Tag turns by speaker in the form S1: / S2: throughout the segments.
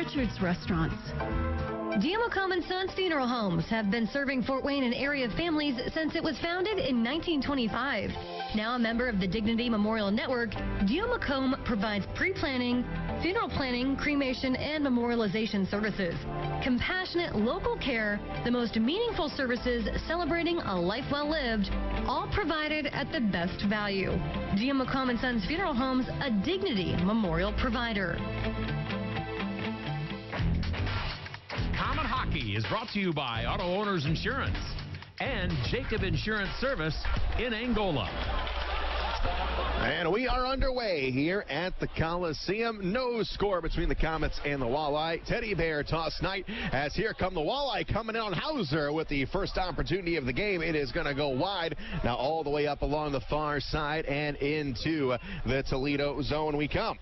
S1: Richard's Restaurants. Komets Sons Funeral Homes have been serving Fort Wayne and area families since it was founded in 1925. Now a member of the Dignity Memorial Network, Komets provides pre-planning, funeral planning, cremation, and memorialization services. Compassionate local care, the most meaningful services celebrating a life well lived, all provided at the best value. Komets Sons Funeral Homes, a Dignity Memorial provider.
S2: Common Hockey is brought to you by Auto Owners Insurance and Jacob Insurance Service in Angola.
S3: And we are underway here at the Coliseum. No score between the Komets and the Walleye. Teddy Bear toss night as here come the Walleye coming in on Hauser with the first opportunity of the game. It is going to go wide. Now all the way up along the far side and into the Toledo zone we come.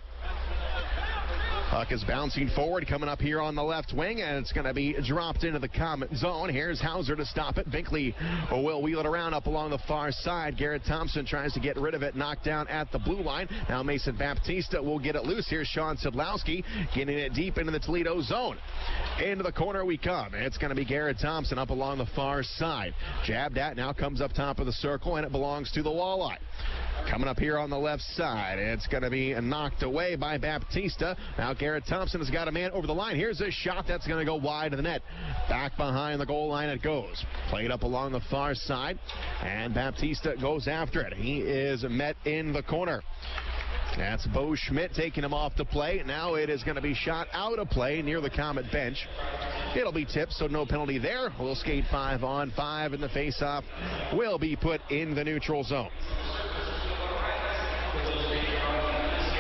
S3: Puck is bouncing forward, coming up here on the left wing, and it's going to be dropped into the Komet zone. Here's Hauser to stop it. Binkley will wheel it around up along the far side. Garrett Thompson tries to get rid of it, knocked down at the blue line. Now Mason Baptista will get it loose. Here's Sean Szydlowski getting it deep into the Toledo zone. Into the corner we come. It's going to be Garrett Thompson up along the far side. Jabbed at, now comes up top of the circle, and it belongs to the Walleye. Coming up here on the left side, it's going to be knocked away by Baptista. Now Garrett Thompson has got a man over the line. Here's a shot that's going to go wide of the net. Back behind the goal line it goes. Played up along the far side, and Baptista goes after it. He is met in the corner. That's Bo Schmidt taking him off the play. Now it is going to be shot out of play near the Komet bench. It'll be tipped, so no penalty there. We'll skate 5-on-5, and the faceoff will be put in the neutral zone.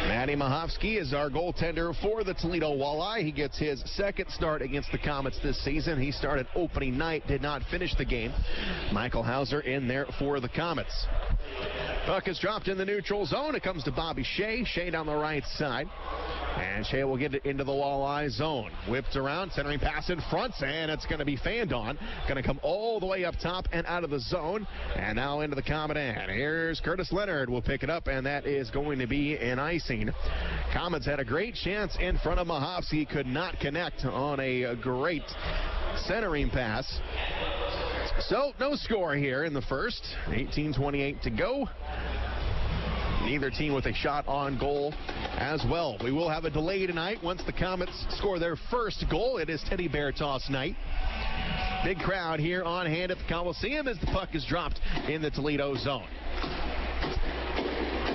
S3: Matty Mahovsky is our goaltender for the Toledo Walleye. He gets his second start against the Komets this season. He started opening night, did not finish the game. Michael Hauser in there for the Komets. Puck is dropped in the neutral zone. It comes to Bobby Shea. Shea down the right side. And Shea will get it into the Walleye zone. Whipped around, centering pass in front, and it's going to be fanned on. Going to come all the way up top and out of the zone. And now into the Komet end. Here's Curtis Leonard. Will pick it up, and that is going to be an icing. Komets had a great chance in front of Mahovsky. Could not connect on a great centering pass. So, no score here in the first. 18:28 to go. Neither team with a shot on goal as well. We will have a delay tonight once the Komets score their first goal. It is Teddy Bear toss night. Big crowd here on hand at the Coliseum as the puck is dropped in the Toledo zone.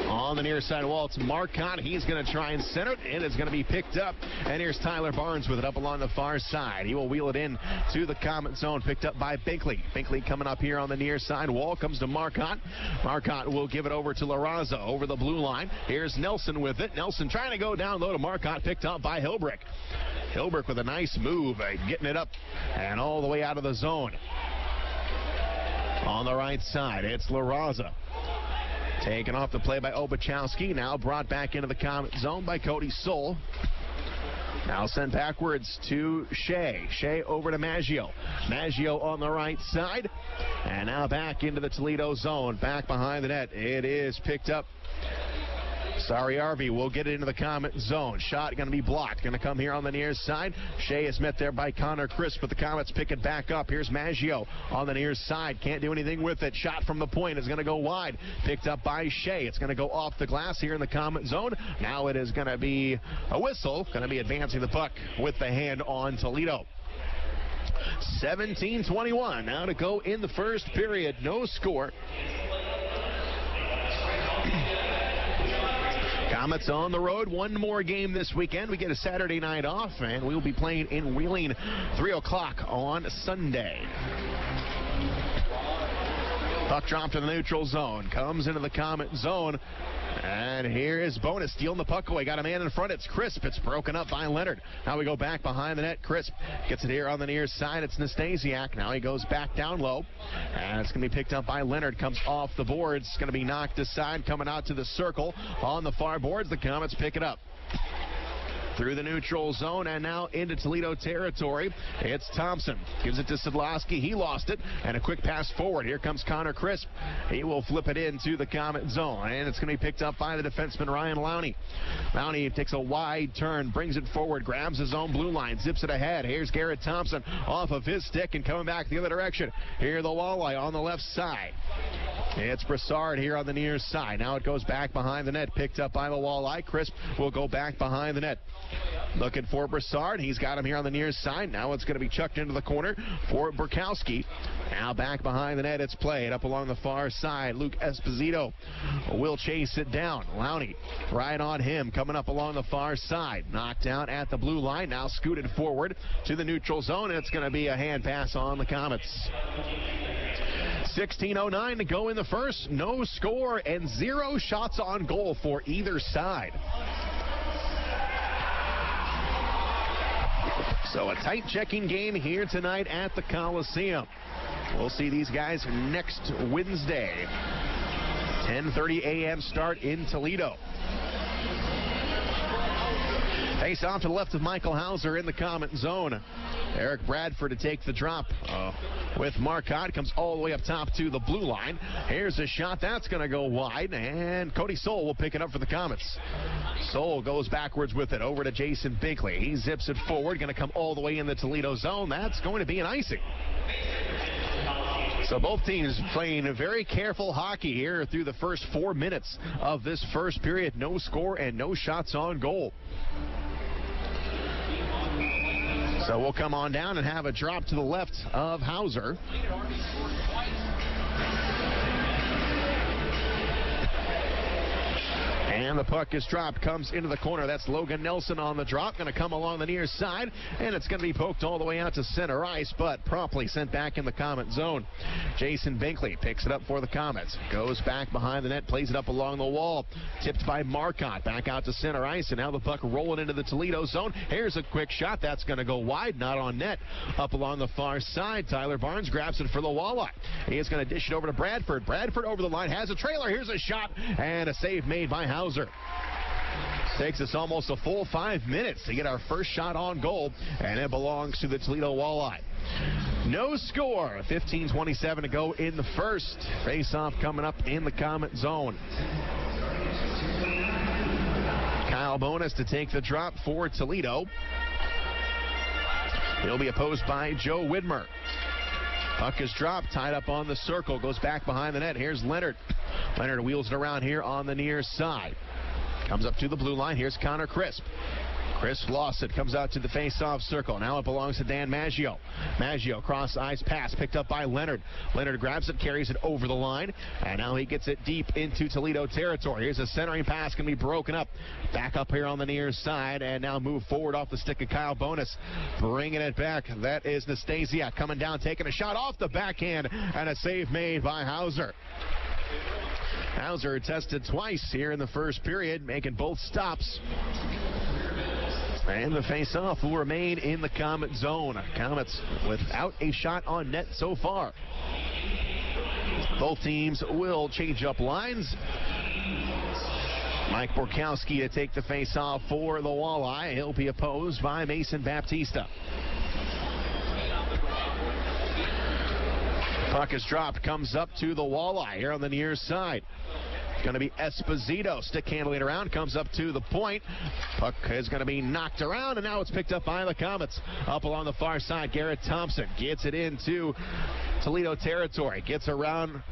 S3: On the near side wall, it's Marcotte. He's going to try and center it, and it's going to be picked up. And here's Tyler Barnes with it up along the far side. He will wheel it in to the Komet zone, picked up by Binkley. Binkley coming up here on the near side wall, comes to Marcotte. Marcotte will give it over to LaRaza over the blue line. Here's Nelson with it. Nelson trying to go down low to Marcotte, picked up by Hilbrick. Hilbrick with a nice move, getting it up and all the way out of the zone. On the right side, it's LaRaza. Taken off the play by Obachowski. Now brought back into the Komet zone by Cody Soul. Now sent backwards to Shea. Shea over to Maggio. Maggio on the right side. And now back into the Toledo zone. Back behind the net. It is picked up. Arvey will get it into the Komet zone. Shot going to be blocked. Going to come here on the near side. Shea is met there by Connor Crisp, but the Komets pick it back up. Here's Maggio on the near side. Can't do anything with it. Shot from the point is going to go wide. Picked up by Shea. It's going to go off the glass here in the Komet zone. Now it is going to be a whistle. Going to be advancing the puck with the hand on Toledo. 17:21 now to go in the first period. No score. Komets on the road. One more game this weekend. We get a Saturday night off, and we will be playing in Wheeling 3 o'clock on Sunday. Puck dropped to the neutral zone. Comes into the Komet zone. And here is Bonus stealing the puck away. Got a man in front. It's Crisp. It's broken up by Leonard. Now we go back behind the net. Crisp gets it here on the near side. It's Nastasiak. Now he goes back down low. And it's going to be picked up by Leonard. Comes off the boards. It's going to be knocked aside. Coming out to the circle on the far boards. The Komets pick it up. through the neutral zone and now into Toledo territory. It's Thompson. Gives it to Szydlowski. He lost it. And a quick pass forward. Here comes Connor Crisp. He will flip it into the Komet zone. And it's going to be picked up by the defenseman Ryan Lowney. Lowney takes a wide turn, brings it forward, grabs his own blue line, zips it ahead. Here's Garrett Thompson off of his stick and coming back the other direction. Here the Walleye on the left side. It's Broussard here on the near side. Now it goes back behind the net, picked up by the Walleye. Crisp will go back behind the net. Looking for Broussard. He's got him here on the near side. Now it's going to be chucked into the corner for Burkowski. Now back behind the net. It's played up along the far side. Luke Esposito will chase it down. Lowney right on him, coming up along the far side. Knocked out at the blue line. Now scooted forward to the neutral zone. It's going to be a hand pass on the Komets. 16:09 to go in the first. No score and 0 shots on goal for either side. So a tight checking game here tonight at the Coliseum. We'll see these guys next Wednesday. 10:30 a.m. start in Toledo. Face off to the left of Michael Hauser in the Komet zone. Eric Bradford to take the drop with Marcotte. Comes all the way up top to the blue line. Here's a shot. That's going to go wide. And Cody Soul will pick it up for the Komets. Soul goes backwards with it over to Jason Binkley. He zips it forward. Going to come all the way in the Toledo zone. That's going to be an icing. So both teams playing a very careful hockey here through the first 4 minutes of this first period. No score and no shots on goal. So we'll come on down and have a drop to the left of Hauser. And the puck is dropped, comes into the corner. That's Logan Nelson on the drop. Going to come along the near side, and it's going to be poked all the way out to center ice, but promptly sent back in the Komet zone. Jason Binkley picks it up for the Komets. Goes back behind the net, plays it up along the wall. Tipped by Marcotte, back out to center ice, and now the puck rolling into the Toledo zone. Here's a quick shot. That's going to go wide, not on net. Up along the far side, Tyler Barnes grabs it for the Walleye. He is going to dish it over to Bradford. Bradford over the line, has a trailer. Here's a shot, and a save made by Hauser. Takes us almost a full 5 minutes to get our first shot on goal, and it belongs to the Toledo Walleye. No score. 15:27 to go in the first. Face-off coming up in the Komet zone. Kyle Bonas to take the drop for Toledo. He'll be opposed by Joe Widmer. Puck is dropped, tied up on the circle, goes back behind the net. Here's Leonard. Leonard wheels it around here on the near side. Comes up to the blue line. Here's Connor Crisp. Crisp lost it. Comes out to the face-off circle. Now it belongs to Dan Maggio. Maggio cross-ice pass picked up by Leonard. Leonard grabs it, carries it over the line, and now he gets it deep into Toledo territory. Here's a centering pass, going to be broken up. Back up here on the near side, and now move forward off the stick of Kyle Bonas. Bringing it back. That is Nastasiak coming down, taking a shot off the backhand, and a save made by Hauser. Hauser tested twice here in the first period, making both stops. And the face-off will remain in the Komet zone. Komets without a shot on net so far. Both teams will change up lines. Mike Borkowski to take the face-off for the Walleye. He'll be opposed by Mason Baptista. Puck is dropped, comes up to the Walleye here on the near side. Going to be Esposito. Stick handling around, comes up to the point. Puck is going to be knocked around, and now it's picked up by the Komets. Up along the far side, Garrett Thompson gets it into Toledo territory. Gets around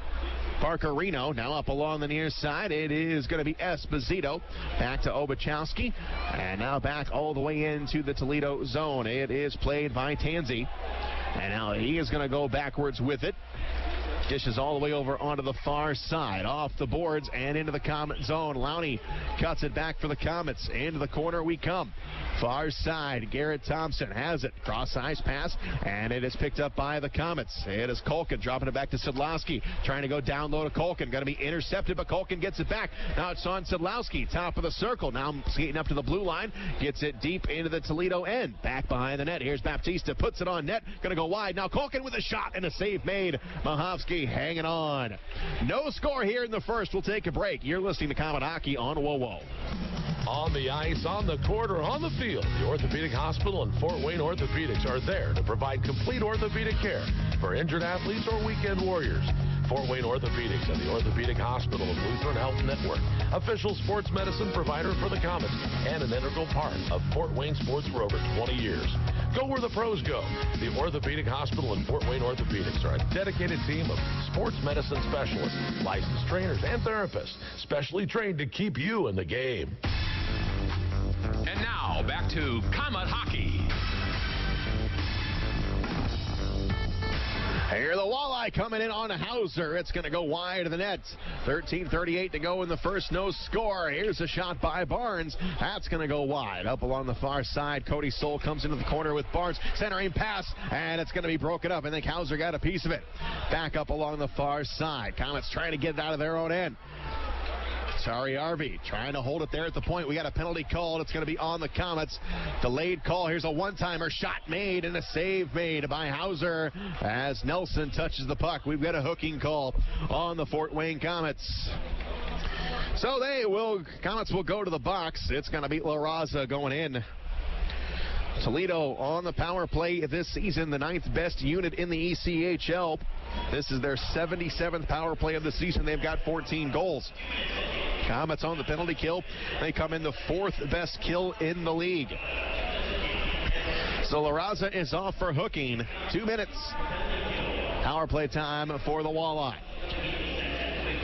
S3: Parker Reno. Now up along the near side, it is going to be Esposito. Back to Obachowski, and now back all the way into the Toledo zone. It is played by Tansey. And now he is going to go backwards with it. Dishes all the way over onto the far side, off the boards and into the Komet zone. Lowney cuts it back for the Komets. Into the corner we come. Far side, Garrett Thompson has it. Cross-ice pass, and it is picked up by the Komets. It is Culkin dropping it back to Szydlowski. Trying to go down low to Culkin. Going to be intercepted, but Culkin gets it back. Now it's on Szydlowski, top of the circle. Now skating up to the blue line. Gets it deep into the Toledo end. Back behind the net. Here's Baptista. Puts it on net. Going to go wide. Now Culkin with a shot and a save made. Mahovsky hanging on. No score here in the first. We'll take a break. You're listening to Komet Hockey on WoWo.
S4: On the ice, on the court, or on the field, the Orthopedic Hospital and Fort Wayne Orthopedics are there to provide complete orthopedic care for injured athletes or weekend warriors. Fort Wayne Orthopedics and the Orthopedic Hospital and Lutheran Health Network, official sports medicine provider for the Komets, and an integral part of Fort Wayne sports for over 20 years. Go where the pros go. The Orthopedic Hospital and Fort Wayne Orthopedics are a dedicated team of sports medicine specialists, licensed trainers, and therapists, specially trained to keep you in the game.
S2: And now, back to Komet Hockey.
S3: Here the Walleye coming in on Hauser. It's going to go wide of the net. 13:38 to go in the first. No score. Here's a shot by Barnes. That's going to go wide. Up along the far side, Cody Soul comes into the corner with Barnes. Centering pass, and it's going to be broken up. I think Hauser got a piece of it. Back up along the far side. Komets trying to get it out of their own end. Arvey trying to hold it there at the point. We got a penalty called. It's going to be on the Komets. Delayed call. Here's a one-timer. Shot made and a save made by Hauser as Nelson touches the puck. We've got a hooking call on the Fort Wayne Komets. So Komets will go to the box. It's going to be La Raza going in. Toledo on the power play this season, the 9th best unit in the ECHL. This is their 77th power play of the season. They've got 14 goals. Komets on the penalty kill. They come in the 4th best kill in the league. So La Raza is off for hooking. 2 minutes. Power play time for the Walleye.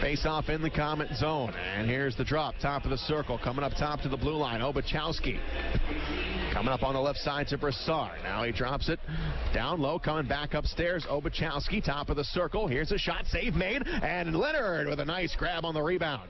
S3: Face off in the Komet zone. And here's the drop. Top of the circle. Coming up top to the blue line. Obachowski. Coming up on the left side to Brassard. Now he drops it down low. Coming back upstairs. Obachowski. Top of the circle. Here's a shot. Save made. And Leonard with a nice grab on the rebound.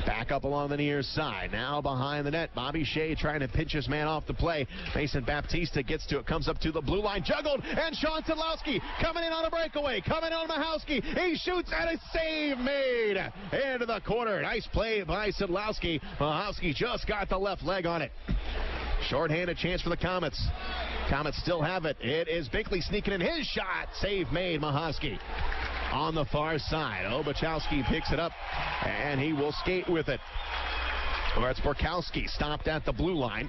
S3: Back up along the near side. Now behind the net. Bobby Shea trying to pinch his man off the play. Mason Baptista gets to it. Comes up to the blue line. Juggled. And Sean Szydlowski coming in on a breakaway. Coming on Mahowski. He shoots and a save made into the corner. Nice play by Szydlowski. Mahowski just got the left leg on it. Short-handed chance for the Komets. Komets still have it. It is Binkley sneaking in his shot. Save made, Mahowski. On the far side, Obachowski picks it up, and he will skate with it. Or it's Borkowski stopped at the blue line.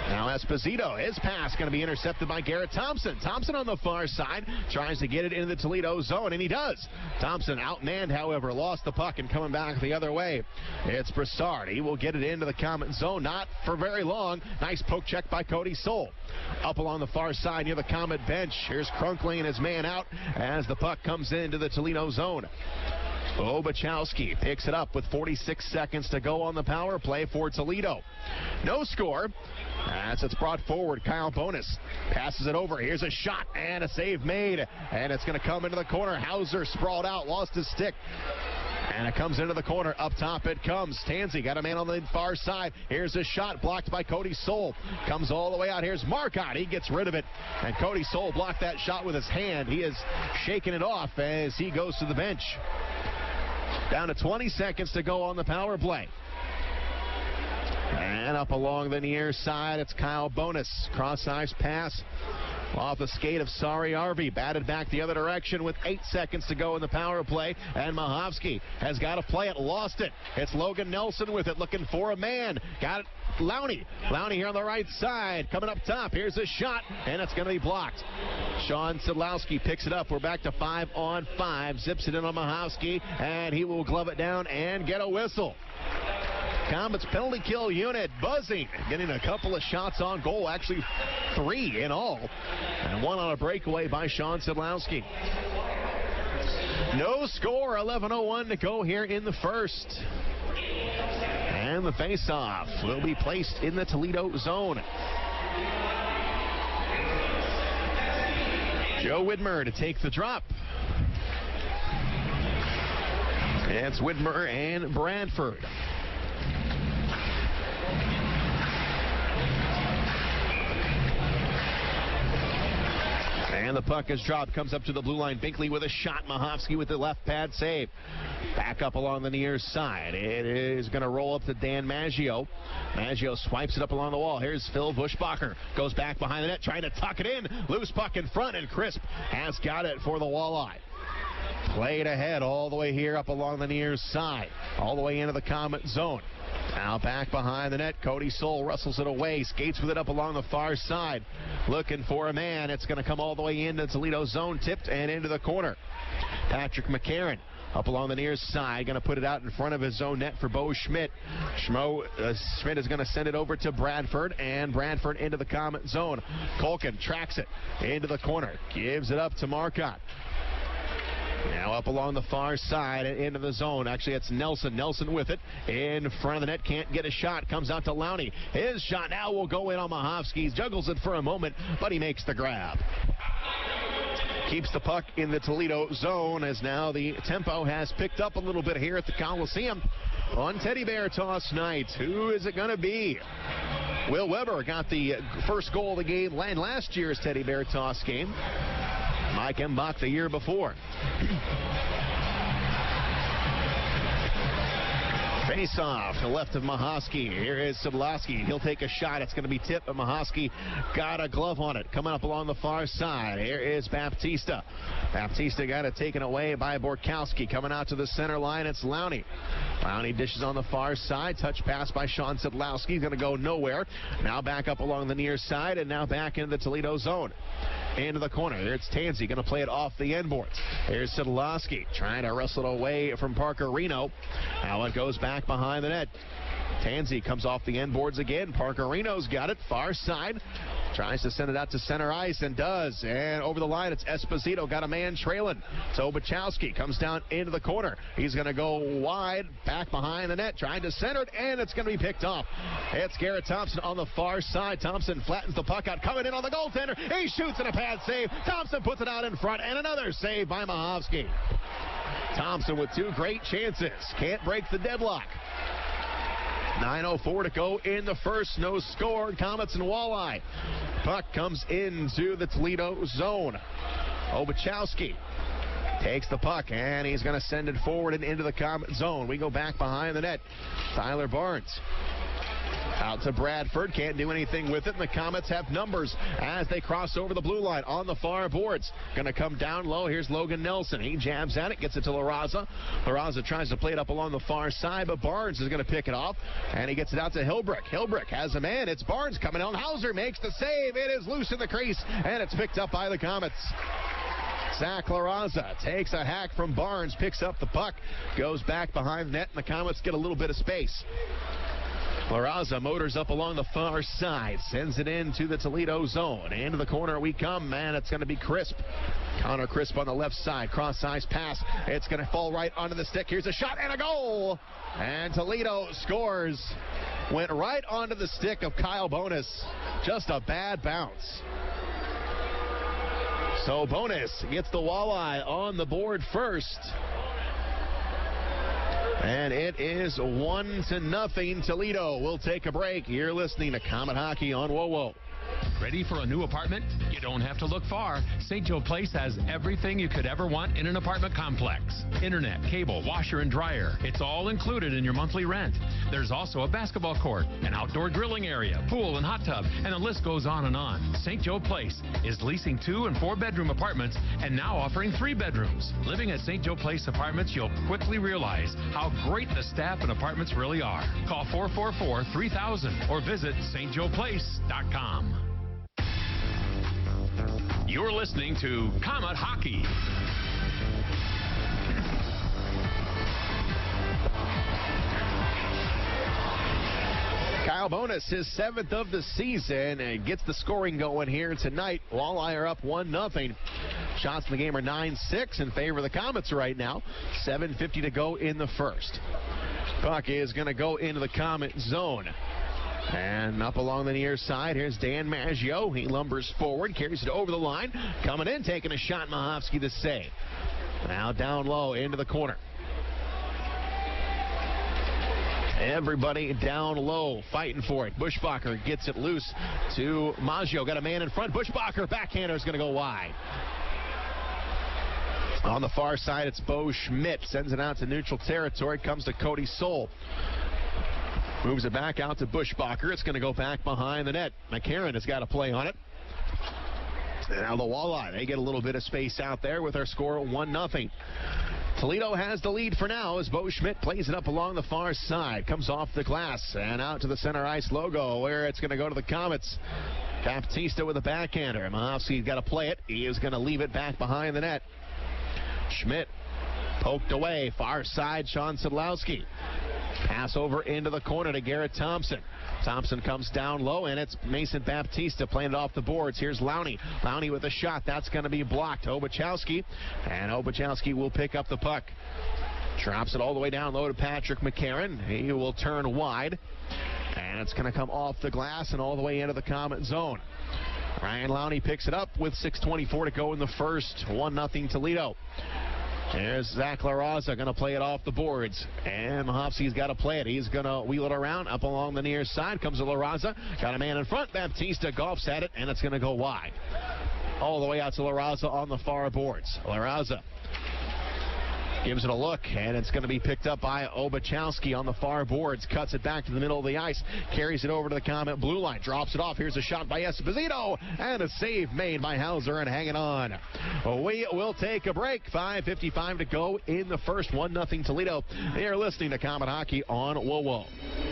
S3: Now Esposito, his pass going to be intercepted by Garrett Thompson. Thompson on the far side tries to get it into the Toledo zone, and he does. Thompson outmanned, however, lost the puck and coming back the other way. It's Brassard. He will get it into the Komet zone, not for very long. Nice poke check by Cody Soul. Up along the far side near the Komet bench. Here's Crunkling and his man out as the puck comes into the Toledo zone. Obachowski picks it up with 46 seconds to go on the power play for Toledo. No score. As it's brought forward, Kyle Bonus passes it over. Here's a shot and a save made. And it's going to come into the corner. Hauser sprawled out, lost his stick. And it comes into the corner. Up top it comes. Tansey got a man on the far side. Here's a shot blocked by Cody Soul. Comes all the way out. Here's Marcotte. He gets rid of it. And Cody Soul blocked that shot with his hand. He is shaking it off as he goes to the bench. Down to 20 seconds to go on the power play. And up along the near side, it's Kyle Bonus. Cross-ice pass off the skate of Arvey. Batted back the other direction with 8 seconds to go in the power play. And Mahovsky has got to play it. Lost it. It's Logan Nelson with it, looking for a man. Got it. Lowney. Lowney here on the right side. Coming up top. Here's a shot, and it's going to be blocked. Sean Szydlowski picks it up. We're back to 5-on-5. Zips it in on Mahowski, and he will glove it down and get a whistle. Komets penalty kill unit buzzing, getting a couple of shots on goal, actually 3 in all, and 1 on a breakaway by Sean Szydlowski. No score, 11:01 to go here in the first. And the face-off will be placed in the Toledo zone. Joe Widmer to take the drop. It's Widmer and Bradford. And the puck is dropped, comes up to the blue line. Binkley with a shot. Mahovsky with the left pad save. Back up along the near side. It is going to roll up to Dan Maggio. Maggio swipes it up along the wall. Here's Phil Buschbacher. Goes back behind the net, trying to tuck it in. Loose puck in front, and Crisp has got it for the Walleye. Played ahead all the way here up along the near side. All the way into the Komet zone. Now back behind the net, Cody Soul wrestles it away, skates with it up along the far side, looking for a man. It's going to come all the way into Toledo zone, tipped and into the corner. Patrick McCarron up along the near side, going to put it out in front of his own net for Bo Schmidt. Schmidt is going to send it over to Bradford, and Bradford into the Komet zone. Culkin tracks it into the corner, gives it up to Marcotte. Now up along the far side and into the zone. Actually, it's Nelson. Nelson with it in front of the net. Can't get a shot. Comes out to Lowney. His shot now will go in on Mahovsky. Juggles it for a moment, but he makes the grab. Keeps the puck in the Toledo zone as now the tempo has picked up a little bit here at the Coliseum on Teddy Bear Toss night. Who is it going to be? Will Weber got the first goal of the game last year's Teddy Bear Toss game. Mike Embach the year before. Face-off to the left of Mahovsky. Here is Szydlowski. He'll take a shot. It's going to be tipped, but Mahovsky got a glove on it. Coming up along the far side. Here is Baptista. Baptista got it taken away by Borkowski. Coming out to the center line, it's Lowney. Lowney dishes on the far side. Touch pass by Sean Szydlowski. He's going to go nowhere. Now back up along the near side, and now back into the Toledo zone. Into the corner. Here it's Tansey going to play it off the end boards. Here's Szydlowski trying to wrestle it away from Parker Reno. Now it goes back behind the net. Tansey comes off the end boards again. Parker Reno's got it. Far side. Tries to send it out to center ice and does. And over the line, it's Esposito. Got a man trailing. So Bachowski comes down into the corner. He's going to go wide. Back behind the net. Trying to center it. And it's going to be picked off. It's Garrett Thompson on the far side. Thompson flattens the puck out. Coming in on the goaltender. He shoots and a pad save. Thompson puts it out in front. And another save by Mahovsky. Thompson with two great chances. Can't break the deadlock. 9:04 to go in the first. No score. Komets and Walleye. Puck comes into the Toledo zone. Obachowski takes the puck, and he's going to send it forward and into the Komet zone. We go back behind the net. Tyler Barnes out to Bradford. Can't do anything with it, and the Komets have numbers as they cross over the blue line on the far boards. Going to come down low. Here's Logan Nelson. He jabs at it, gets it to LaRaza. LaRaza tries to play it up along the far side, but Barnes is going to pick it off, and he gets it out to Hilbrick. Hilbrick has a man. It's Barnes coming on. Hauser makes the save. It is loose in the crease, and it's picked up by the Komets. Zach LaRaza takes a hack from Barnes, picks up the puck, goes back behind the net, and the Komets get a little bit of space. LaRaza motors up along the far side, sends it into the Toledo zone. Into the corner we come, man. It's going to be Crisp. Connor Crisp on the left side. Cross-ice pass. It's going to fall right onto the stick. Here's a shot and a goal. And Toledo scores. Went right onto the stick of Kyle Bowness. Just a bad bounce. So Bowness gets the Walleye on the board first. And it is 1-0. Toledo will take a break. You're listening to Komet Hockey on WoWo.
S2: Ready for a new apartment? You don't have to look far. St. Joe Place has everything you could ever want in an apartment complex. Internet, cable, washer and dryer. It's all included in your monthly rent. There's also a basketball court, an outdoor grilling area, pool and hot tub, and the list goes on and on. St. Joe Place is leasing 2- and 4-bedroom apartments and now offering 3 bedrooms. Living at St. Joe Place Apartments, you'll quickly realize how great the staff and apartments really are. Call 444-3000 or visit stjoeplace.com. You're listening to Komet Hockey.
S3: Kyle Bowness, his 7th of the season, and gets the scoring going here tonight. Walleye are up 1-0. Shots in the game are 9-6 in favor of the Komets right now. 7:50 to go in the first. Puck is going to go into the Komet zone. And up along the near side, here's Dan Maggio. He lumbers forward, carries it over the line. Coming in, taking a shot, Mahovsky the save. Now down low into the corner. Everybody down low, fighting for it. Bushbacher gets it loose to Maggio. Got a man in front. Bushbacher, backhander is going to go wide. On the far side, it's Bo Schmidt. Sends it out to neutral territory. Comes to Cody Soul. Moves it back out to Bushbacher. It's going to go back behind the net. McCarron has got to play on it. Now the Walleye, they get a little bit of space out there with our score 1-0. Toledo has the lead for now as Bo Schmidt plays it up along the far side. Comes off the glass and out to the center ice logo where it's going to go to the Komets. Baptista with a backhander. Mahovsky's got to play it. He is going to leave it back behind the net. Schmidt poked away. Far side, Sean Szydlowski. Pass over into the corner to Garrett Thompson. Thompson comes down low, and it's Mason Baptista playing it off the boards. Here's Lowney. Lowney with a shot. That's going to be blocked. Obachowski, and Obachowski will pick up the puck. Drops it all the way down low to Patrick McCarron. He will turn wide, and it's going to come off the glass and all the way into the Komet zone. Ryan Lowney picks it up with 6:24 to go in the first. 1-0 Toledo. There's Zach LaRaza going to play it off the boards. And Mahovsky's got to play it. He's going to wheel it around up along the near side. Comes to LaRaza. Got a man in front. Baptista golfs at it, and it's going to go wide. All the way out to LaRaza on the far boards. LaRaza gives it a look, and it's going to be picked up by Obachowski on the far boards. Cuts it back to the middle of the ice. Carries it over to the Komet blue line. Drops it off. Here's a shot by Esposito, and a save made by Hauser and hanging on. We will take a break. 5:55 to go in the first. 1-0 Toledo. They are listening to Komet Hockey on WoWo.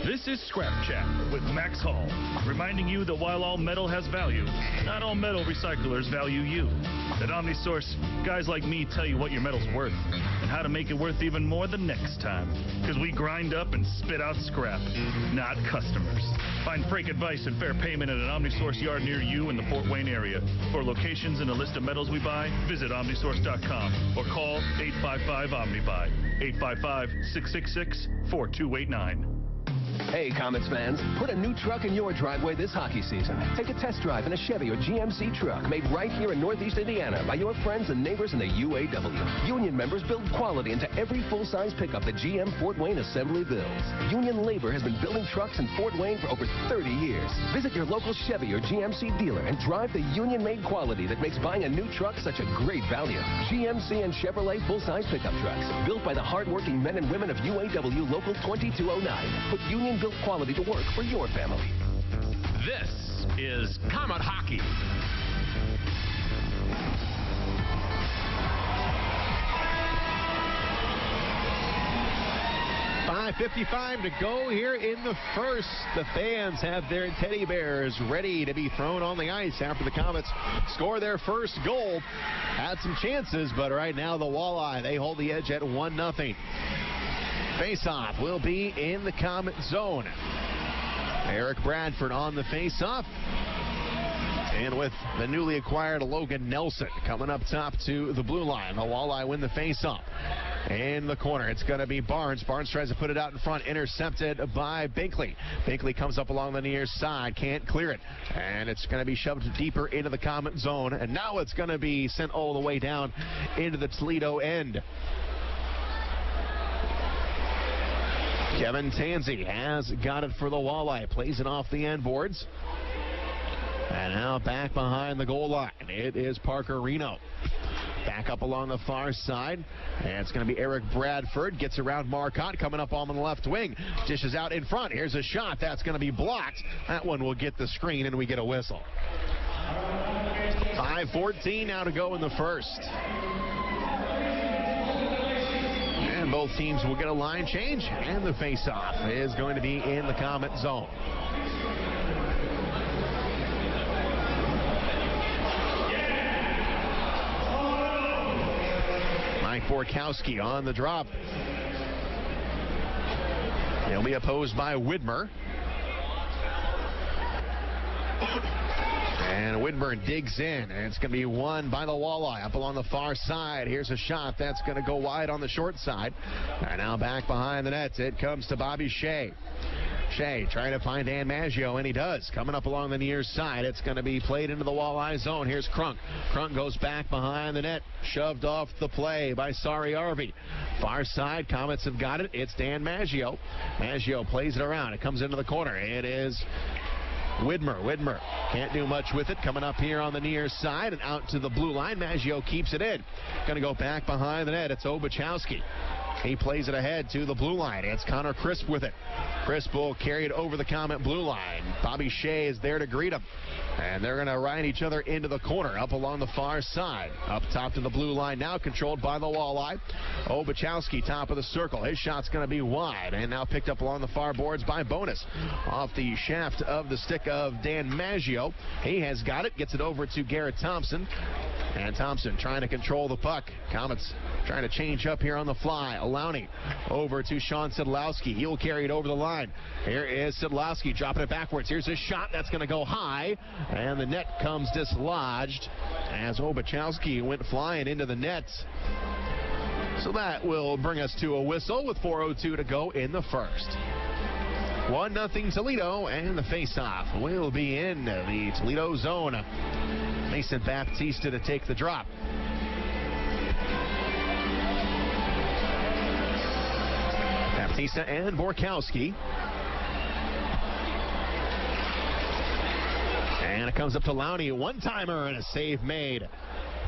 S5: This is Scrap Chat with Max Hall, reminding you that while all metal has value, not all metal recyclers value you. At OmniSource, guys like me tell you what your metal's worth and how to make it worth even more the next time. Because we grind up and spit out scrap, not customers. Find freight advice and fair payment at an OmniSource yard near you in the Fort Wayne area. For locations and a list of metals we buy, visit OmniSource.com or call 855-OmniBuy, 855-666-4289.
S6: Hey, Komets fans, put a new truck in your driveway this hockey season. Take a test drive in a Chevy or GMC truck made right here in Northeast Indiana by your friends and neighbors in the UAW. Union members build quality into every full-size pickup that GM Fort Wayne Assembly builds. Union labor has been building trucks in Fort Wayne for over 30 years. Visit your local Chevy or GMC dealer and drive the union-made quality that makes buying a new truck such a great value. GMC and Chevrolet full-size pickup trucks, built by the hard-working men and women of UAW Local 2209. Put union-built quality to work for your family.
S2: This is Komet Hockey.
S3: .55 to go here in the first. The fans have their teddy bears ready to be thrown on the ice after the Komets score their first goal. Had some chances, but right now the Walleye, they hold the edge at 1-0. Face-off will be in the Komet zone. Eric Bradford on the face-off. And with the newly acquired Logan Nelson coming up top to the blue line. The Walleye win the face-off. In the corner, it's going to be Barnes. Barnes tries to put it out in front, intercepted by Binkley. Binkley comes up along the near side, can't clear it. And it's going to be shoved deeper into the Komet zone. And now it's going to be sent all the way down into the Toledo end. Kevin Tansey has got it for the Walleye. Plays it off the end boards. And now back behind the goal line. It is Parker Reno. Back up along the far side. And it's going to be Eric Bradford. Gets around Marcotte. Coming up on the left wing. Dishes out in front. Here's a shot. That's going to be blocked. That one will get the screen and we get a whistle. 5:14 now to go in the first. And both teams will get a line change. And the face-off is going to be in the Komet zone. Mike Borkowski on the drop. He'll be opposed by Widmer. And Widmer digs in, and it's going to be won by the Walleye up along the far side. Here's a shot that's going to go wide on the short side. And now back behind the net, it comes to Bobby Shea. Shea trying to find Dan Maggio, and he does. Coming up along the near side, it's going to be played into the Walleye zone. Here's Crunk. Crunk goes back behind the net, shoved off the play by Sari Arvey. Far side, Komets have got it. It's Dan Maggio. Maggio plays it around. It comes into the corner. It is Widmer. Widmer can't do much with it. Coming up here on the near side and out to the blue line. Maggio keeps it in. Going to go back behind the net. It's Obachowski. He plays it ahead to the blue line. It's Connor Crisp with it. Crisp will carry it over the Comet blue line. Bobby Shea is there to greet him. And they're going to ride each other into the corner up along the far side. Up top to the blue line now, controlled by the Walleye. Obachowski, top of the circle. His shot's going to be wide, and now picked up along the far boards by Bonus. Off the shaft of the stick of Dan Maggio. He has got it, gets it over to Garrett Thompson. And Thompson trying to control the puck. Komets trying to change up here on the fly. Lowney over to Sean Szydlowski. He'll carry it over the line. Here is Szydlowski dropping it backwards. Here's his shot. That's going to go high. And the net comes dislodged as Obachowski went flying into the net. So that will bring us to a whistle with 4:02 to go in the first. 1-0 Toledo, and the faceoff will be in the Toledo zone. Mason Baptista to take the drop. Baptista and Borkowski. And it comes up to Lowney. One-timer and a save made.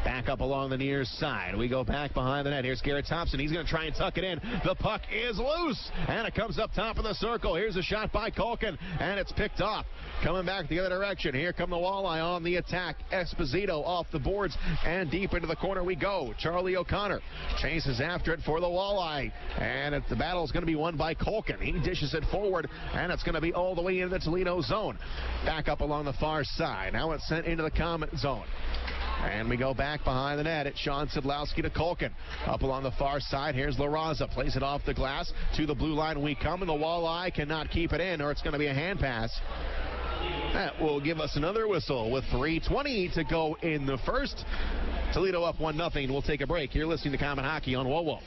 S3: Back up along the near side. We go back behind the net. Here's Garrett Thompson. He's going to try and tuck it in. The puck is loose. And it comes up top of the circle. Here's a shot by Culkin. And it's picked off. Coming back the other direction. Here come the Walleye on the attack. Esposito off the boards. And deep into the corner we go. Charlie O'Connor chases after it for the Walleye. And the battle is going to be won by Culkin. He dishes it forward. And it's going to be all the way into the Toledo zone. Back up along the far side. Now it's sent into the Comet zone. And we go back behind the net. It's Sean Szydlowski to Culkin. Up along the far side, here's La Raza. Plays it off the glass. To the blue line we come, and the Walleye cannot keep it in, or it's going to be a hand pass. That will give us another whistle with 3:20 to go in the first. Toledo up 1-0. We'll take a break. You're listening to Comet Hockey on WOWO.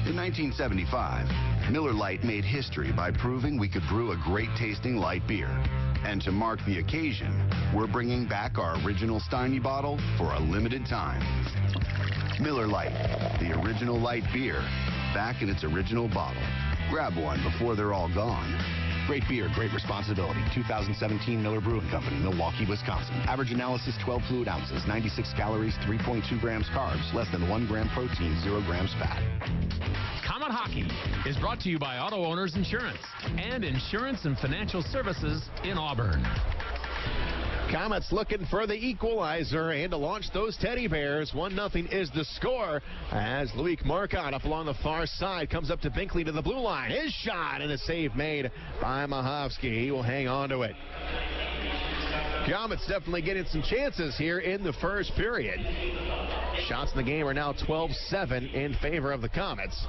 S7: In 1975, Miller Lite made history by proving we could brew a great-tasting light beer. And to mark the occasion, we're bringing back our original Steiny bottle for a limited time. Miller Lite, the original light beer, back in its original bottle. Grab one before they're all gone. Great beer, great responsibility. 2017 Miller Brewing Company, Milwaukee, Wisconsin. Average analysis 12 fluid ounces, 96 calories, 3.2 grams carbs, less than 1 gram protein, 0 grams fat.
S2: Comet Hockey is brought to you by Auto Owners Insurance and Insurance and Financial Services in Auburn.
S3: Komets looking for the equalizer and to launch those teddy bears. 1-0 is the score as Loic Marcotte up along the far side comes up to Binkley to the blue line. His shot and a save made by Mahovsky. He will hang on to it. Komets definitely getting some chances here in the first period. Shots in the game are now 12-7 in favor of the Komets.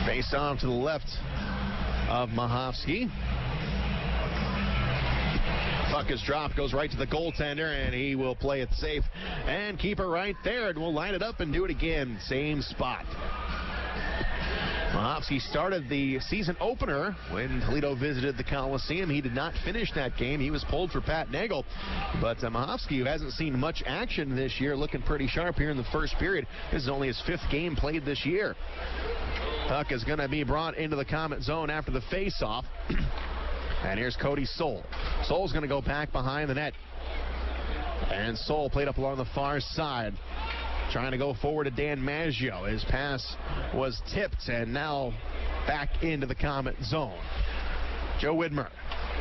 S3: Face off to the left of Mahovsky. Puck is dropped, goes right to the goaltender, and he will play it safe and keep it right there, and we'll line it up and do it again. Same spot. Mahovsky started the season opener when Toledo visited the Coliseum. He did not finish that game. He was pulled for Pat Nagel. But Mahovsky, who hasn't seen much action this year, looking pretty sharp here in the first period. This is only his 5th game played this year. Puck is going to be brought into the Comet zone after the face-off. And here's Cody Soul. Soul's going to go back behind the net. And Soul played up along the far side. Trying to go forward to Dan Maggio. His pass was tipped and now back into the Comet zone. Joe Widmer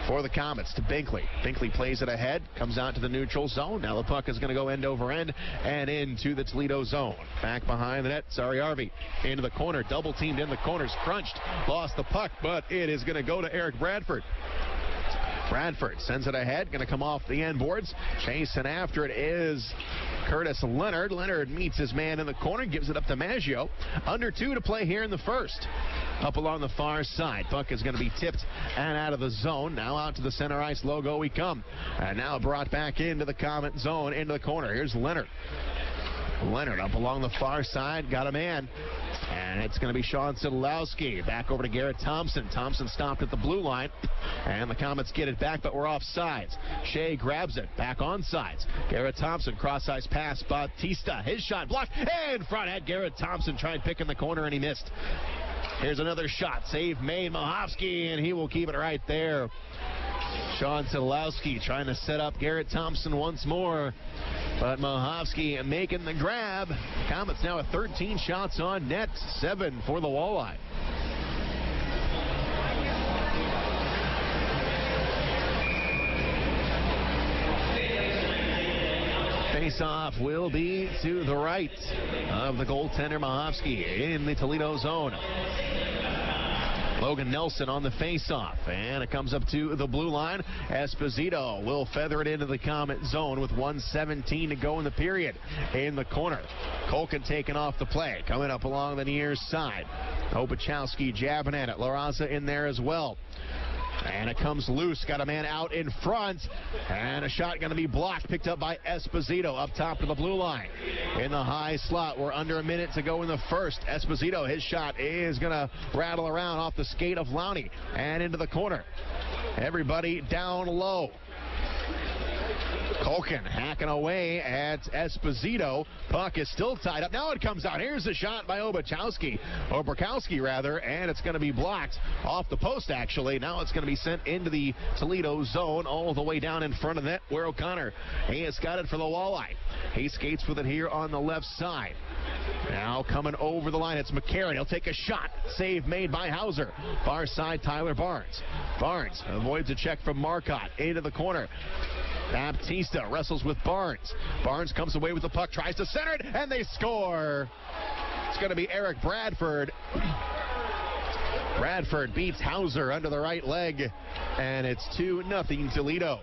S3: for the Komets to Binkley. Binkley plays it ahead, comes out to the neutral zone. Now the puck is going to go end over end and into the Toledo zone. Back behind the net, Arvey into the corner, double teamed in the corners, crunched, lost the puck, but it is going to go to Eric Bradford. Bradford sends it ahead, going to come off the end boards. Chasing after it is Curtis Leonard. Leonard meets his man in the corner, gives it up to Maggio. Under 2 to play here in the first. Up along the far side. Puck is going to be tipped and out of the zone. Now out to the center ice logo we come. And now brought back into the Comet zone, into the corner. Here's Leonard. Leonard up along the far side, got a man. And it's going to be Sean Szydlowski. Back over to Garrett Thompson. Thompson stopped at the blue line. And the Komets get it back, but we're off sides. Shea grabs it. Back on sides. Garrett Thompson, cross-ice pass. Baptista. His shot blocked. And front had Garrett Thompson trying to pick in the corner, and he missed. Here's another shot. Save made. Mahovsky, and he will keep it right there. Sean Szydlowski trying to set up Garrett Thompson once more. But Mahovsky making the grab. Komets now at 13 shots on net, 7 for the Walleye. Face-off will be to the right of the goaltender Mahovsky in the Toledo zone. Logan Nelson on the face-off, and it comes up to the blue line. Esposito will feather it into the Komet zone with 1:17 to go in the period. In the corner, Culkin taking off the play, coming up along the near side. Obachowski jabbing at it. La Raza in there as well. And it comes loose. Got a man out in front. And a shot going to be blocked. Picked up by Esposito up top to the blue line. In the high slot. We're under a minute to go in the first. Esposito, his shot is going to rattle around off the skate of Lowney. And into the corner. Everybody down low. Culkin hacking away at Esposito. Puck is still tied up. Now it comes out. Here's the shot by Obachowski, and it's going to be blocked off the post, actually. Now it's going to be sent into the Toledo zone all the way down in front of net where O'Connor, he has got it for the Walleye. He skates with it here on the left side. Now coming over the line, it's McCarron. He'll take a shot. Save made by Hauser. Far side, Tyler Barnes. Barnes avoids a check from Marcotte. Into the corner. Baptista wrestles with Barnes. Barnes comes away with the puck, tries to center it, and they score. It's going to be Eric Bradford. Bradford beats Hauser under the right leg, and it's 2-0 Toledo.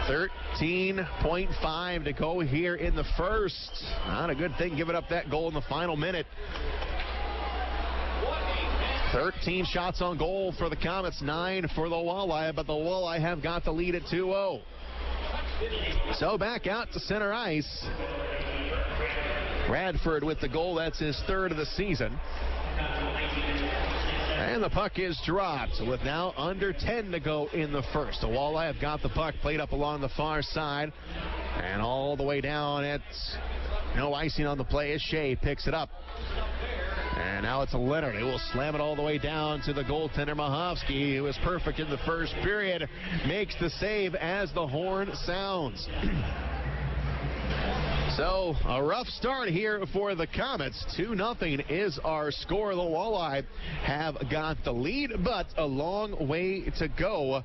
S3: 13.5 to go here in the first. Not a good thing giving up that goal in the final minute. 13 shots on goal for the Komets, 9 for the Walleye, but the Walleye have got the lead at 2-0. So back out to center ice. Bradford with the goal. That's his third of the season. And the puck is dropped with now under 10 to go in the first. The Walleye have got the puck played up along the far side and all the way down at no icing on the play as Shea picks it up. And now it's a Leonard. He will slam it all the way down to the goaltender Mahovsky, who was perfect in the first period. Makes the save as the horn sounds. So a rough start here for the Komets. 2-0 is our score. The Walleye have got the lead, but a long way to go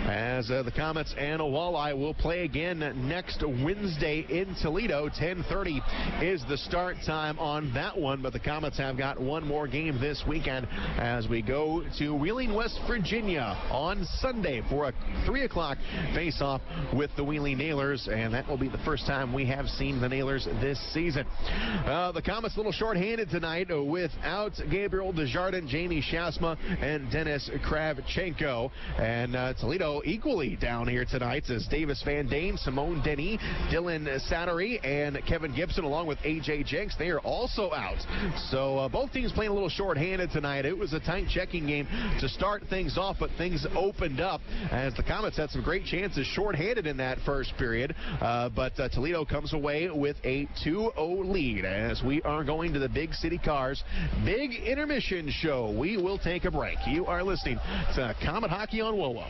S3: as the Komets and Walleye will play again next Wednesday in Toledo. 10:30 is the start time on that one, but the Komets have got one more game this weekend as we go to Wheeling, West Virginia on Sunday for a 3 o'clock face-off with the Wheeling Nailers, and that will be the first time we have seen the Nailers this season. The Komets a little short-handed tonight without Gabriel Desjardins, Jamie Shasma, and Dennis Kravchenko, and Toledo equally down here tonight as Davis Van Dane, Simone Denny, Dylan Sattery, and Kevin Gibson along with AJ Jenks. They are also out. So both teams playing a little short-handed tonight. It was a tight checking game to start things off, but things opened up as the Komets had some great chances short-handed in that first period. But Toledo comes away with a 2-0 lead as we are going to the Big City Cars Big Intermission Show. We will take a break. You are listening to Komet Hockey on WOWO.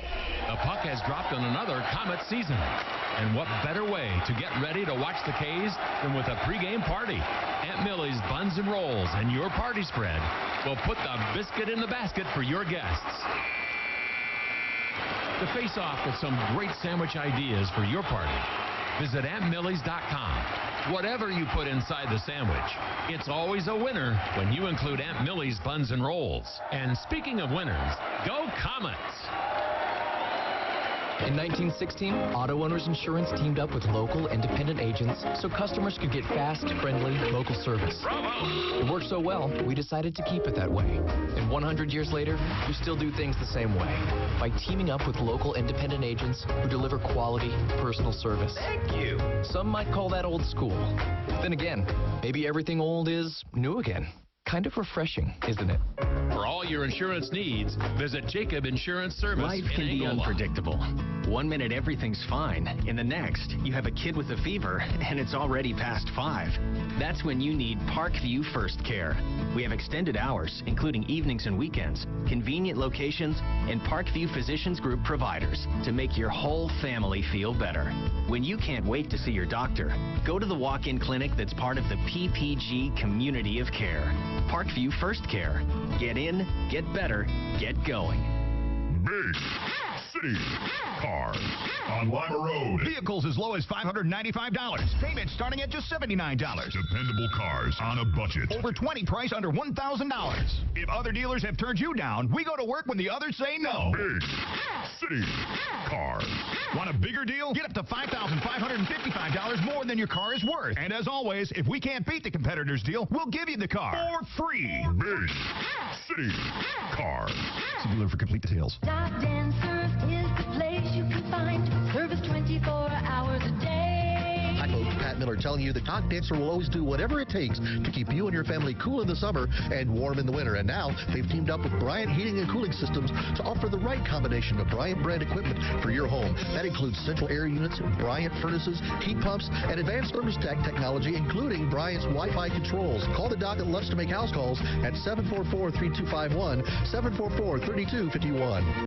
S2: The puck has dropped on another Komet season. And what better way to get ready to watch the K's than with a pregame party? Aunt Millie's Buns and Rolls and your party spread will put the biscuit in the basket for your guests. To face off with some great sandwich ideas for your party, visit AuntMillie's.com. Whatever you put inside the sandwich, it's always a winner when you include Aunt Millie's Buns and Rolls. And speaking of winners, go Komets!
S8: In 1916, Auto Owners Insurance teamed up with local independent agents so customers could get fast, friendly, local service.
S2: Bravo!
S8: It worked so well, we decided to keep it that way. And 100 years later, we still do things the same way by teaming up with local independent agents who deliver quality, personal service.
S6: Thank you.
S8: Some might call that old school. Then again, maybe everything old is new again. Kind of refreshing, isn't it?
S2: For all your insurance needs, visit Jacob Insurance Service.
S9: Life
S2: in
S9: can be
S2: Angola.
S9: unpredictable. 1 minute everything's fine. In the next, you have a kid with a fever and it's already past 5. That's when you need Parkview First Care. We have extended hours, including evenings and weekends, convenient locations, and Parkview Physicians Group providers to make your whole family feel better. When you can't wait to see your doctor, go to the walk-in clinic that's part of the PPG community of care. Parkview First Care. Get in, get better, get going.
S10: Big City Cars on Lima Road.
S11: Vehicles as low as $595. Payments starting at just $79.
S10: Dependable cars on a budget.
S11: Over 20 price under $1,000. If other dealers have turned you down, we go to work when the others say no.
S10: Big City Cars.
S11: Want a bigger deal? Get up to $5,555 more than your car is worth. And as always, if we can't beat the competitor's deal, we'll give you the car for free.
S10: Big City Cars.
S11: See dealer for complete details.
S12: Dock and Surf is the place you can find service 24 hours a day.
S13: Hi folks, Pat Miller telling you the Dock Dancer will always do whatever it takes to keep you and your family cool in the summer and warm in the winter. And now they've teamed up with Bryant Heating and Cooling Systems to offer the right combination of Bryant brand equipment for your home. That includes central air units, Bryant furnaces, heat pumps, and advanced thermostat technology, including Bryant's Wi-Fi controls. Call the Dock at lunch to make house calls at 744-3251, 744-3251.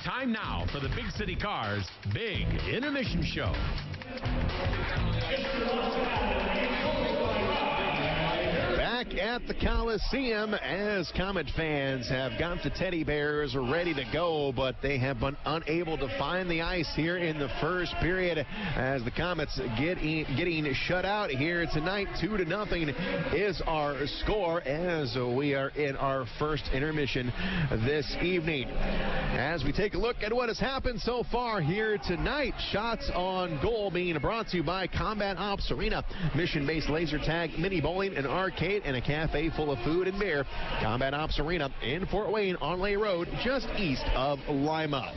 S2: Time now for the Big City Cars Big Intermission Show.
S3: Back at the Coliseum as Comet fans have got the teddy bears ready to go, but they have been unable to find the ice here in the first period as the Comets getting shut out here tonight. 2-0 is our score as we are in our first intermission this evening. As we take a look at what has happened so far here tonight, shots on goal being brought to you by Combat Ops Arena, mission-based laser tag, mini bowling, an arcade, and a cafe full of food and beer. Combat Ops Arena in Fort Wayne on Lay Road, just east of Lima.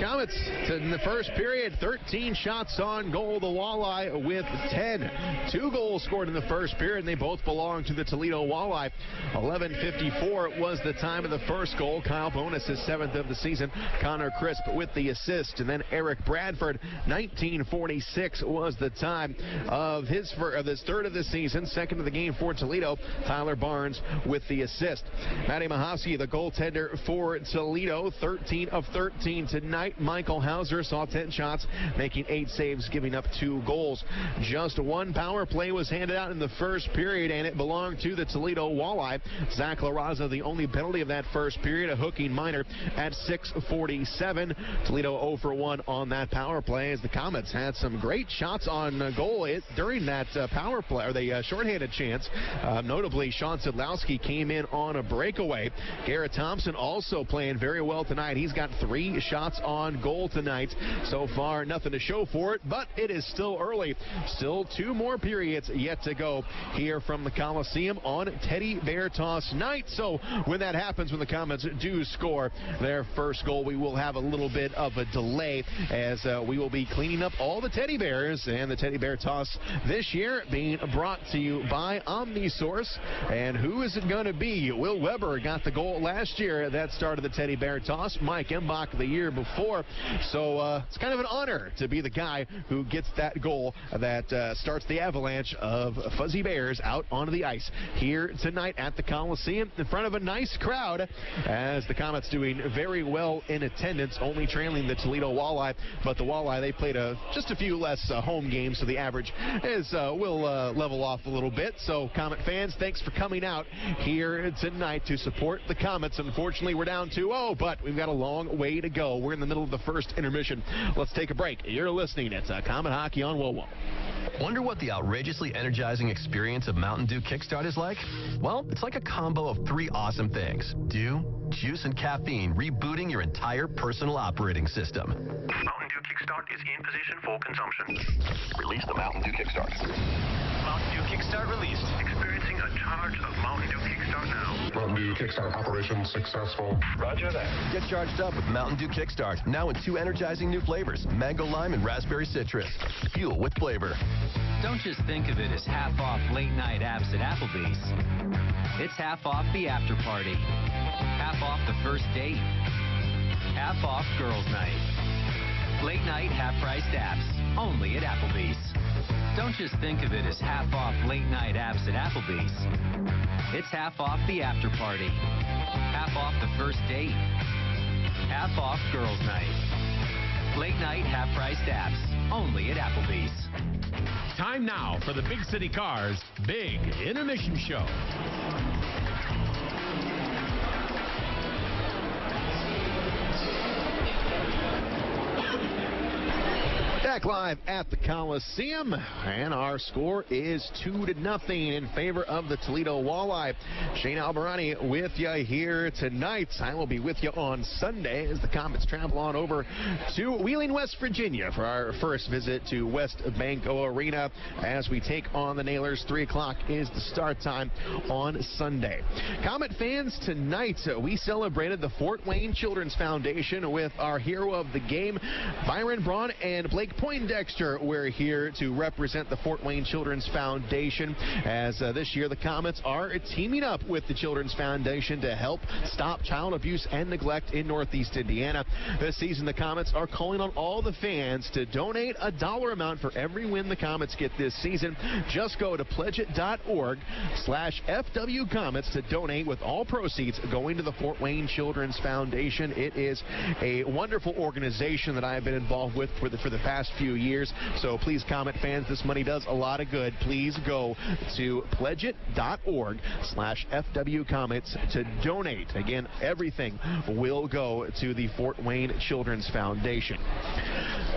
S3: Comets in the first period, 13 shots on goal. The Walleye with 10. 2 goals scored in the first period, and they both belong to the Toledo Walleye. 11:54 was the time of the first goal. Kyle Bonus, his 7th of the season. Connor Crisp with the assist, and then Eric Bradford. 19:46 was the time of his 3rd of the season, 2nd of the game for Toledo. Tyler Barnes with the assist. Matty Mahowski, the goaltender for Toledo, 13 of 13 tonight. Michael Hauser saw 10 shots, making 8 saves, giving up 2 goals. Just 1 power play was handed out in the first period, and it belonged to the Toledo Walleye. Zach LaRaza, the only penalty of that first period, a hooking minor at 6:47. Toledo 0 for 1 on that power play as the Comets had some great shots on goal during that power play, or the shorthanded chance. Notably, Sean Szydlowski came in on a breakaway. Garrett Thompson also playing very well tonight. He's got 3 shots on goal tonight. So far, nothing to show for it, but it is still early. Still 2 more periods yet to go here from the Coliseum on Teddy Bear Toss night. So when that happens, when the Comets do score their first goal, we will have a little bit of a delay as we will be cleaning up all the teddy bears, and the Teddy Bear Toss this year being brought to you by OmniSource. And who is it going to be? Will Weber got the goal last year that started the Teddy Bear Toss. Mike Embach the year before. So it's kind of an honor to be the guy who gets that goal that starts the avalanche of Fuzzy Bears out onto the ice here tonight at the Coliseum in front of a nice crowd as the Comets doing very well in attendance, only trailing the Toledo Walleye. But the Walleye, they played just a few less home games, so the average will level off a little bit. So Comet fans, thanks for coming out here tonight to support the Comets. Unfortunately, we're down 2-0, but we've got a long way to go. We're in the middle of the first intermission. Let's take a break. You're listening. It's Comet Hockey on WOWO.
S8: Wonder what the outrageously energizing experience of Mountain Dew Kickstart is like? Well, it's like a combo of 3 awesome things. Dew, juice, and caffeine rebooting your entire personal operating system.
S14: Mountain Dew Kickstart is in position for consumption. Release the Mountain Dew Kickstart. Mountain Dew Kickstart released. Experiencing a charge of Mountain Dew Kickstart now.
S10: Mountain Dew Kickstart operation successful.
S14: Roger that.
S8: Get charged up with Mountain Dew Kickstart, now in 2 energizing new flavors, mango lime and raspberry citrus. Fuel with flavor.
S15: Don't just think of it as half off late night apps at Applebee's. It's half off the after party, half off the first date, half off girls' night. Late night half-priced apps, only at Applebee's. Don't just think of it as half off late night apps at Applebee's. It's half off the after party, half off the first date, half off girls' night. Late night half-priced apps, only at Applebee's.
S2: Time now for the Big City Cars Big Intermission Show.
S3: Back live at the Coliseum, and our score is 2-0 in favor of the Toledo Walleye. Shane Albarani with you here tonight. I will be with you on Sunday as the Komets travel on over to Wheeling, West Virginia for our first visit to West Banco Arena as we take on the Nailers. 3 o'clock is the start time on Sunday. Komet fans, tonight we celebrated the Fort Wayne Children's Foundation with our hero of the game, Byron Braun and Blake Poindexter. We're here to represent the Fort Wayne Children's Foundation as this year the Komets are teaming up with the Children's Foundation to help stop child abuse and neglect in Northeast Indiana. This season the Komets are calling on all the fans to donate a dollar amount for every win the Komets get this season. Just go to pledgeit.org/FW Komets to donate, with all proceeds going to the Fort Wayne Children's Foundation. It is a wonderful organization that I have been involved with for the past few years. So please, Komet fans, this money does a lot of good. Please go to pledgeit.org/FW Komets to donate. Again, everything will go to the Fort Wayne Children's Foundation.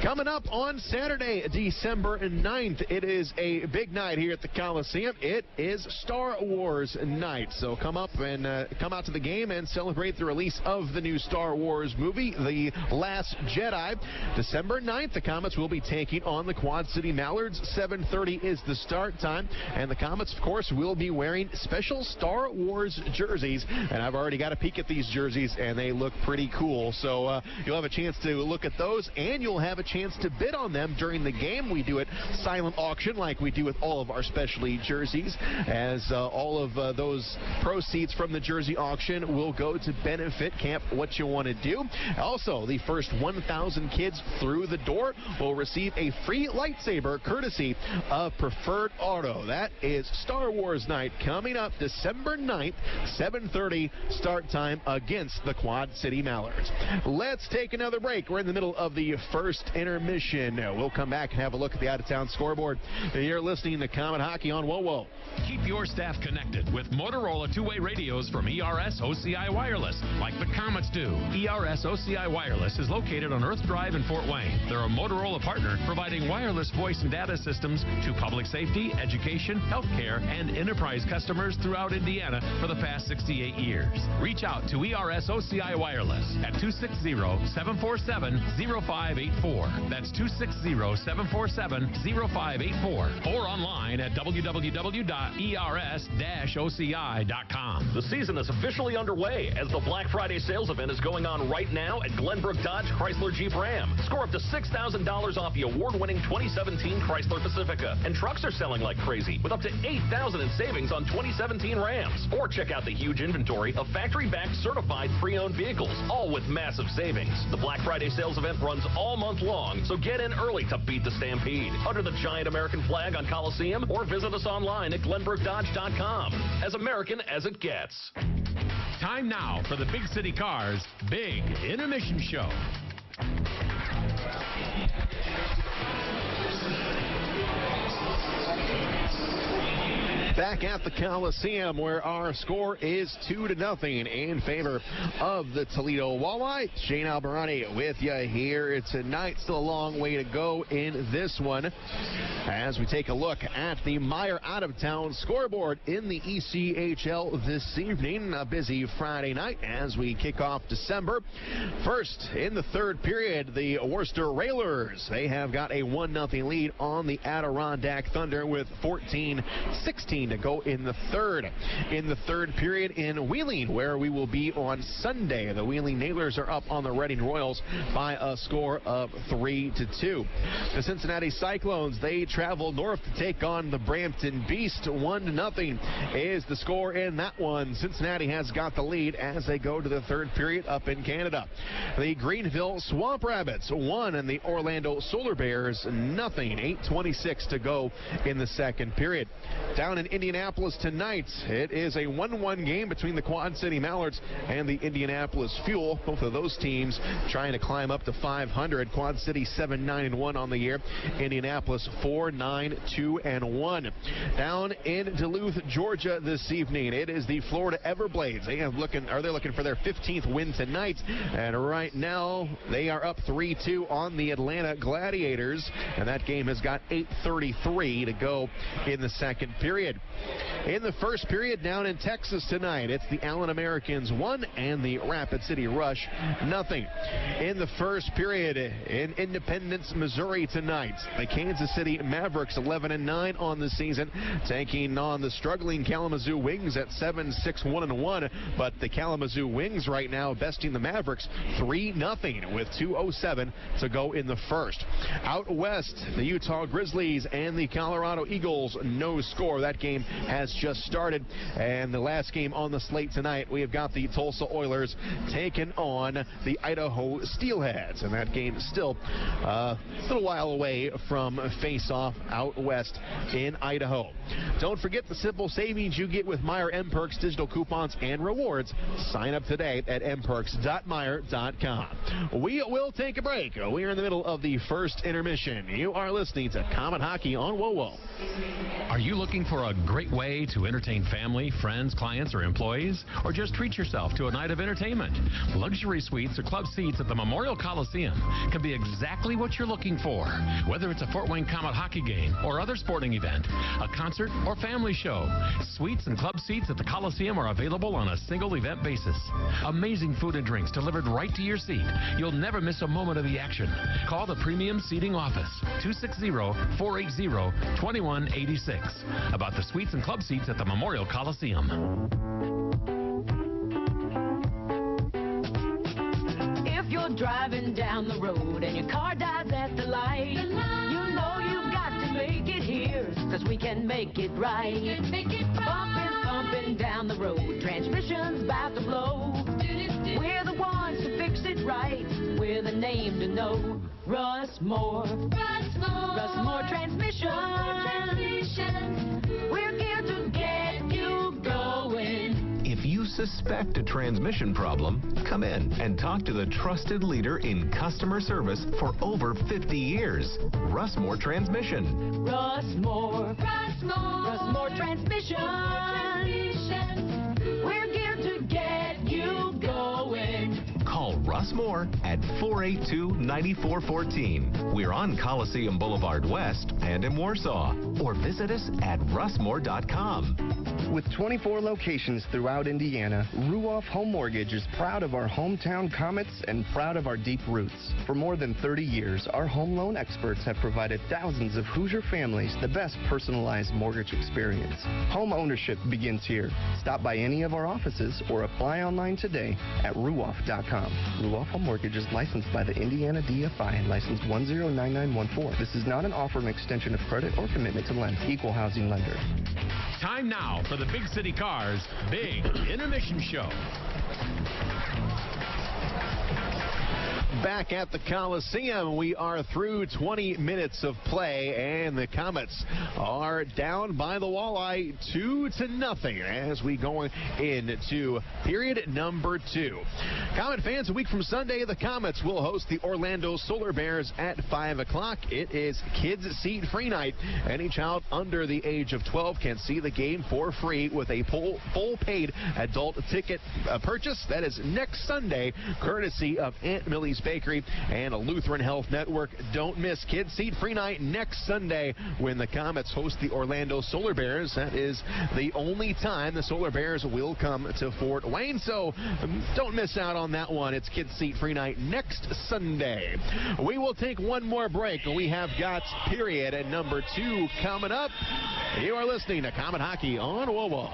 S3: Coming up on Saturday, December 9th, it is a big night here at the Coliseum. It is Star Wars night. So come up and come out to the game and celebrate the release of the new Star Wars movie, The Last Jedi. December 9th, the Komets will be taking on the Quad City Mallards. 7:30 is the start time, and the Komets, of course, will be wearing special Star Wars jerseys, and I've already got a peek at these jerseys, and they look pretty cool. So you'll have a chance to look at those, and you'll have a chance to bid on them during the game. We do it silent auction like we do with all of our specialty jerseys, as all of those proceeds from the jersey auction will go to benefit Camp What You Want to Do. Also, the first 1,000 kids through the door will receive a free lightsaber courtesy of Preferred Auto. That is Star Wars night coming up December 9th, 7:30 start time against the Quad City Mallards. Let's take another break. We're in the middle of the first intermission. We'll come back and have a look at the out-of-town scoreboard. You're listening to Komet Hockey on WoWo.
S2: Keep your staff connected with Motorola two-way radios from ERS OCI Wireless, like the Komets do. ERS OCI Wireless is located on Earth Drive in Fort Wayne. They're a Motorola partner providing wireless voice and data systems to public safety, education, healthcare, and enterprise customers throughout Indiana for the past 68 years. Reach out to ERS OCI Wireless at 260-747-0584. That's 260-747-0584. Or online at www.ers-oci.com.
S16: The season is officially underway as the Black Friday sales event is going on right now at Glenbrook Dodge Chrysler Jeep Ram. Score up to $6,000 off the award-winning 2017 Chrysler Pacifica. And trucks are selling like crazy, with up to $8,000 in savings on 2017 Rams. Or check out the huge inventory of factory-backed certified pre-owned vehicles, all with massive savings. The Black Friday sales event runs all month long, so get in early to beat the stampede. Under the giant American flag on Coliseum, or visit us online at glenbrookdodge.com. As American as it gets.
S2: Time now for the Big City Cars Big Intermission Show.
S3: Back at the Coliseum, where our score is 2-0 in favor of the Toledo Walleye. Shane Albarani with you here tonight. Still a long way to go in this one as we take a look at the Meyer out-of-town scoreboard in the ECHL this evening. A busy Friday night as we kick off December. First, in the third period, the Worcester Railers. They have got a 1-0 lead on the Adirondack Thunder with 14-16 nothing to go in the third. In the third period in Wheeling, where we will be on Sunday, the Wheeling Nailers are up on the Reading Royals by a score of 3-2. The Cincinnati Cyclones, they travel north to take on the Brampton Beast. 1-0 is the score in that one. Cincinnati has got the lead as they go to the third period up in Canada. The Greenville Swamp Rabbits won, and the Orlando Solar Bears nothing. 8:26 to go in the second period. Down in Indianapolis tonight, it is a 1-1 game between the Quad City Mallards and the Indianapolis Fuel. Both of those teams trying to climb up to 500. Quad City 7-9-1 on the year. Indianapolis 4-9-2-1. Down in Duluth, Georgia this evening, it is the Florida Everblades. They're looking for their 15th win tonight, and right now they are up 3-2 on the Atlanta Gladiators, and that game has got 8:33 to go in the second period. In the first period down in Texas tonight, it's the Allen Americans 1 and the Rapid City Rush nothing. In the first period in Independence, Missouri tonight, the Kansas City Mavericks 11-9 on the season, taking on the struggling Kalamazoo Wings at 7-6-1-1, but the Kalamazoo Wings right now besting the Mavericks 3-0 with 2:07 to go in the first. Out west, the Utah Grizzlies and the Colorado Eagles, no score. That game has just started, and the last game on the slate tonight, we have got the Tulsa Oilers taking on the Idaho Steelheads, and that game is still a little while away from face-off out west in Idaho. Don't forget the simple savings you get with Meijer M-Perks digital coupons and rewards. Sign up today at mperks.meijer.com. We will take a break. We are in the middle of the first intermission. You are listening to Comet Hockey on WoWo.
S2: Are you looking for a great way to entertain family, friends, clients, or employees? Or just treat yourself to a night of entertainment? Luxury suites or club seats at the Memorial Coliseum can be exactly what you're looking for. Whether it's a Fort Wayne Comet hockey game or other sporting event, a concert or family show, suites and club seats at the Coliseum are available on a single event basis. Amazing food and drinks delivered right to your seat. You'll never miss a moment of the action. Call the Premium Seating Office, 260-480-2186, about the suites and club seats at the Memorial Coliseum.
S12: If you're driving down the road and your car dies at the light, you know you've got to make it here, because we can make it right. Bumping down the road, transmission's about to blow. We're the ones to fix it right. We're the name to know. Russ Moore Transmission. We're here to get you going.
S6: If you suspect a transmission problem, come in and talk to the trusted leader in customer service for over 50 years, Russ Moore Transmission.
S12: Russ Moore Transmission. We're here to get you going.
S6: Call Russ Moore at 482-9414. We're on Coliseum Boulevard West and in Warsaw. Or visit us at russmore.com.
S17: With 24 locations throughout Indiana, Ruoff Home Mortgage is proud of our hometown Komets and proud of our deep roots. For more than 30 years, our home loan experts have provided thousands of Hoosier families the best personalized mortgage experience. Home ownership begins here. Stop by any of our offices or apply online today at ruoff.com. Ruoff Home Mortgage is licensed by the Indiana DFI, license 109914. This is not an offer, an extension of credit, or commitment to lend. Equal housing lender.
S2: Time now for the Big City Cars Big Intermission Show.
S3: Back at the Coliseum, we are through 20 minutes of play, and the Komets are down by the Walleye 2-0 as we go into period number 2. Comet fans, a week from Sunday, the Komets will host the Orlando Solar Bears at 5 o'clock. It is kids seat free night. Any child under the age of 12 can see the game for free with a full paid adult ticket purchase. That is next Sunday, courtesy of Aunt Millie's Bakery and Lutheran Health Network. Don't miss Kids Seat Free Night next Sunday when the Komets host the Orlando Solar Bears. That is the only time the Solar Bears will come to Fort Wayne, so don't miss out on that one. It's Kids Seat Free Night next Sunday. We will take one more break. We have got period at number 2 coming up. You are listening to Comet Hockey on WOWO.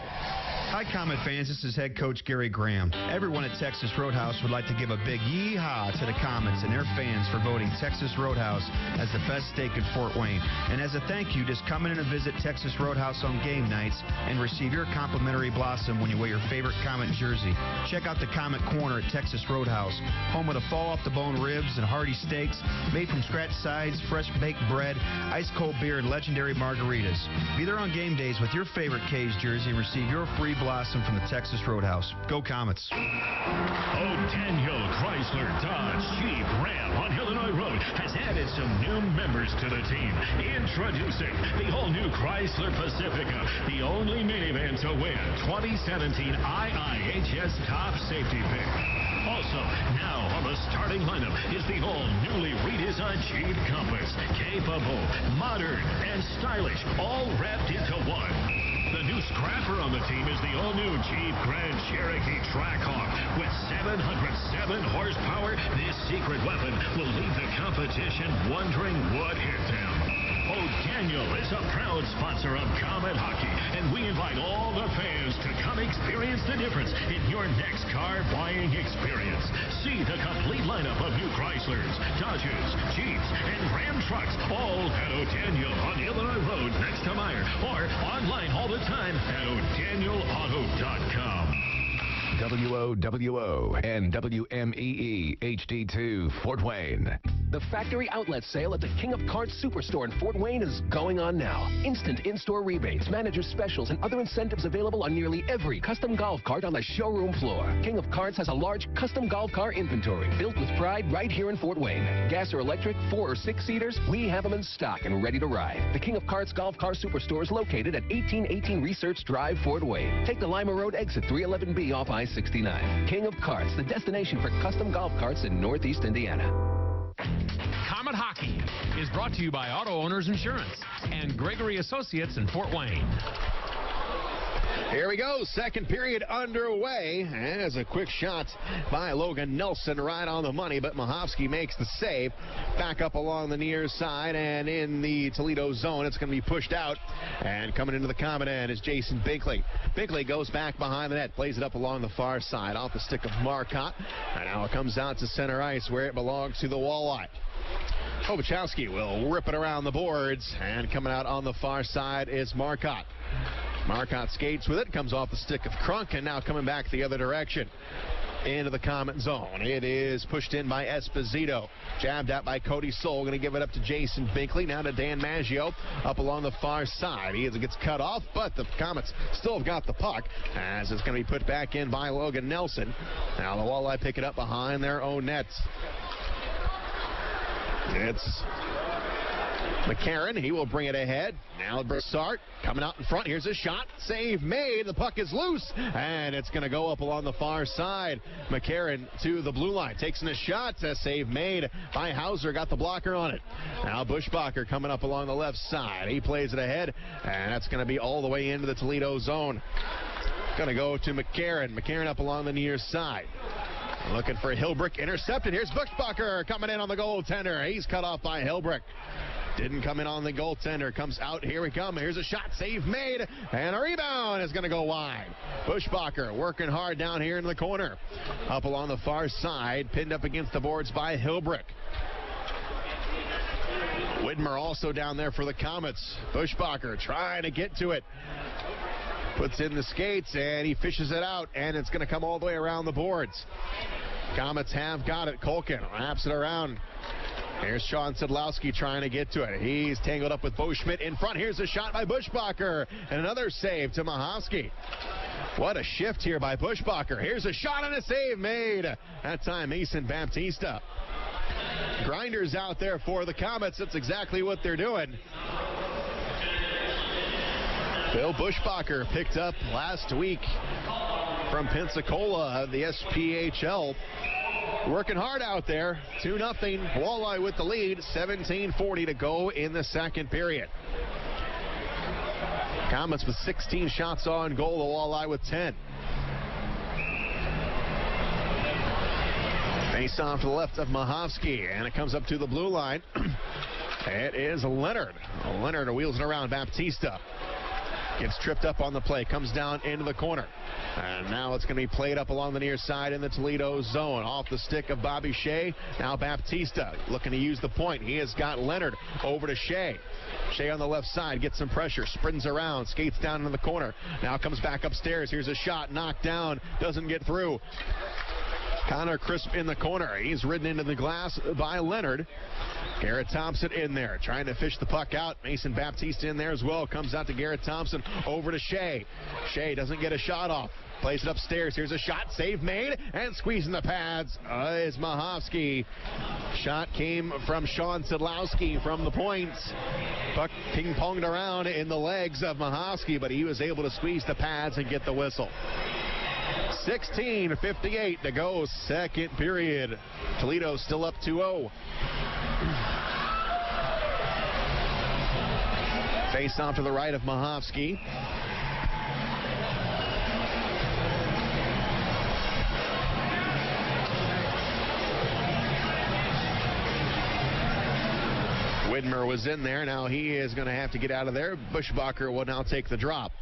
S18: Hi, Comet fans. This is head coach Gary Graham. Everyone at Texas Roadhouse would like to give a big yee-haw to the Komets and their fans for voting Texas Roadhouse as the best steak in Fort Wayne. And as a thank you, just come in and visit Texas Roadhouse on game nights and receive your complimentary blossom when you wear your favorite Comet jersey. Check out the Comet Corner at Texas Roadhouse, home of the fall-off-the-bone ribs and hearty steaks made from scratch sides, fresh baked bread, ice-cold beer, and legendary margaritas. Be there on game days with your favorite K's jersey and receive your free blossom from the Texas Roadhouse. Go Komets.
S10: Daniel Chrysler Dodge Jeep Ram on Illinois Road has added some new members to the team. Introducing the all-new Chrysler Pacifica, the only minivan to win 2017 IIHS Top Safety Pick. Also, now on the starting lineup is the all-newly redesigned Jeep Compass. Capable, modern, and stylish, all wrapped into one. The new scrapper on the team is the all-new Jeep Grand Cherokee Trackhawk. With 707 horsepower, this secret weapon will leave the competition wondering what hit them. Daniel is a proud sponsor of Comet Hockey, and we invite all the fans to come experience the difference in your next car buying experience. See the complete lineup of new Chryslers, Dodges, Jeeps, and Ram trucks, all at O'Daniel on Illinois Road next to Meyer, or online all the time at o'danielauto.com.
S6: WOWO and WMEE HD2 Fort Wayne. The factory outlet sale at the King of Carts Superstore in Fort Wayne is going on now. Instant in-store rebates, manager specials, and other incentives available on nearly every custom golf cart on the showroom floor. King of Carts has a large custom golf car inventory built with pride right here in Fort Wayne. Gas or electric, 4 or 6 seaters, we have them in stock and ready to ride. The King of Carts Golf Car Superstore is located at 1818 Research Drive, Fort Wayne. Take the Lima Road exit 311B off I-69. King of Carts, the destination for custom golf carts in Northeast Indiana.
S2: Comet Hockey is brought to you by Auto Owners Insurance and Gregory Associates in Fort Wayne.
S3: Here we go, second period underway. As a quick shot by Logan Nelson right on the money, but Mahovsky makes the save. Back up along the near side and in the Toledo zone. It's going to be pushed out. And coming into the Comet end is Jason Binkley. Binkley goes back behind the net, plays it up along the far side off the stick of Marcotte. And now it comes out to center ice where it belongs to the Walleye. Obachowski will rip it around the boards, and coming out on the far side is Marcotte. Marcotte skates with it, comes off the stick of Crunk, and now coming back the other direction into the Comet zone. It is pushed in by Esposito. Jabbed out by Cody Soul. Going to give it up to Jason Binkley. Now to Dan Maggio up along the far side. He gets cut off, but the Komets still have got the puck as it's going to be put back in by Logan Nelson. Now the Walleye pick it up behind their own nets. It's McCarron. He will bring it ahead. Now Broussard coming out in front. Here's a shot. Save made. The puck is loose, and it's going to go up along the far side. McCarron to the blue line. Takes in a shot. A save made by Hauser. Got the blocker on it. Now Bushbacher coming up along the left side. He plays it ahead, and that's going to be all the way into the Toledo zone. Going to go to McCarron. McCarron up along the near side. Looking for Hilbrick. Intercepted. Here's Bushbacher coming in on the goaltender. He's cut off by Hilbrick. Didn't come in on the goaltender. Comes out. Here we come. Here's a shot. Save made. And a rebound is going to go wide. Bushbacher working hard down here in the corner. Up along the far side. Pinned up against the boards by Hilbrick. Widmer also down there for the Komets. Bushbacher trying to get to it. Puts in the skates, and he fishes it out, and it's going to come all the way around the boards. Komets have got it. Culkin wraps it around. Here's Sean Szydlowski trying to get to it. He's tangled up with Bo Schmidt in front. Here's a shot by Bushbacher, and another save to Mahovsky. What a shift here by Bushbacher. Here's a shot and a save made. That time, Mason Baptista. Grinders out there for the Komets. That's exactly what they're doing. Bill Bushbacher picked up last week from Pensacola of the SPHL. working hard out there. 2-0. Walleye with the lead. 17:40 to go in the second period. Komets with 16 shots on goal. The Walleye with 10. Face off to the left of Mahovsky, and it comes up to the blue line. It is Leonard. Leonard wheels it around. Baptista gets tripped up on the play, comes down into the corner. And now it's going to be played up along the near side in the Toledo zone. Off the stick of Bobby Shea. Now Baptista looking to use the point. He has got Leonard over to Shea. Shea on the left side gets some pressure, sprints around, skates down into the corner. Now comes back upstairs. Here's a shot, knocked down, doesn't get through. Connor Crisp in the corner. He's ridden into the glass by Leonard. Garrett Thompson in there, trying to fish the puck out. Mason Baptista in there as well. Comes out to Garrett Thompson, over to Shea. Shea doesn't get a shot off. Plays it upstairs. Here's a shot. Save made. And squeezing the pads is Mahovsky. Shot came from Sean Szydlowski from the points. Puck ping-ponged around in the legs of Mahovsky, but he was able to squeeze the pads and get the whistle. 16:58 to go, second period. Toledo still up 2-0. Face off to the right of Mahovsky. Widmer was in there. Now he is going to have to get out of there. Bushbacher will now take the drop.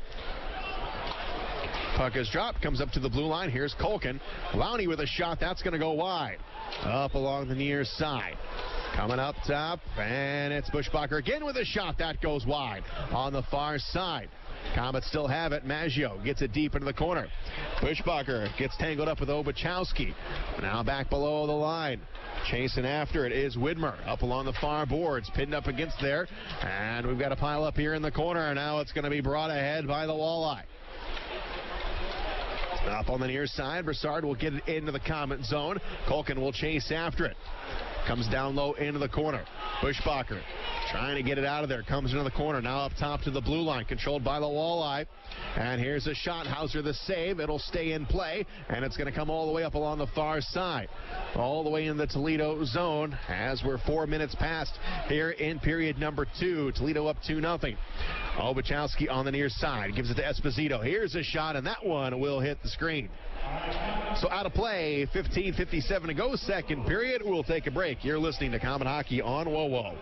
S3: Puck is dropped, comes up to the blue line. Here's Culkin. Lowney with a shot. That's going to go wide. Up along the near side. Coming up top, and it's Bushbacher again with a shot. That goes wide on the far side. Komets still have it. Maggio gets it deep into the corner. Bushbacher gets tangled up with Obachowski. Now back below the line. Chasing after it is Widmer up along the far boards, pinned up against there. And we've got a pile up here in the corner. Now it's going to be brought ahead by the Walleye. Up on the near side, Broussard will get it into the Komet zone. Culkin will chase after it. Comes down low into the corner. Bushbacher trying to get it out of there. Comes into the corner. Now up top to the blue line. Controlled by the Walleye. And here's a shot. Hauser the save. It'll stay in play. And it's going to come all the way up along the far side. All the way in the Toledo zone as we're 4 minutes past here in period number 2. Toledo up 2-0. Obachowski on the near side. Gives it to Esposito. Here's a shot, and that one will hit the screen. So out of play, 15:57 to go, second period. We'll take a break. You're listening to Komet Hockey on WOWO.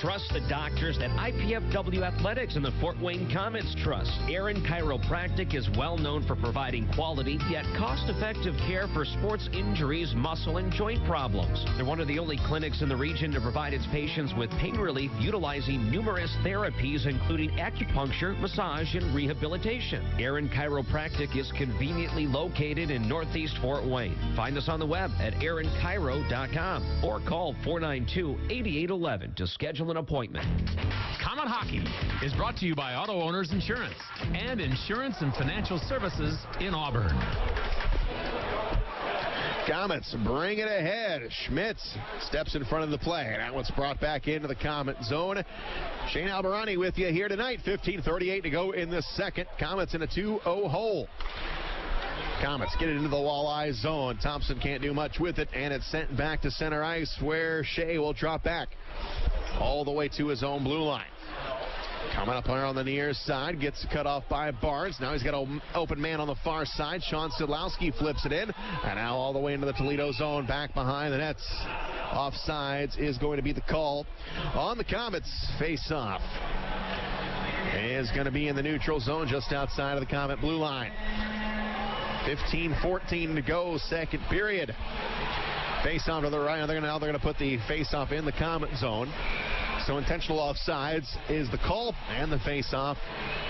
S19: Trust the doctors at IPFW Athletics and the Fort Wayne Komets Trust. Aaron Chiropractic is well known for providing quality yet cost-effective care for sports injuries, muscle, and joint problems. They're one of the only clinics in the region to provide its patients with pain relief utilizing numerous therapies, including acupuncture, massage, and rehabilitation. Aaron Chiropractic is conveniently located in Northeast Fort Wayne. Find us on the web at aaronchiro.com or call 492-8811 to schedule an appointment.
S2: Komet Hockey is brought to you by Auto Owners Insurance and Insurance and Financial Services in Auburn.
S3: Komets bring it ahead. Schmitz steps in front of the play. Now it's brought back into the Komet zone. Shane Albarani with you here tonight. 15:38 to go in the second. Komets in a 2-0 hole. Komets get it into the Walleye zone. Thompson can't do much with it, and it's sent back to center ice where Shea will drop back all the way to his own blue line. Coming up here on the near side, gets cut off by Barnes. Now he's got an open man on the far side. Sean Szydlowski flips it in, and now all the way into the Toledo zone, back behind the nets. Offsides is going to be the call on the Komets. Face-off is going to be in the neutral zone just outside of the Komet blue line. 15:14 to go, second period. Face-off to the right. They're going to put the face-off in the Komet zone. So intentional offsides is the call, and the face-off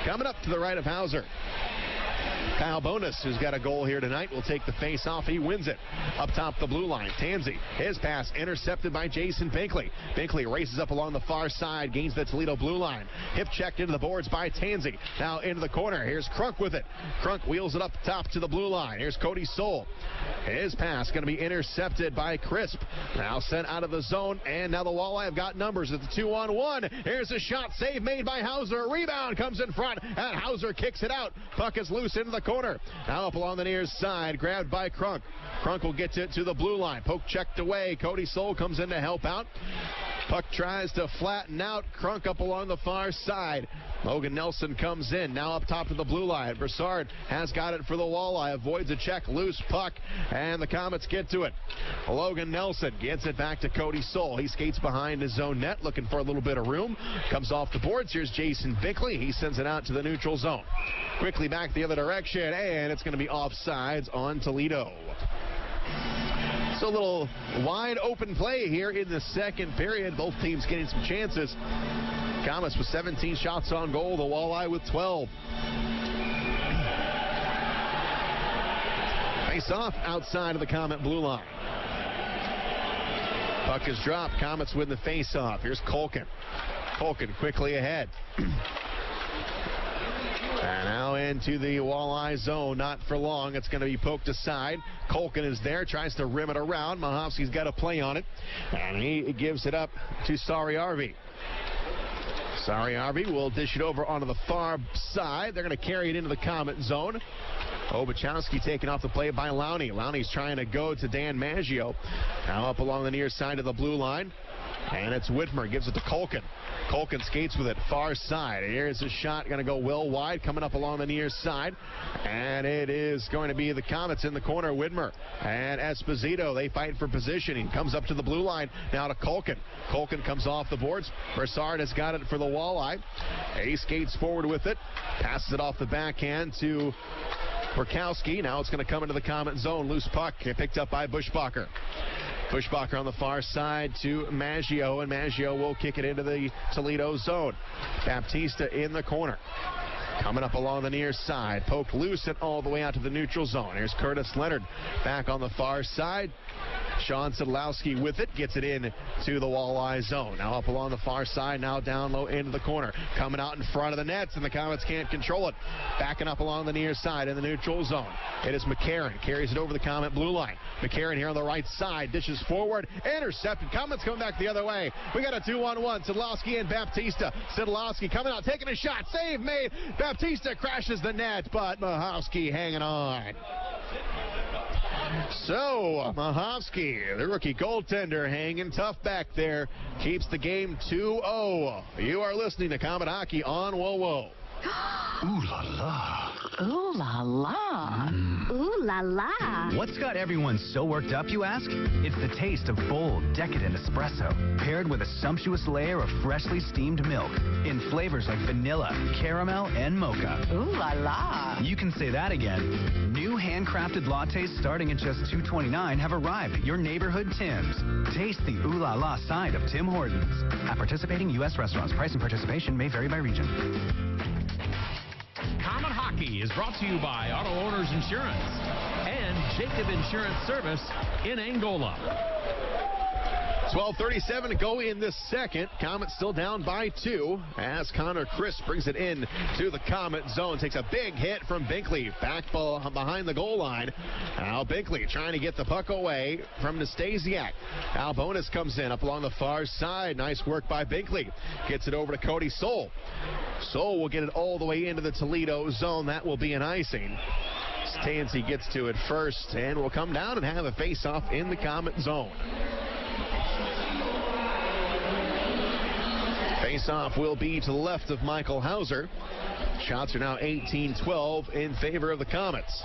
S3: coming up to the right of Hauser. Kyle Bonus, who's got a goal here tonight, will take the face-off. He wins it. Up top the blue line, Tansey. His pass intercepted by Jason Binkley. Binkley races up along the far side, gains the Toledo blue line. Hip checked into the boards by Tansey. Now into the corner. Here's Crunk with it. Crunk wheels it up top to the blue line. Here's Cody Soul. His pass going to be intercepted by Crisp. Now sent out of the zone, and now the Walleye have got numbers. It's a 2-on-1. Here's a shot. Save made by Hauser. A rebound comes in front, and Hauser kicks it out. Puck is loose into the the corner. Now up along the near side, grabbed by Crunk. Crunk will get it to the blue line. Poke checked away. Cody Soul comes in to help out. Puck tries to flatten out. Crunk up along the far side. Logan Nelson comes in. Now up top to the blue line. Broussard has got it for the Walleye. Avoids a check. Loose puck. And the Komets get to it. Logan Nelson gets it back to Cody Soul. He skates behind his own net, looking for a little bit of room. Comes off the boards. Here's Jason Binkley. He sends it out to the neutral zone. Quickly back the other direction. And it's going to be offsides on Toledo. It's a little wide open play here in the second period. Both teams getting some chances. Komets with 17 shots on goal. The Walleye with 12. Face off outside of the Komet blue line. Puck is dropped. Komets win the face off. Here's Culkin. Culkin quickly ahead. And now into the Walleye zone. Not for long. It's going to be poked aside. Culkin is there. Tries to rim it around. Mahovsky's got a play on it. And he gives it up to Sariarvi. Sariarvi will dish it over onto the far side. They're going to carry it into the Komet zone. Obachowski taken off the play by Lowney. Lowney's trying to go to Dan Maggio. Now up along the near side of the blue line. And it's Whitmer. Gives it to Culkin. Culkin skates with it far side. Here's a shot going to go well wide, coming up along the near side. And it is going to be the Komets in the corner. Whitmer and Esposito, they fight for position. He comes up to the blue line. Now to Culkin. Culkin comes off the boards. Broussard has got it for the Walleye. He skates forward with it. Passes it off the backhand to Borkowski. Now it's going to come into the Komet zone. Loose puck picked up by Bushbacher. Bushbacher on the far side to Maggio, and Maggio will kick it into the Toledo zone. Baptista in the corner. Coming up along the near side. Poked loose and all the way out to the neutral zone. Here's Curtis Leonard back on the far side. Sean Szydlowski with it. Gets it in to the Walleye zone. Now up along the far side. Now down low into the corner. Coming out in front of the nets, and the Komets can't control it. Backing up along the near side in the neutral zone. It is McCarron. Carries it over the Komet blue line. McCarron here on the right side. Dishes forward. Intercepted. Komets coming back the other way. We got a 2-on-1. Szydlowski and Baptista. Szydlowski coming out, taking a shot. Save made. Baptista crashes the net, but Mahovsky hanging on. So, Mahovsky, the rookie goaltender, hanging tough back there, keeps the game 2-0. You are listening to Komet Hockey on WoWo.
S8: Ooh la la.
S20: Ooh la la. Ooh la la.
S21: What's got everyone so worked up, you ask? It's the taste of bold, decadent espresso, paired with a sumptuous layer of freshly steamed milk in flavors like vanilla, caramel, and mocha.
S20: Ooh la la.
S21: You can say that again. New handcrafted lattes starting at just $2.29 have arrived at your neighborhood Tim's. Taste the ooh la la side of Tim Hortons. At participating U.S. restaurants, price and participation may vary by region.
S2: Komet Hockey is brought to you by Auto Owners Insurance and Jacob Insurance Service in Angola.
S3: 12:37 to go in this second. Komets still down by 2 as Connor Crisp brings it in to the Komet zone. Takes a big hit from Binkley back behind the goal line. Now Binkley trying to get the puck away from Nastasiak. Albonis comes in up along the far side. Nice work by Binkley. Gets it over to Cody Soul. Soul will get it all the way into the Toledo zone. That will be an icing. Tansey gets to it first and will come down and have a face-off in the Komet zone. Face-off will be to the left of Michael Hauser. Shots are now 18-12 in favor of the Komets.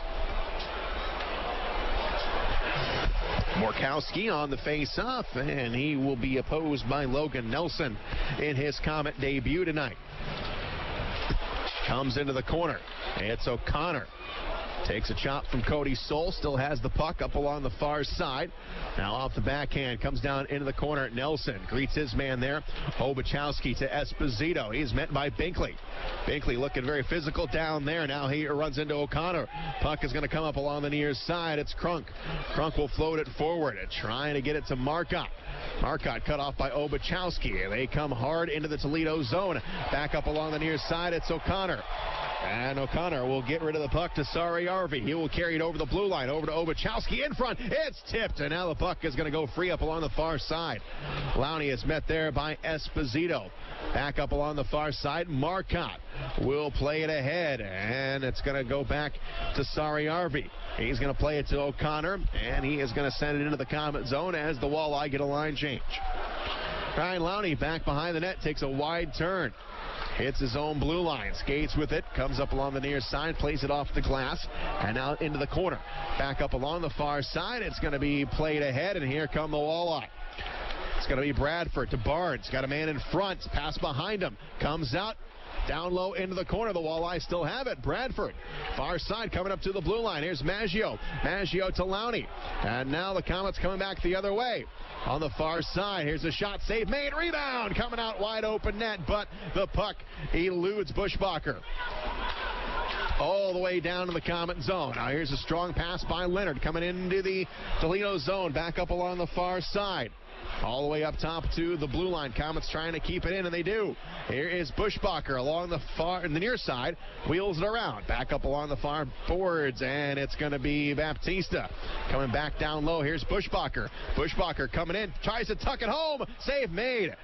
S3: Morkowski on the face-off, and he will be opposed by Logan Nelson in his Komet debut tonight. Comes into the corner. It's O'Connor. Takes a chop from Cody Soul. Still has the puck up along the far side. Now off the backhand. Comes down into the corner. Nelson greets his man there. Obachowski to Esposito. He's met by Binkley. Binkley looking very physical down there. Now he runs into O'Connor. Puck is going to come up along the near side. It's Crunk. Crunk will float it forward. Trying to get it to Marcotte. Marcotte cut off by Obachowski. They come hard into the Toledo zone. Back up along the near side. It's O'Connor. And O'Connor will get rid of the puck to Sariarvi. He will carry it over the blue line, over to Obachowski in front. It's tipped, and now the puck is going to go free up along the far side. Lowney is met there by Esposito. Back up along the far side, Marcotte will play it ahead, and it's going to go back to Sariarvi. He's going to play it to O'Connor, and he is going to send it into the Komet zone as the Walleye get a line change. Ryan Lowney back behind the net, takes a wide turn. Hits his own blue line, skates with it, comes up along the near side, plays it off the glass, and out into the corner. Back up along the far side, it's going to be played ahead, and here come the Walleye. It's going to be Bradford to Barnes, got a man in front, pass behind him, comes out, down low into the corner. The Walleye still have it. Bradford, far side, coming up to the blue line. Here's Maggio. Maggio to Lowney. And now the Komets coming back the other way. On the far side, here's a shot, save made, rebound, coming out wide open net, but the puck eludes Bushbacher. All the way down to the Komet zone. Now here's a strong pass by Leonard coming into the Toledo zone, back up along the far side. All the way up top to the blue line. Komets trying to keep it in, and they do. Here is Bushbacher along the near side. Wheels it around. Back up along the far boards, and it's going to be Baptista. Coming back down low. Here's Bushbacher. Bushbacher coming in. Tries to tuck it home. Save made.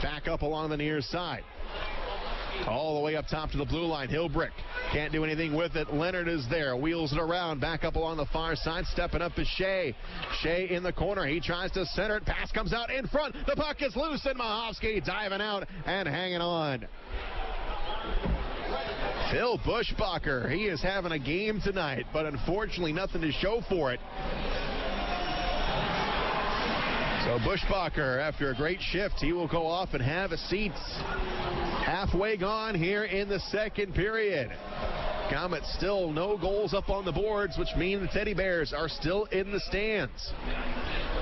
S3: Back up along the near side. All the way up top to the blue line. Hilbrick can't do anything with it. Leonard is there. Wheels it around. Back up along the far side. Stepping up is Shea. Shea in the corner. He tries to center it. Pass comes out in front. The puck is loose, and Mahovsky diving out and hanging on. Phil Bushbacher. He is having a game tonight, but unfortunately nothing to show for it. So Bushbacher, after a great shift, he will go off and have a seat. Halfway gone here in the second period. Komets still no goals up on the boards, which means the Teddy Bears are still in the stands.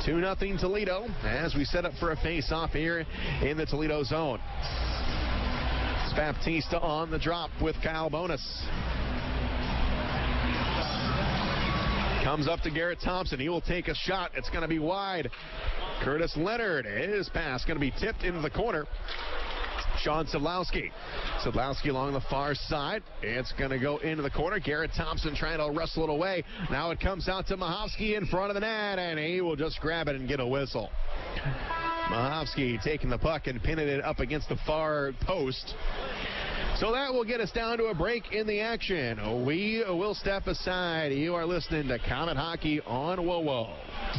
S3: 2-0 Toledo as we set up for a face-off here in the Toledo zone. It's Baptista on the drop with Kyle Bonus. Comes up to Garrett Thompson. He will take a shot. It's going to be wide. Curtis Leonard, his pass going to be tipped into the corner. Sean Szydlowski. Szydlowski along the far side. It's going to go into the corner. Garrett Thompson trying to wrestle it away. Now it comes out to Mahovsky in front of the net, and he will just grab it and get a whistle. Mahovsky taking the puck and pinning it up against the far post. So that will get us down to a break in the action. We will step aside. You are listening to Komet Hockey on WoWo.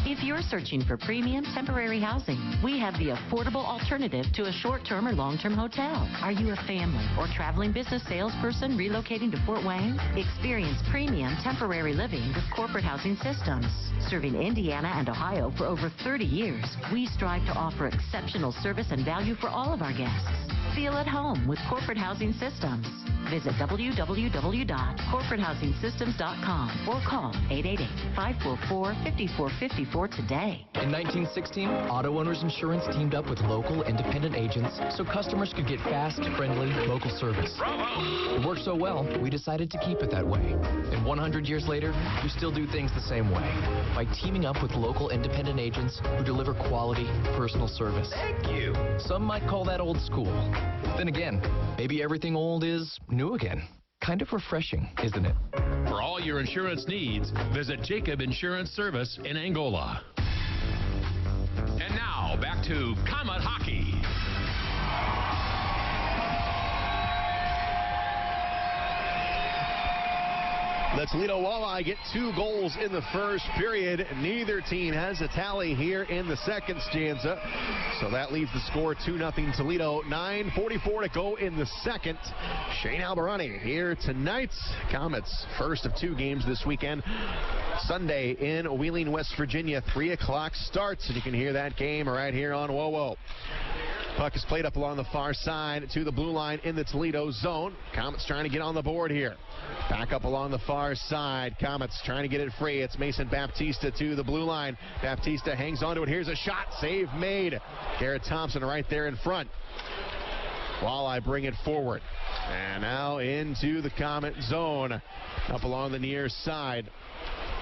S1: If you're searching for premium temporary housing, we have the affordable alternative to a short-term or long-term hotel. Are you a family or traveling business salesperson relocating to Fort Wayne? Experience premium temporary living with Corporate Housing Systems. Serving Indiana and Ohio for over 30 years, we strive to offer exceptional service and value for all of our guests. Feel at home with Corporate Housing Systems. Visit www.corporatehousinsystems.com or call 888-544-5454 today.
S22: In 1916, Auto Owners Insurance teamed up with local independent agents so customers could get fast, friendly, local service. Bravo! It worked so well, we decided to keep it that way. And 100 years later, we still do things the same way by teaming up with local independent agents who deliver quality, personal service. Thank you. Some might call that old school. Then again, maybe everything old is new again. Kind of refreshing, isn't it?
S2: For all your insurance needs, visit Jacob Insurance Service in Angola. And now, back to Komet Hockey.
S3: The Toledo Walleye get 2 goals in the first period. Neither team has a tally here in the second stanza. So that leaves the score 2-0 Toledo. 9:44 to go in the second. Shane Albarani here tonight. Komets first of 2 games this weekend. Sunday in Wheeling, West Virginia. 3 o'clock starts. And you can hear that game right here on WoWo. Puck is played up along the far side to the blue line in the Toledo zone. Komets trying to get on the board here. Back up along the far side. Komets trying to get it free. It's Mason Baptista to the blue line. Baptista hangs onto it. Here's a shot. Save made. Garrett Thompson right there in front. Walleye bring it forward. And now into the Komet zone. Up along the near side.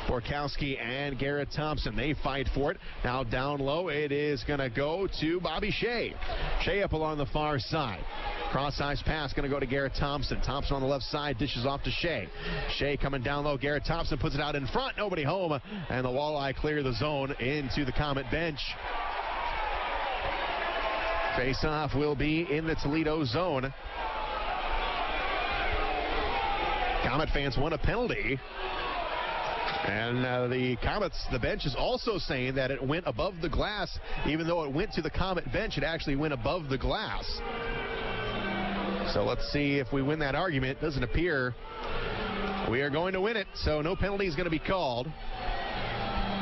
S3: Borkowski and Garrett Thompson. They fight for it. Now down low, it is going to go to Bobby Shea. Shea up along the far side. Cross-ice pass going to go to Garrett Thompson. Thompson on the left side dishes off to Shea. Shea coming down low. Garrett Thompson puts it out in front. Nobody home. And the Walleye clear the zone into the Komet bench. Face-off will be in the Toledo zone. Komet fans want a penalty. And the Komets, the bench is also saying that it went above the glass. Even though it went to the Komet bench, it actually went above the glass. So let's see if we win that argument. Doesn't appear we are going to win it. So no penalty is going to be called.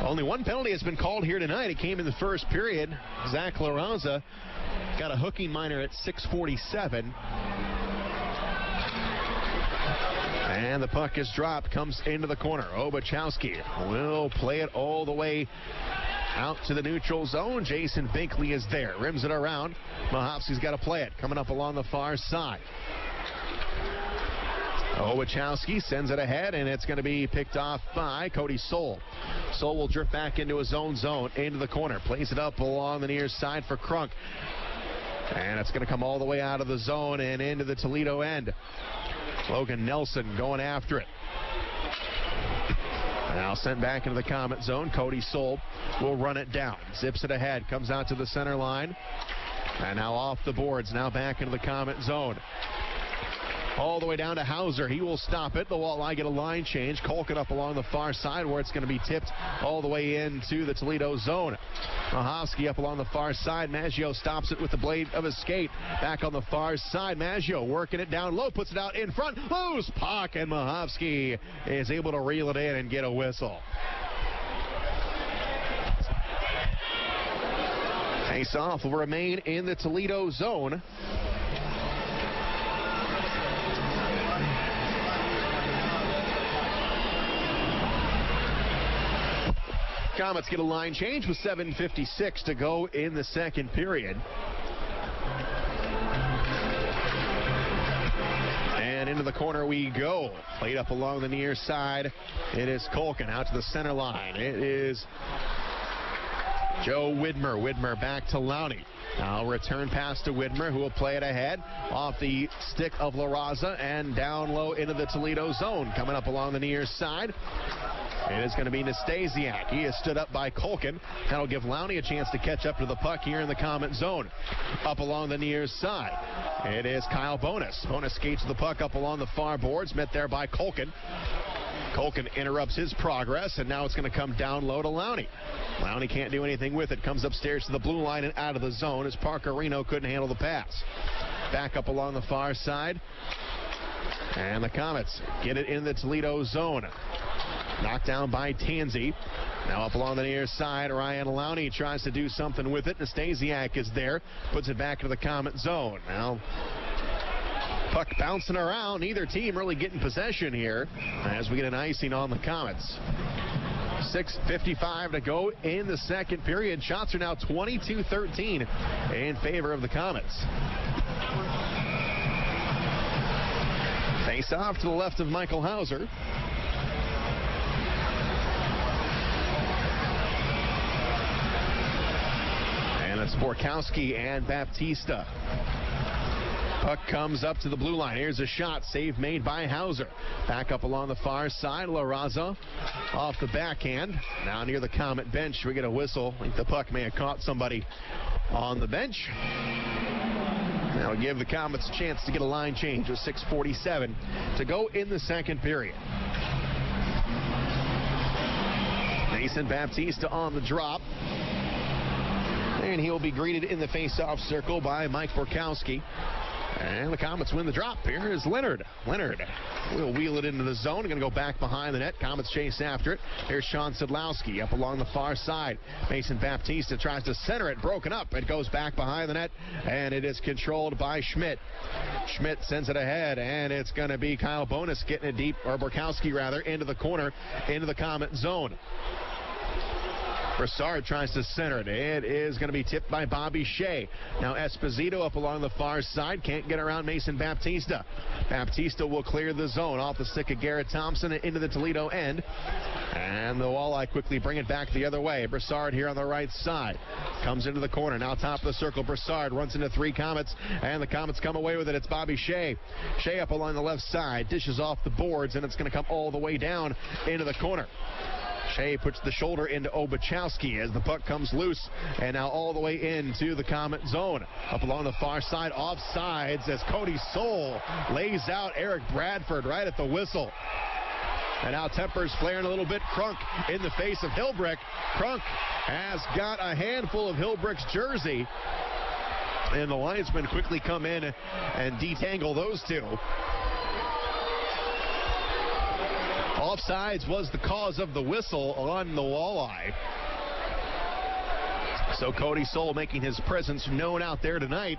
S3: Only one penalty has been called here tonight. It came in the first period. Zach LaRaza got a hooking minor at 6:47. And the puck is dropped, comes into the corner. Obachowski will play it all the way out to the neutral zone. Jason Binkley is there. Rims it around. Mahovsky's got to play it. Coming up along the far side. Obachowski sends it ahead, and it's going to be picked off by Cody Soul. Soul will drift back into his own zone, into the corner. Plays it up along the near side for Crunk. And it's going to come all the way out of the zone and into the Toledo end. Logan Nelson going after it. Now sent back into the Komet zone. Cody Soul will run it down. Zips it ahead. Comes out to the center line. And now off the boards. Now back into the Komet zone. All the way down to Hauser. He will stop it. The Walleye get a line change. Culkin up along the far side where it's going to be tipped all the way into the Toledo zone. Mahovsky up along the far side. Maggio stops it with the blade of his skate. Back on the far side. Maggio working it down low. Puts it out in front. Loose puck. And Mahovsky is able to reel it in and get a whistle. Face-off will remain in the Toledo zone. Komets get a line change with 7:56 to go in the second period. And into the corner we go. Played up along the near side. It is Culkin out to the center line. It is Joe Widmer. Widmer back to Lowney. Now return pass to Widmer, who will play it ahead off the stick of LaRaza and down low into the Toledo zone. Coming up along the near side. It is going to be Nastasiak. He is stood up by Culkin. That'll give Lowney a chance to catch up to the puck here in the Komet zone. Up along the near side. It is Kyle Bonus. Bonus skates the puck up along the far boards, met there by Culkin. Culkin interrupts his progress, and now it's going to come down low to Lowney. Lowney can't do anything with it. Comes upstairs to the blue line and out of the zone as Parker Reno couldn't handle the pass. Back up along the far side. And the Komets get it in the Toledo zone. Knocked down by Tansey. Now up along the near side, Ryan Lowney tries to do something with it. Nastasiak is there. Puts it back into the Komet zone. Now, puck bouncing around. Neither team really getting possession here as we get an icing on the Komets. 6:55 to go in the second period. Shots are now 22-13 in favor of the Komets. Face off to the left of Michael Hauser. And it's Borkowski and Baptista. Puck comes up to the blue line. Here's a shot. Save made by Hauser. Back up along the far side. LaRaza off the backhand. Now near the Komet bench. We get a whistle. I think the puck may have caught somebody on the bench. That'll give the Komets a chance to get a line change with 6:47 to go in the second period. Mason Baptista on the drop. And he'll be greeted in the face-off circle by Mike Borkowski. And the Komets win the drop. Here is Leonard. Leonard will wheel it into the zone. Going to go back behind the net. Komets chase after it. Here's Sean Szydlowski up along the far side. Mason Baptista tries to center it. Broken up. It goes back behind the net. And it is controlled by Schmidt. Schmidt sends it ahead. And it's going to be Kyle Bonus getting it deep, or Borkowski rather, into the corner, into the Komet zone. Broussard tries to center it. It is going to be tipped by Bobby Shea. Now Esposito up along the far side. Can't get around Mason Baptista. Baptista will clear the zone off the stick of Garrett Thompson into the Toledo end. And the Walleye quickly bring it back the other way. Broussard here on the right side. Comes into the corner. Now top of the circle. Broussard runs into 3 Komets. And the Komets come away with it. It's Bobby Shea. Shea up along the left side. Dishes off the boards. And it's going to come all the way down into the corner. Shea puts the shoulder into Obachowski as the puck comes loose, and now all the way into the Comet zone. Up along the far side, offsides as Cody Soul lays out Eric Bradford right at the whistle. And now tempers flaring a little bit. Crunk in the face of Hilbrick. Crunk has got a handful of Hilbrick's jersey, and the linesmen quickly come in and detangle those two. Offsides was the cause of the whistle on the Walleye. So Cody Soul making his presence known out there tonight.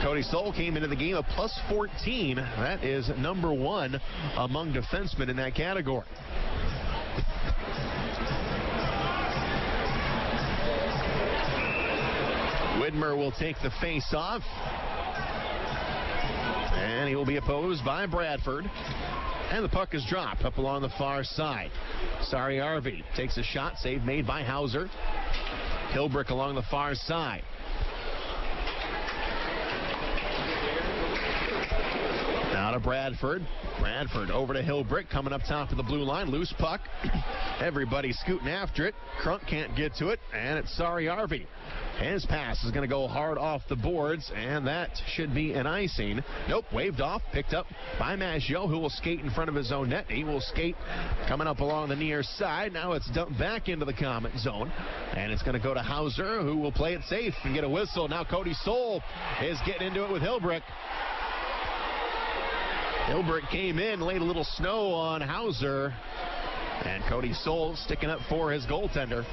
S3: Cody Soul came into the game a plus 14. That is number 1 among defensemen in that category. Widmer will take the face off. And he will be opposed by Bradford. And the puck is dropped up along the far side. Sariarvi takes a shot. Save made by Hauser. Hilbrick along the far side. Now to Bradford. Bradford over to Hilbrick, coming up top of the blue line. Loose puck. Everybody scooting after it. Crunk can't get to it, and it's Sariarvi. His pass is going to go hard off the boards, and that should be an icing. Nope, waved off, picked up by Maggio, who will skate in front of his own net. He will skate coming up along the near side. Now it's dumped back into the Comet zone, and it's going to go to Hauser, who will play it safe and get a whistle. Now Cody Soul is getting into it with Hilbrick. Hilbrick came in, laid a little snow on Hauser, and Cody Soul sticking up for his goaltender.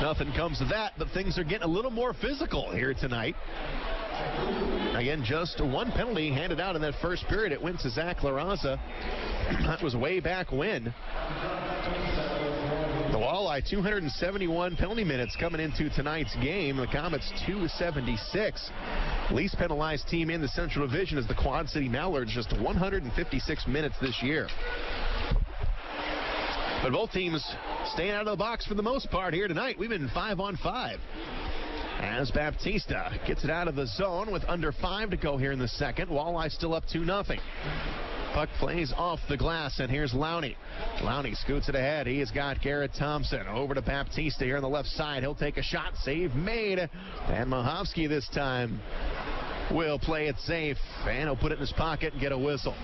S3: Nothing comes of that, but things are getting a little more physical here tonight. Again, just 1 penalty handed out in that first period. It went to Zach LaRaza. That was way back when. The Walleye, 271 penalty minutes coming into tonight's game. The Komets, 276. Least penalized team in the Central Division is the Quad City Mallards, just 156 minutes this year. But both teams staying out of the box for the most part here tonight. We've been 5-on-5. As Baptista gets it out of the zone with under 5 to go here in the second. Walleye still up 2-0. Puck plays off the glass, and here's Lowney. Lowney scoots it ahead. He has got Garrett Thompson over to Baptista here on the left side. He'll take a shot. Save made. And Mahovsky this time will play it safe. And he'll put it in his pocket and get a whistle.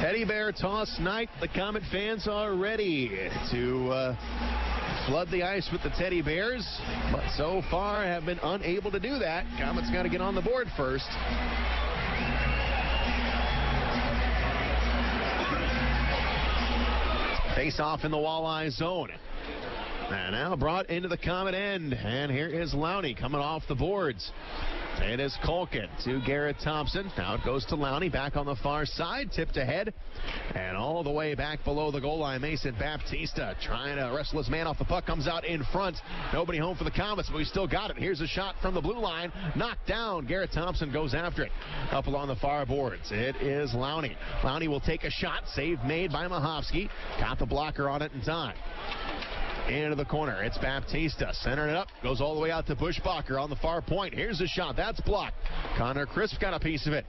S3: Teddy Bear toss night. The Comet fans are ready to flood the ice with the Teddy Bears, but so far have been unable to do that. Comet's got to get on the board first. Face off in the Walleye zone. And now brought into the Comet end. And here is Lowney coming off the boards. It is Culkin to Garrett Thompson. Now it goes to Lowney back on the far side. Tipped ahead. And all the way back below the goal line, Mason Baptista trying to wrestle his man off the puck. Comes out in front. Nobody home for the Komets, but we still got it. Here's a shot from the blue line. Knocked down. Garrett Thompson goes after it. Up along the far boards. It is Lowney. Lowney will take a shot. Save made by Mahovsky. Got the blocker on it in time. Into the corner. It's Baptista. Centering it up. Goes all the way out to Bushbacher on the far point. Here's a shot. That's blocked. Connor Crisp got a piece of it.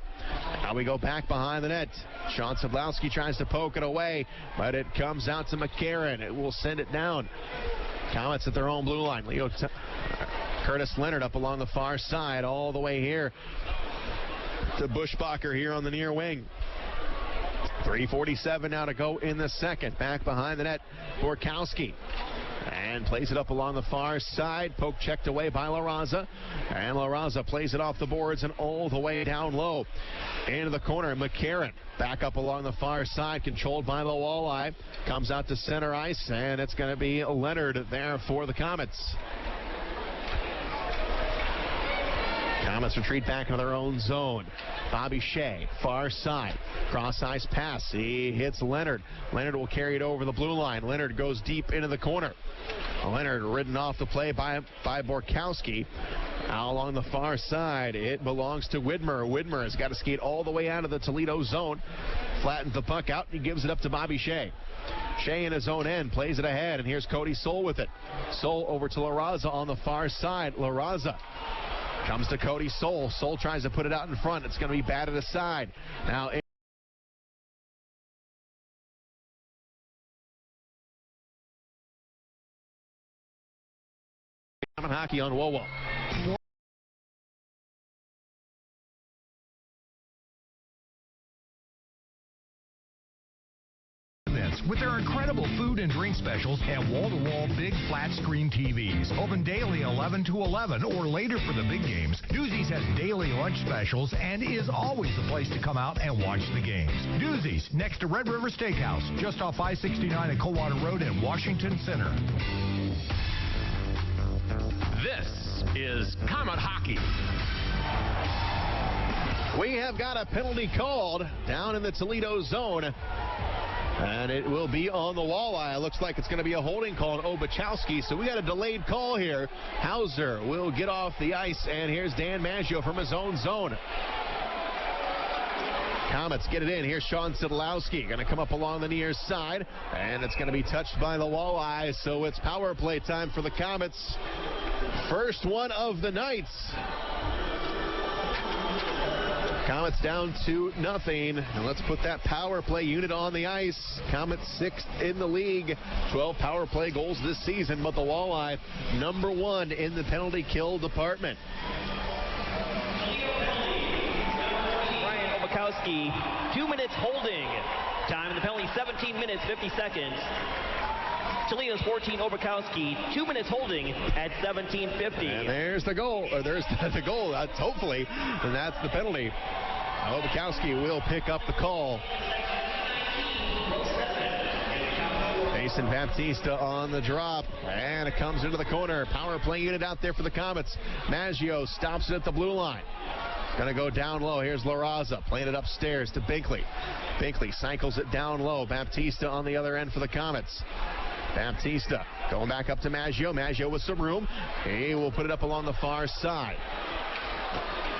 S3: Now we go back behind the net. Sean Szydlowski tries to poke it away, but it comes out to McCarron. It will send it down. Komets at their own blue line. Curtis Leonard up along the far side all the way here to Bushbacher here on the near wing. 3:47 now to go in the second. Back behind the net, Borkowski. And plays it up along the far side. Poke checked away by LaRaza. And LaRaza plays it off the boards and all the way down low. Into the corner, McCarron. Back up along the far side, controlled by the Walleye. Comes out to center ice, and it's going to be Leonard there for the Komets. Komets retreat back into their own zone. Bobby Shea, far side. Cross-ice pass. He hits Leonard. Leonard will carry it over the blue line. Leonard goes deep into the corner. Leonard ridden off the play by Borkowski. Now along the far side, it belongs to Widmer. Widmer has got to skate all the way out of the Toledo zone. Flattens the puck out, and he gives it up to Bobby Shea. Shea in his own end, plays it ahead, and here's Cody Soul with it. Soul over to LaRaza on the far side. LaRaza comes to Cody Soul. Soul tries to put it out in front. It's going to be batted aside. Now hockey on Wowo.
S11: With their incredible food and drink specials and wall-to-wall big flat screen TVs. Open daily 11 to 11 or later for the big games. Doozy's has daily lunch specials and is always the place to come out and watch the games. Doozy's, next to Red River Steakhouse, just off I-69 at Coldwater Road in Washington Center.
S2: This is Comet Hockey.
S3: We have got a penalty called down in the Toledo zone. And it will be on the Walleye. It looks like it's going to be a holding call on Obachowski. So we got a delayed call here. Hauser will get off the ice. And here's Dan Maggio from his own zone. Komets get it in. Here's Sean Szydlowski. Going to come up along the near side. And it's going to be touched by the Walleye. So it's power play time for the Komets. First one of the night. Komets down 2-0. And let's put that power play unit on the ice. Komets 6th in the league. 12 power play goals this season, but the Walleye number 1 in the penalty kill department.
S4: Brian Obachowski, 2 minutes holding. Time in the penalty, 17 minutes, 50 seconds. Toledo's 14, Obachowski, 2 minutes holding at 17:50.
S3: And there's the goal. Or there's the goal, hopefully. And that's the penalty. Obachowski will pick up the call. Mason Baptista on the drop. And it comes into the corner. Power play unit out there for the Komets. Maggio stops it at the blue line. Going to go down low. Here's LaRaza playing it upstairs to Binkley. Binkley cycles it down low. Baptista on the other end for the Komets. Baptista going back up to Maggio. Maggio with some room. He will put it up along the far side.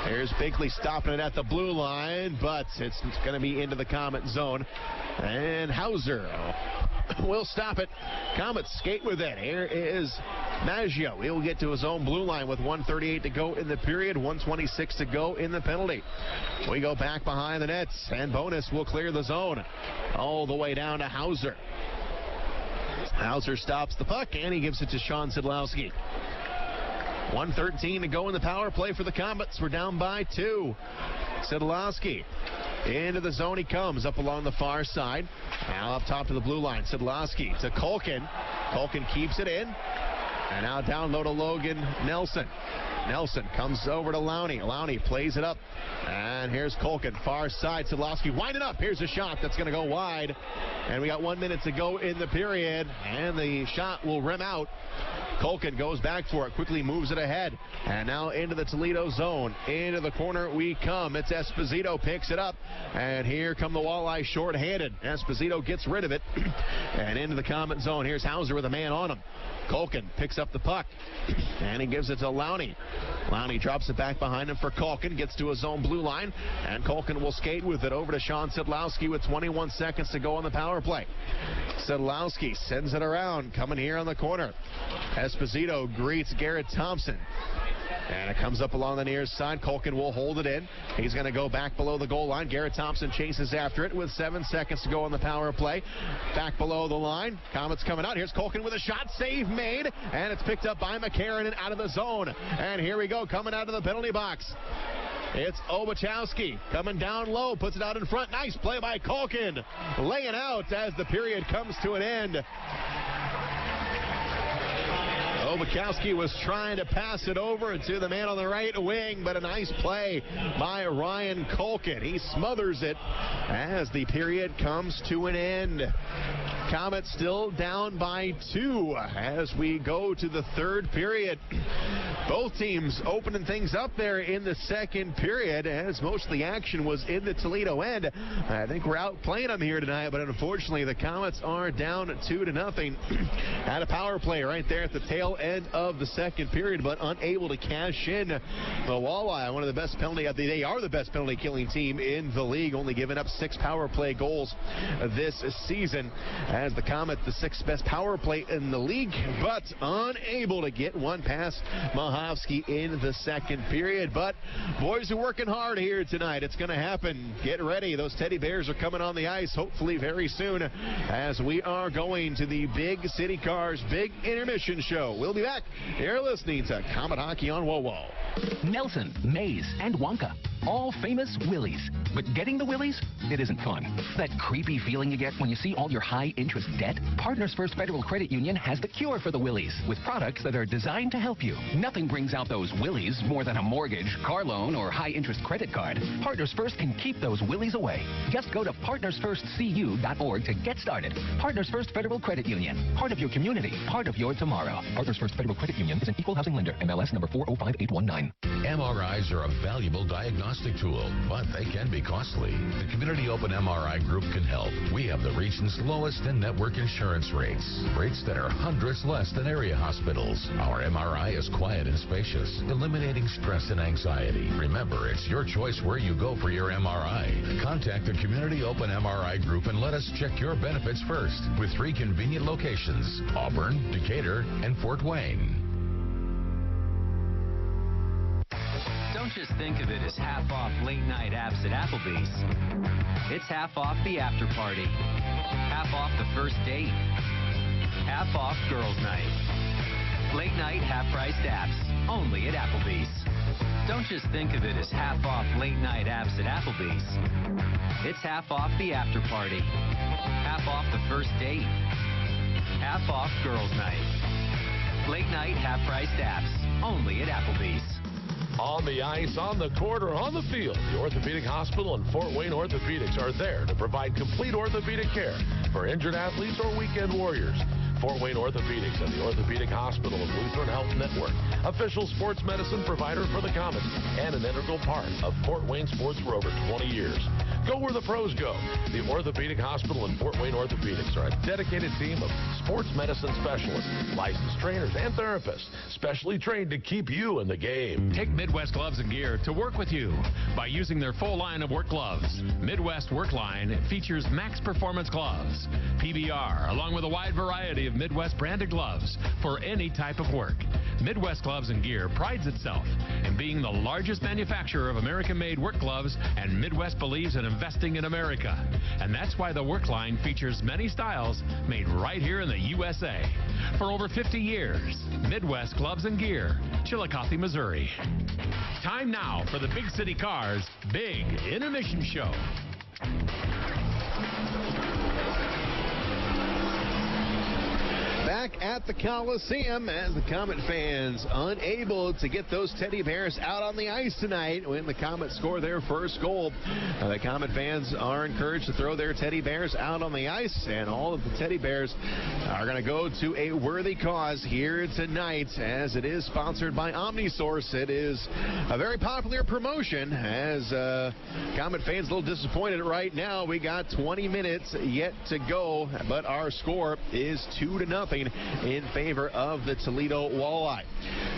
S3: Here's Binkley stopping it at the blue line, but it's going to be into the Komet zone. And Hauser will stop it. Komets skate with it. Here is Maggio. He will get to his own blue line with 1:38 to go in the period, 1:26 to go in the penalty. We go back behind the nets, and Bonus will clear the zone all the way down to Hauser. Hauser stops the puck, and he gives it to Sean Szydlowski. 1:13 to go in the power play for the Komets. We're down by 2. Szydlowski into the zone he comes, up along the far side. Now up top to the blue line. Szydlowski to Culkin. Culkin keeps it in. And now down low to Logan Nelson. Nelson comes over to Lowney. Lowney plays it up. And here's Culkin, far side. Szydlowski winding up. Here's a shot that's going to go wide. And we got 1 minute to go in the period. And the shot will rim out. Culkin goes back for it, quickly moves it ahead. And now into the Toledo zone. Into the corner we come. It's Esposito picks it up. And here come the Walleye shorthanded. Esposito gets rid of it. And into the Komet zone. Here's Hauser with a man on him. Culkin picks up the puck, and he gives it to Lowney. Lowney drops it back behind him for Culkin, gets to his own blue line, and Culkin will skate with it over to Sean Szydlowski with 21 seconds to go on the power play. Szydlowski sends it around, coming here on the corner. Esposito greets Garrett Thompson. And it comes up along the near side. Culkin will hold it in. He's going to go back below the goal line. Garrett Thompson chases after it with 7 seconds to go on the power play. Back below the line. Komets coming out. Here's Culkin with a shot. Save made. And it's picked up by McCarron and out of the zone. And here we go. Coming out of the penalty box. It's Obachowski coming down low. Puts it out in front. Nice play by Culkin. Laying out as the period comes to an end. Obakowski was trying to pass it over to the man on the right wing, but a nice play by Ryan Culkin. He smothers it as the period comes to an end. Komets still down by 2 as we go to the third period. Both teams opening things up there in the second period as most of the action was in the Toledo end. I think we're outplaying them here tonight, but unfortunately the Komets are down 2-0. Had a power play right there at the tail end of the second period, but unable to cash in. The Walleye, one of the best penalty, they are the best penalty killing team in the league, only giving up 6 power play goals this season. As the Komets, the 6th best power play in the league, but unable to get one past Mahovsky in the second period. But boys are working hard here tonight. It's going to happen. Get ready. Those teddy bears are coming on the ice, hopefully very soon, as we are going to the Big City Cars Big Intermission Show. We'll be back. You're listening to Komet Hockey on WoWo.
S5: Nelson, Mays, and Wonka. All famous Willies. But getting the Willies, it isn't fun. That creepy feeling you get when you see all your high-interest debt? Partners First Federal Credit Union has the cure for the Willies, with products that are designed to help you. Nothing brings out those Willies more than a mortgage, car loan, or high-interest credit card. Partners First can keep those Willies away. Just go to partnersfirstcu.org to get started. Partners First Federal Credit Union. Part of your community, part of your tomorrow. Partners First Federal Credit Union is an equal housing lender. MLS number 405819.
S7: MRIs are a valuable diagnostic tool, but they can be costly. The Community Open MRI Group can help. We have the region's lowest in-network insurance rates that are hundreds less than area hospitals. Our MRI is quiet and spacious, eliminating stress and anxiety. Remember, it's your choice where you go for your MRI. Contact the Community Open MRI Group and let us check your benefits first, with 3 convenient locations: Auburn, Decatur, and Fort Wayne.
S15: Don't just think of it as half off late night apps at Applebee's. It's half off the after party, half off the first date, half off girls night. Late night half-priced apps, only at Applebee's. Don't just think of it as half off late night apps at Applebee's. It's half off the after party, half off the first date, half off girls night. Late night half-priced apps, only at Applebee's.
S23: On the ice, on the court, or on the field, the Orthopedic Hospital and Fort Wayne Orthopedics are there to provide complete orthopedic care for injured athletes or weekend warriors. Fort Wayne Orthopedics and the Orthopedic Hospital and Lutheran Health Network, official sports medicine provider for the Komets, and an integral part of Fort Wayne sports for over 20 years. Go where the pros go. The Orthopedic Hospital and Fort Wayne Orthopedics are a dedicated team of sports medicine specialists, licensed trainers, and therapists, specially trained to keep you in the game.
S2: Take Midwest Gloves and Gear to work with you by using their full line of work gloves. Midwest Work Line features max performance gloves, PBR, along with a wide variety of Midwest branded gloves for any type of work. Midwest Gloves and Gear prides itself in being the largest manufacturer of American-made work gloves, and Midwest believes in investing in America. And that's why the work line features many styles made right here in the USA. For over 50 years, Midwest Gloves and Gear, Chillicothe, Missouri. Time now for the Big City Cars Big Intermission Show.
S3: Back at the Coliseum as the Komet fans unable to get those teddy bears out on the ice tonight when the Komets score their first goal. The Komet fans are encouraged to throw their teddy bears out on the ice, and all of the teddy bears are going to go to a worthy cause here tonight, as it is sponsored by OmniSource. It is a very popular promotion, as Komet fans a little disappointed right now. We got 20 minutes yet to go, but our score is 2-0 in favor of the Toledo Walleye.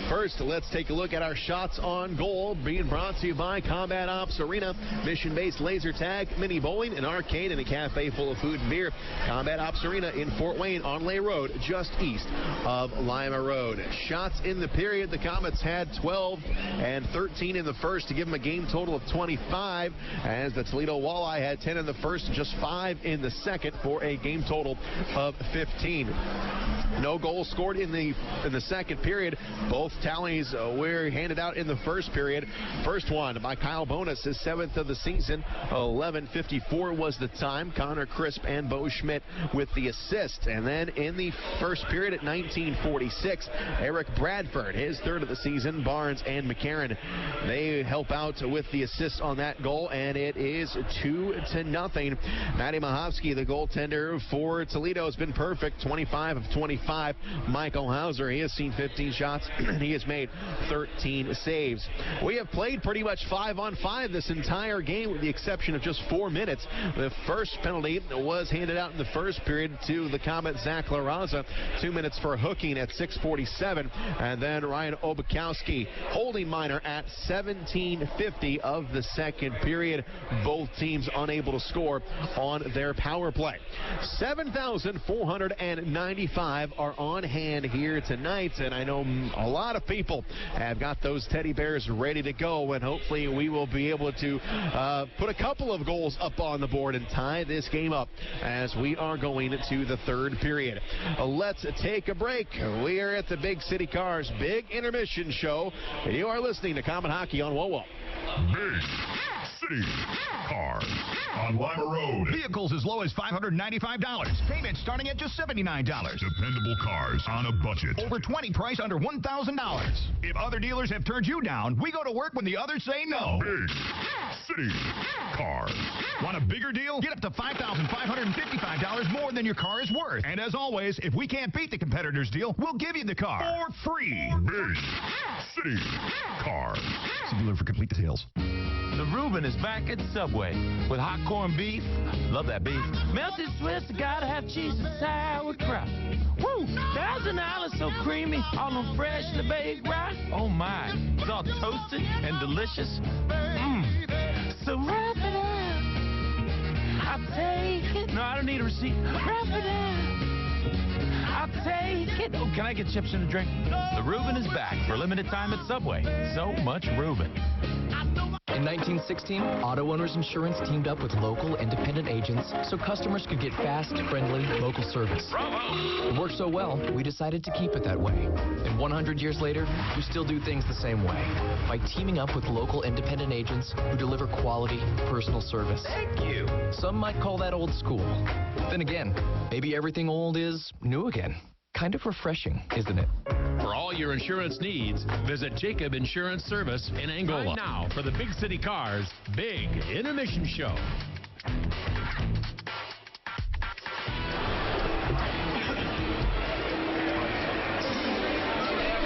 S3: First, let's take a look at our shots on goal, being brought to you by Combat Ops Arena, mission-based laser tag, mini bowling, an arcade, and a cafe full of food and beer. Combat Ops Arena in Fort Wayne on Lay Road, just east of Lima Road. Shots in the period, the Komets had 12 and 13 in the first to give them a game total of 25, as the Toledo Walleye had 10 in the first and just 5 in the second for a game total of 15. No goals scored in the second period. Both tallies were handed out in the first period. First one by Kyle Bonus, his 7th of the season. 11:54 was the time. Connor Crisp and Bo Schmidt with the assist. And then in the first period at 19:46, Eric Bradford, his 3rd of the season. Barnes and McCarron, they help out with the assist on that goal, and it is 2-0. Matty Mahovsky, the goaltender for Toledo, has been perfect. 25 of 25. Michael Hauser, he has seen 15 shots, and he has made 13 saves. We have played pretty much 5-on-5 this entire game, with the exception of just 4 minutes. The first penalty was handed out in the first period to the Comet Zach LaRaza. 2 minutes for hooking at 6:47, and then Ryan Obakowski holding minor at 17:50 of the second period. Both teams unable to score on their power play. 7,495 are on hand here tonight, and I know a lot of people have got those teddy bears ready to go, and hopefully we will be able to put a couple of goals up on the board and tie this game up as we are going to the third period. Let's take a break. We are at the Big City Cars Big Intermission Show, and you are listening to Comet Hockey on WOWO.
S11: Big City Cars on Lima Road. Vehicles as low as $595. Payments starting at just $79. Dependable cars on a budget. Over 20 price under $1,000. If other dealers have turned you down, we go to work when the others say no. Big City Cars. Want a bigger deal? Get up to $5,555 more than your car is worth. And as always, if we can't beat the competitor's deal, we'll give you the car for free. Big City Cars. See dealer for complete details.
S9: The Reuben is back at Subway with hot corned beef. Love that beef. Melted Swiss, gotta have cheese and sauerkraut. Woo! $1,000, so creamy, all on freshly baked rice. Oh my, it's all toasted and delicious. So wrap it up. I'll take it. No, I don't need a receipt. Wrap it up. I'll take it. Oh, can I get chips and a drink? The Reuben is back for a limited time at Subway. So much Reuben.
S22: In 1916, Auto Owners Insurance teamed up with local independent agents so customers could get fast, friendly, local service. It worked so well, we decided to keep it that way. And 100 years later, we still do things the same way, by teaming up with local independent agents who deliver quality, personal service.
S9: Thank you.
S22: Some might call that old school. Then again, maybe everything old is new again. Kind of refreshing, isn't it?
S2: For all your insurance needs, visit Jacob Insurance Service in Angola. Time now for the Big City Cars Big Intermission Show.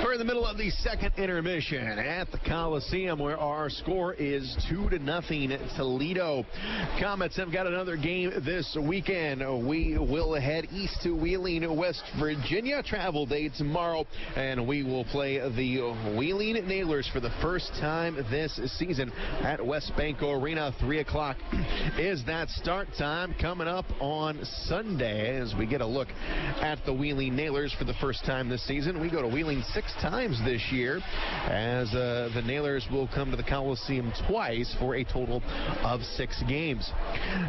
S2: We're in the middle of the second intermission at the Coliseum, where our score is 2-0 Toledo. Komets have got another game this weekend. We will head east to Wheeling, West Virginia. Travel day tomorrow, and we will play the Wheeling Nailers for the first time this season at West Banco Arena. 3 o'clock is that start time. Coming up on Sunday, as we get a look at the Wheeling Nailers for the first time this season. We go to Wheeling 6 times this year, as the Nailers will come to the Coliseum twice for a total of 6 games.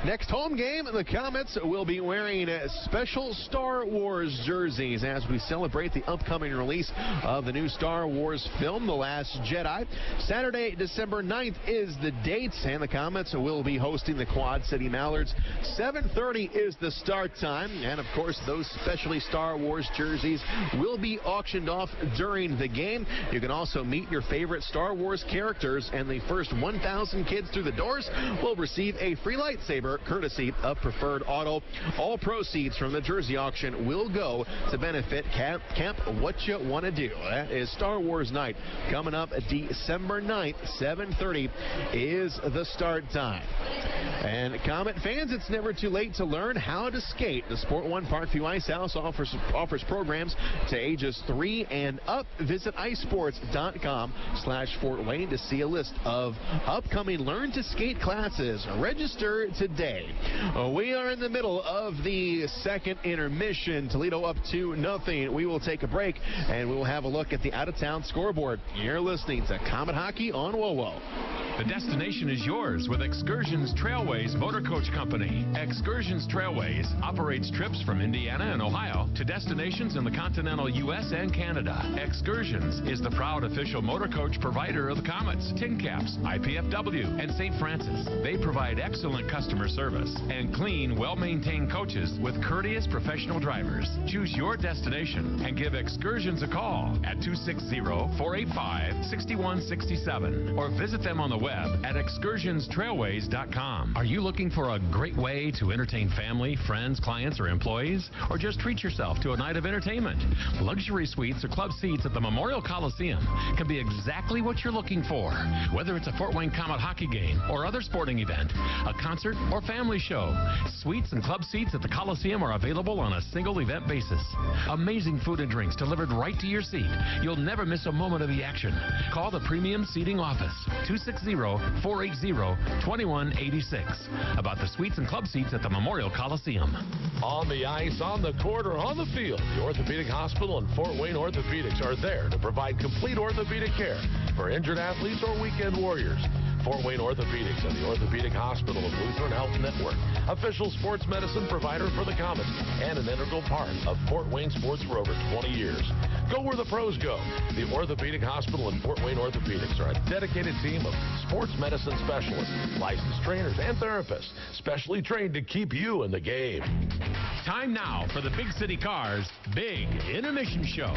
S2: Next home game, the Komets will be wearing special Star Wars jerseys as we celebrate the upcoming release of the new Star Wars film, The Last Jedi. Saturday, December 9th is the date, and the Komets will be hosting the Quad City Mallards. 7:30 is the start time, and of course those specially Star Wars jerseys will be auctioned off during the game. You can also meet your favorite Star Wars characters, and the first 1,000 kids through the doors will receive a free lightsaber courtesy of Preferred Auto. All proceeds from the jersey auction will go to benefit Camp What You Want to Do. That is Star Wars night coming up December 9th. 7:30 is the start time. And Comet fans, it's never too late to learn how to skate. The Sport One Parkview Ice House offers programs to ages 3 and up. Visit icesports.com/Fort Wayne to see a list of upcoming Learn to Skate classes. Register today. We are in the middle of the second intermission. Toledo up 2-0. We will take a break, and we will have a look at the out-of-town scoreboard. You're listening to Comet Hockey on WOWO. The destination is yours with Excursions Trailways Motor Coach Company. Excursions Trailways operates trips from Indiana and Ohio to destinations in the continental U.S. and Canada. Excursions is the proud official motor coach provider of the Komets, Tin Caps, IPFW, and St. Francis. They provide excellent customer service and clean, well-maintained coaches with courteous professional drivers. Choose your destination and give Excursions a call at 260-485-6167 or visit them on the web at excursionstrailways.com. Are you looking for a great way to entertain family, friends, clients, or employees? Or just treat yourself to a night of entertainment? Luxury suites or club seats at the Memorial Coliseum can be exactly what you're looking for. Whether it's a Fort Wayne Comet hockey game or other sporting event, a concert or family show, suites and club seats at the Coliseum are available on a single event basis. Amazing food and drinks delivered right to your seat. You'll never miss a moment of the action. Call the Premium Seating Office, 260-480-2186. About the suites and club seats at the Memorial Coliseum.
S23: On the ice, on the court, or on the field, the Orthopedic Hospital and Fort Wayne Orthopedics are there to provide complete orthopedic care for injured athletes or weekend warriors. Fort Wayne Orthopedics and the Orthopedic Hospital of Lutheran Health Network, official sports medicine provider for the Komets, and an integral part of Fort Wayne sports for over 20 years. Go where the pros go. The Orthopedic Hospital and Fort Wayne Orthopedics are a dedicated team of sports medicine specialists, licensed trainers, and therapists, specially trained to keep you in the game.
S2: Time now for the Big City Cars Big Intermission Show.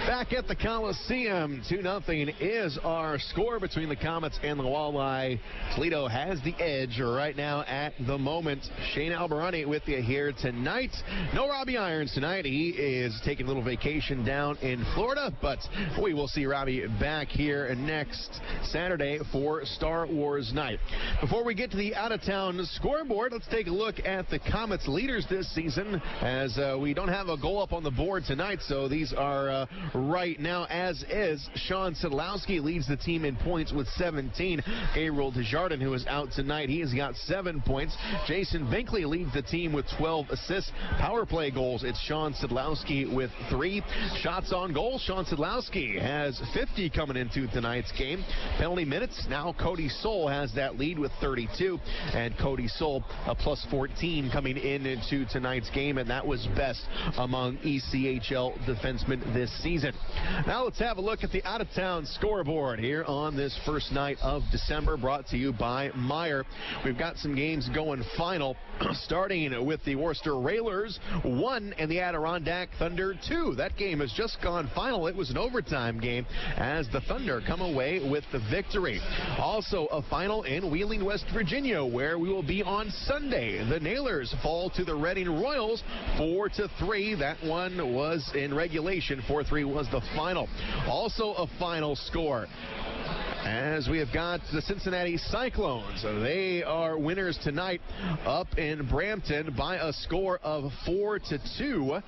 S3: Back at the Coliseum, 2-0 is our score between the Komets and the Walleye. Toledo has the edge right now at the moment. Shane Albarani with you here tonight. No Robbie Irons tonight. He is taking a little vacation down in Florida, but we will see Robbie back here next Saturday for Star Wars night. Before we get to the out-of-town scoreboard, let's take a look at the Komets leaders this season, as we don't have a goal up on the board tonight, so these are right now as is. Sean Szydlowski leads the team in points with 17. Gabriel Desjardins, who is out tonight, he has got 7 points. Jason Binkley leads the team with 12 assists. Power play goals, it's Sean Szydlowski with 3. Shots on goal, Sean Szydlowski has 50 coming into tonight's game. Penalty minutes, now Cody Soul has that lead with 32. And Cody Soul a plus 14 coming into tonight's game, and that was best among ECHL defensemen this season. Now let's have a look at the out-of-town scoreboard here on this first night of December, brought to you by Meyer. We've got some games going final, starting with the Worcester Railers 1 and the Adirondack Thunder 2. That game has just gone final. It was an overtime game as the Thunder come away with the victory. Also a final in Wheeling, West Virginia, where we will be on Sunday. The Nailers fall to the Reading Royals 4-3. That one was in regulation. 4-3 was the final. Also a final score, as we have got the Cincinnati Cyclones. They are winners tonight up in Brampton by a score of 4-2.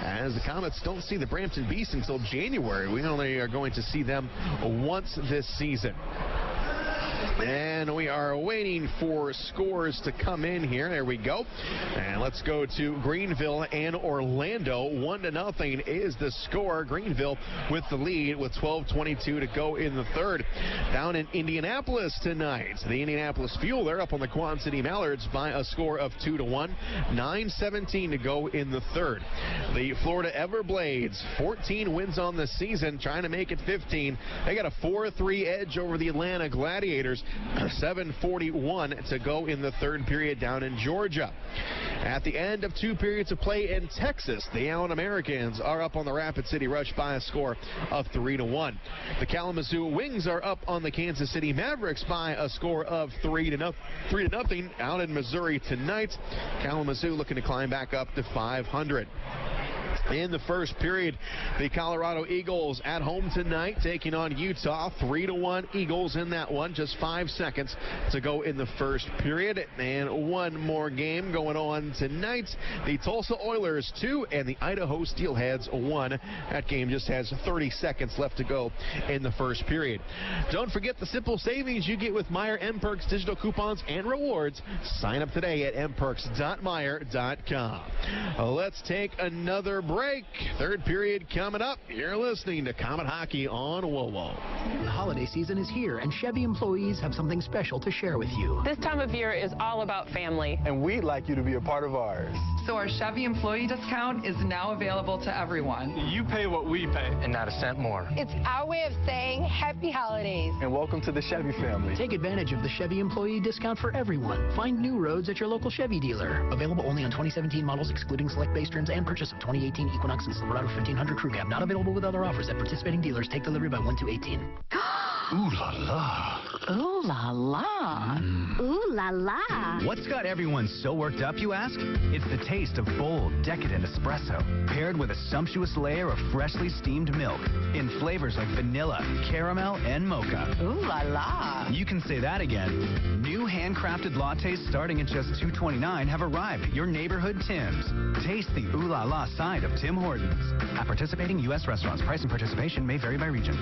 S3: As the Komets don't see the Brampton Beasts until January. We only are going to see them once this season. And we are waiting for scores to come in here. There we go. And let's go to Greenville and Orlando. 1-0 is the score. Greenville with the lead with 12:22 to go in the third. Down in Indianapolis tonight, the Indianapolis Fuel, they're up on the Quad City Mallards by a score of 2-1. 9:17 to go in the third. The Florida Everblades, 14 wins on the season, trying to make it 15. They got a 4-3 edge over the Atlanta Gladiators. 7:41 to go in the third period down in Georgia. At the end of 2 periods of play in Texas, the Allen Americans are up on the Rapid City Rush by a score of 3-1. The Kalamazoo Wings are up on the Kansas City Mavericks by a score of 3-0 out in Missouri tonight. Kalamazoo looking to climb back up to 500. In the first period, the Colorado Eagles at home tonight taking on Utah. 3-1 Eagles in that one. Just 5 seconds to go in the first period. And one more game going on tonight. The Tulsa Oilers 2 and the Idaho Steelheads 1. That game just has 30 seconds left to go in the first period. Don't forget the simple savings you get with Meyer M-Perks digital coupons and rewards. Sign up today at mperks.meyer.com. Let's take another break. break. Third period coming up. You're listening to Comet Hockey on WOWO.
S13: The holiday season is here, and Chevy employees have something special to share with you.
S14: This time of year is all about family.
S13: And we'd like you to be a part of ours.
S16: So our Chevy employee discount is now available to everyone.
S13: You pay what we pay, and not a cent more.
S24: It's our way of saying happy holidays.
S13: And welcome to the Chevy family. Take advantage of the Chevy employee discount for everyone. Find new roads at your local Chevy dealer. Available only on 2017 models, excluding select base trims, and purchase of 2018 Equinox and Silverado 1500 Crew Cab. Not available with other offers at participating dealers. Take delivery by 1/2/18.
S20: Ooh la la. Ooh la la. Ooh la la.
S21: What's got everyone so worked up, you ask? It's the taste of bold, decadent espresso, paired with a sumptuous layer of freshly steamed milk in flavors like vanilla, caramel, and mocha.
S20: Ooh la la.
S21: You can say that again. New handcrafted lattes starting at just $2.29 have arrived at your neighborhood Tim's. Taste the ooh la la side of Tim Hortons. At participating U.S. restaurants, price and participation may vary by region.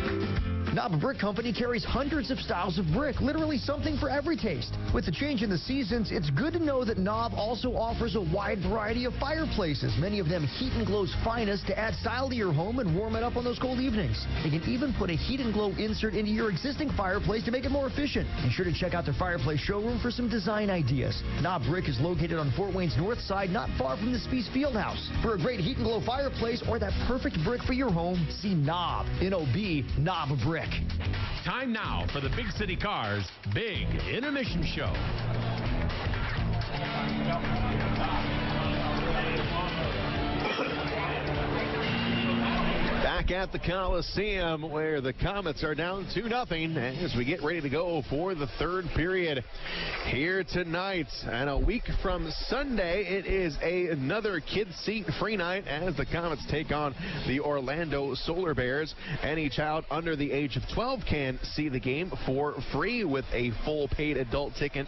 S25: Knob Brick Company carries hundreds of styles of brick, literally something for every taste. With the change in the seasons, it's good to know that Knob also offers a wide variety of fireplaces, many of them Heat and Glow's finest, to add style to your home and warm it up on those cold evenings. They can even put a Heat and Glow insert into your existing fireplace to make it more efficient. Be sure to check out their fireplace showroom for some design ideas. Knob Brick is located on Fort Wayne's north side, not far from the Speece Fieldhouse. For a great Heat and Glow fireplace or that perfect brick for your home, see Knob, N-O-B, Knob Brick.
S2: Time now for the Big City Cars Big Intermission Show.
S3: Back at the Coliseum, where the Komets are down 2-0 as we get ready to go for the third period here tonight. And a week from Sunday, it is another kids seat free night as the Komets take on the Orlando Solar Bears. Any child under the age of 12 can see the game for free with a full paid adult ticket.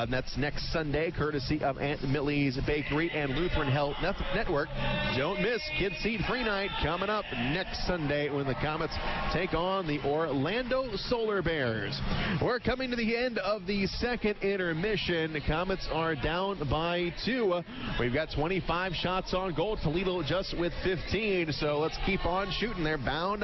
S3: That's next Sunday, courtesy of Aunt Millie's Bakery and Lutheran Health Network. Don't miss kids seat free night coming up next Sunday when the Komets take on the Orlando Solar Bears. We're coming to the end of the second intermission. The Komets are down by 2. We've got 25 shots on goal. Toledo just with 15, so let's keep on shooting. They're bound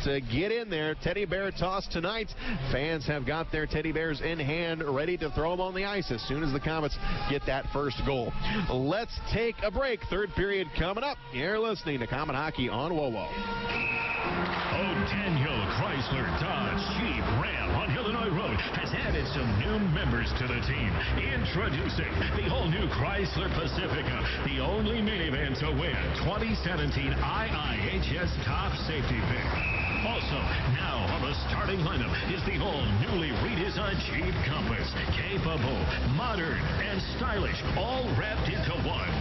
S3: to get in there. Teddy bear toss tonight. Fans have got their teddy bears in hand, ready to throw them on the ice as soon as the Komets get that first goal. Let's take a break. Third period coming up. You're listening to Comet Hockey on WOWO.
S10: O'Daniel Chrysler Dodge Jeep Ram on Illinois Road has added some new members to the team. Introducing the all-new Chrysler Pacifica, the only minivan to win 2017 IIHS Top Safety Pick. Also, now on the starting lineup is the all-newly redesigned Jeep Compass. Capable, modern, and stylish, all wrapped into one.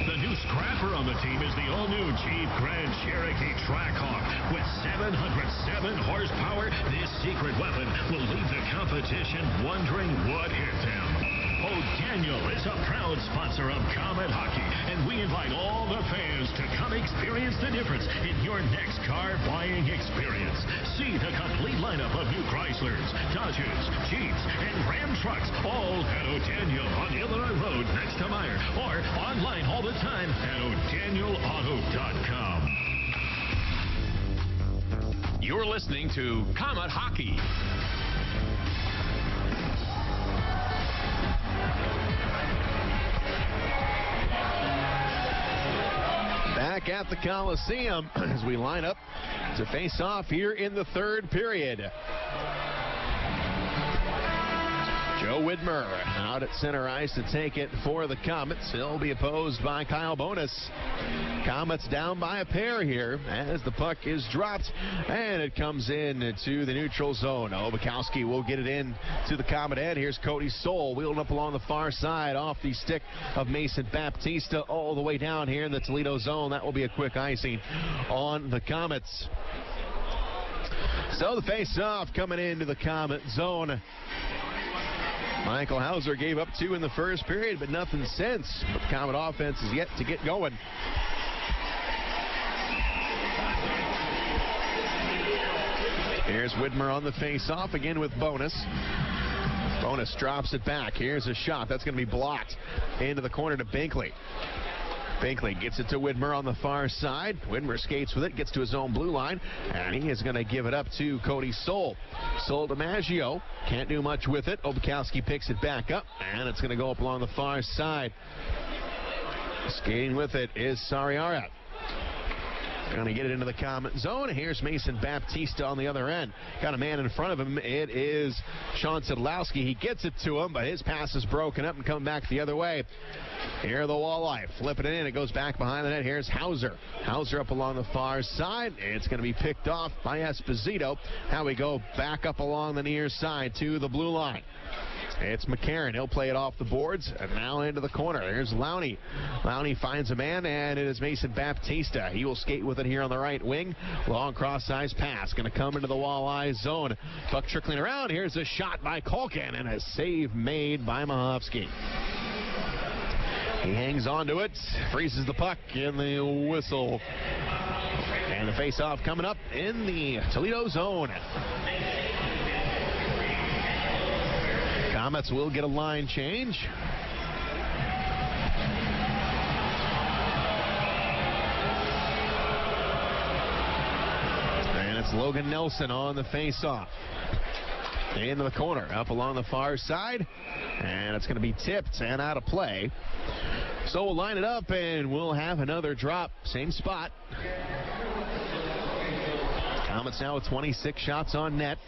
S10: The new scrapper on the team is the all-new Jeep Grand Cherokee Trackhawk. With 707 horsepower, this secret weapon will leave the competition wondering what hit them. O'Daniel is a proud sponsor of Comet Hockey, and we invite all the fans to come experience the difference in your next car buying experience. See the complete lineup of new Chryslers, Dodges, Jeeps, and Ram trucks, all at O'Daniel on Illinois Road next to Meyer, or online all the time at ODanielAuto.com.
S2: You're listening to Comet Hockey.
S3: Back at the Coliseum as we line up to face off here in the third period. Joe Widmer out at center ice to take it for the Komets. He'll be opposed by Kyle Bonus. Komets down by a pair here as the puck is dropped, and it comes in to the neutral zone. Bukowski will get it in to the Komet end. Here's Cody Soul wheeling up along the far side off the stick of Mason Baptista all the way down here in the Toledo zone. That will be a quick icing on the Komets. So the face-off coming into the Komet zone. Michael Hauser gave up 2 in the first period, but nothing since. But the Komet offense is yet to get going. Here's Widmer on the face-off again with Bonus. Bonus drops it back. Here's a shot. That's going to be blocked into the corner to Binkley. Binkley gets it to Widmer on the far side. Widmer skates with it, gets to his own blue line, and he is going to give it up to Cody Soul. Soul to Maggio. Can't do much with it. Obakowski picks it back up, and it's going to go up along the far side. Skating with it is Sariara. Going to get it into the Komet zone. Here's Mason Baptista on the other end. Got a man in front of him. It is Sean Szydlowski. He gets it to him, but his pass is broken up and coming back the other way. Here the Walleye. Flipping it in. It goes back behind the net. Here's Hauser. Hauser up along the far side. It's going to be picked off by Esposito. Now we go back up along the near side to the blue line. It's McCarron. He'll play it off the boards and now into the corner. Here's Lowney. Lowney finds a man, and it is Mason Baptista. He will skate with it here on the right wing. Long cross-size pass. Going to come into the Walleye zone. Puck trickling around. Here's a shot by Culkin and a save made by Mahovsky. He hangs onto it, freezes the puck in the whistle. And the face-off coming up in the Toledo zone. Komets will get a line change. And it's Logan Nelson on the face-off. Into the corner, up along the far side. And it's going to be tipped and out of play. So we'll line it up and we'll have another drop. Same spot. Komets now with 26 shots on net.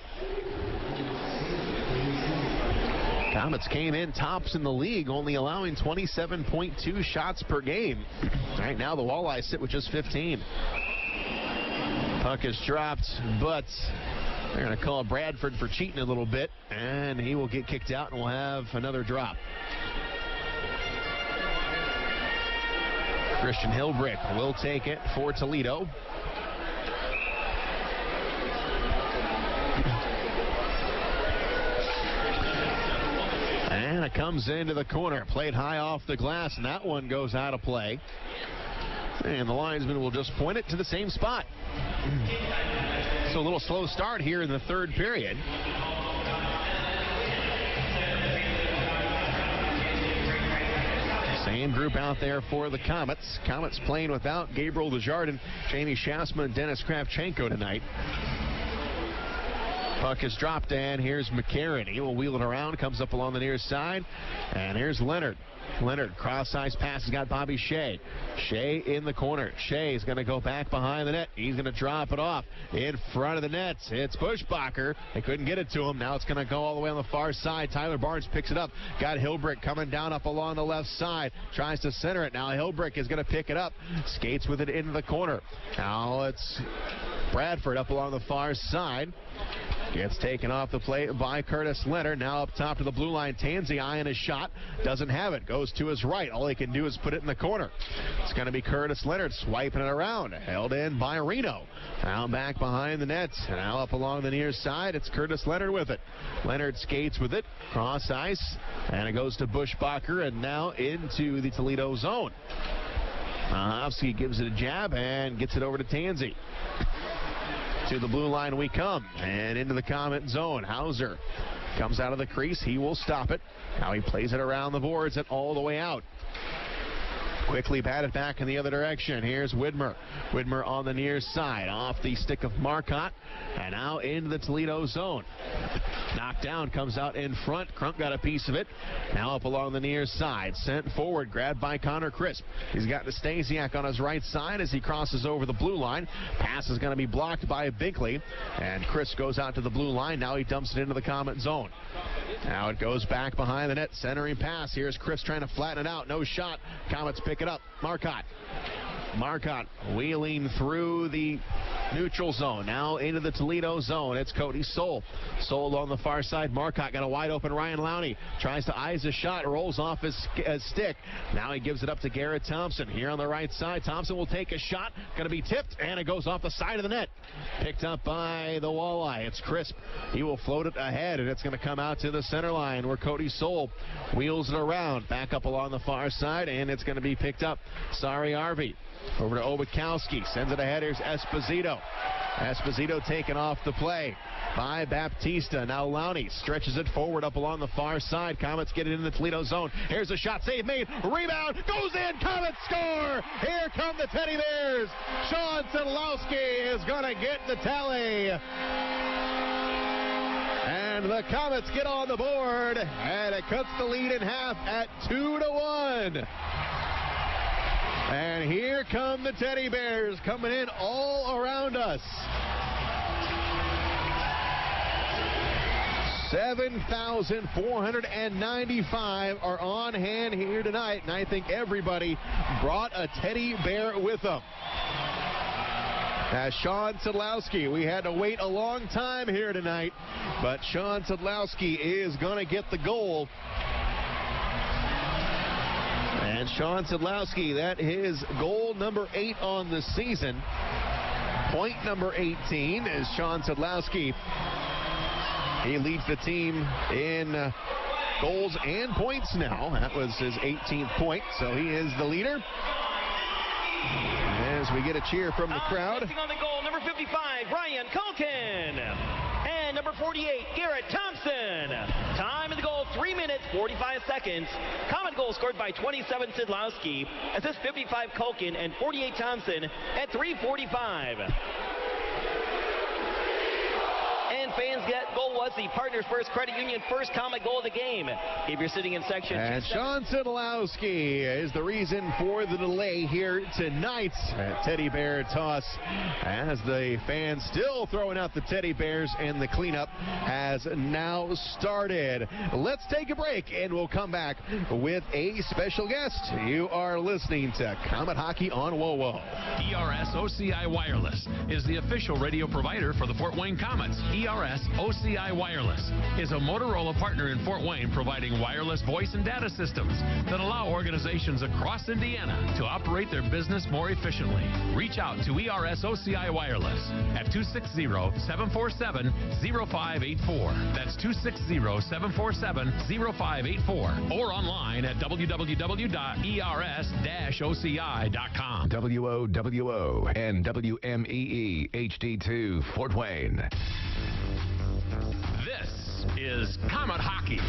S3: Komets came in tops in the league, only allowing 27.2 shots per game. Right now, the Walleyes sit with just 15. Puck is dropped, but they're going to call Bradford for cheating a little bit, and he will get kicked out, and we'll have another drop. Christian Hilbrick will take it for Toledo. And it comes into the corner, played high off the glass, and that one goes out of play. And the linesman will just point it to the same spot. So a little slow start here in the third period. Same group out there for the Komets. Komets playing without Gabriel Desjardins, Jamie Shasma, and Dennis Kravchenko tonight. Puck is dropped, and here's McCarron. He will wheel it around, comes up along the near side, and here's Leonard. Leonard, cross-size pass, has got Bobby Shea. Shea in the corner. Shea is going to go back behind the net. He's going to drop it off in front of the nets. It's Bushbacher. They couldn't get it to him. Now it's going to go all the way on the far side. Tyler Barnes picks it up. Got Hilbrick coming down up along the left side. Tries to center it. Now Hilbrick is going to pick it up. Skates with it into the corner. Now it's Bradford up along the far side. Gets taken off the plate by Curtis Leonard. Now up top to the blue line. Tansey eyeing his shot. Doesn't have it. Goes to his right. All he can do is put it in the corner. It's going to be Curtis Leonard swiping it around. Held in by Reno. Now back behind the net. Now up along the near side. It's Curtis Leonard with it. Leonard skates with it. Cross ice. And it goes to Bushbacher. And now into the Toledo zone. Mahovsky gives it a jab and gets it over to Tansey. To the blue line we come, and into the Komet zone. Hauser comes out of the crease. He will stop it. Now he plays it around the boards and all the way out. Quickly batted back in the other direction. Here's Widmer. Widmer on the near side, off the stick of Marcotte, and now into the Toledo zone. Knocked down, comes out in front. Crunk got a piece of it. Now up along the near side. Sent forward, grabbed by Connor Crisp. He's got Nastasiak on his right side as he crosses over the blue line. Pass is going to be blocked by Binkley, and Crisp goes out to the blue line. Now he dumps it into the Komet zone. Now it goes back behind the net. Centering pass. Here's Crisp trying to flatten it out. No shot. Komets pick it up. Marcotte. Marcotte wheeling through the neutral zone. Now into the Toledo zone. It's Cody Soul. Soul on the far side. Marcotte got a wide open Ryan Lowney. Tries to eyes a shot. Rolls off his stick. Now he gives it up to Garrett Thompson. Here on the right side. Thompson will take a shot. Going to be tipped. And it goes off the side of the net. Picked up by the Walleye. It's Crisp. He will float it ahead. And it's going to come out to the center line where Cody Soul wheels it around. Back up along the far side. And it's going to be picked up. Sorry, Arvey. Over to Obakowski. Sends it ahead. Here's Esposito. Esposito taken off the play by Baptista. Now Lowney stretches it forward up along the far side. Komets get it in the Toledo zone. Here's a shot, save made, rebound, goes in, Komets score! Here come the Teddy Bears. Szydlowski is going to get the tally. And the Komets get on the board, and it cuts the lead in half at 2-1. And here come the Teddy Bears coming in all around us. 7,495 are on hand here tonight, and I think everybody brought a teddy bear with them. As Szydlowski, we had to wait a long time here tonight, but Szydlowski is going to get the goal. And Szydlowski, that is goal number 8 on the season. Point number 18 is Szydlowski. He leads the team in goals and points now. That was his 18th point, so he is the leader. As we get a cheer from the crowd.
S4: On the goal, number 55, Culkin. And number 48, Garrett Thompson. Time of the goal, 3 minutes, 45 seconds. Comet goal scored by 27, Szydlowski. Assist 55, Culkin, and 48, Thompson at 3:45. And fans get goal was the Partners First Credit Union first Comet goal of the game. If you're sitting in section...
S3: And Szydlowski is the reason for the delay here tonight at Teddy Bear Toss, as the fans still throwing out the Teddy Bears, and the cleanup has now started. Let's take a break, and we'll come back with a special guest. You are listening to Comet Hockey on WoWo.
S2: ERS OCI Wireless is the official radio provider for the Fort Wayne Komets. ERS OCI Wireless is a Motorola partner in Fort Wayne, providing wireless voice and data systems that allow organizations across Indiana to operate their business more efficiently. Reach out to ERS OCI Wireless at 260-747-0584. That's 260-747-0584. Or online at www.ers-oci.com.
S11: WOWO and WMEE HD2 Fort Wayne.
S2: This is Comet Hockey.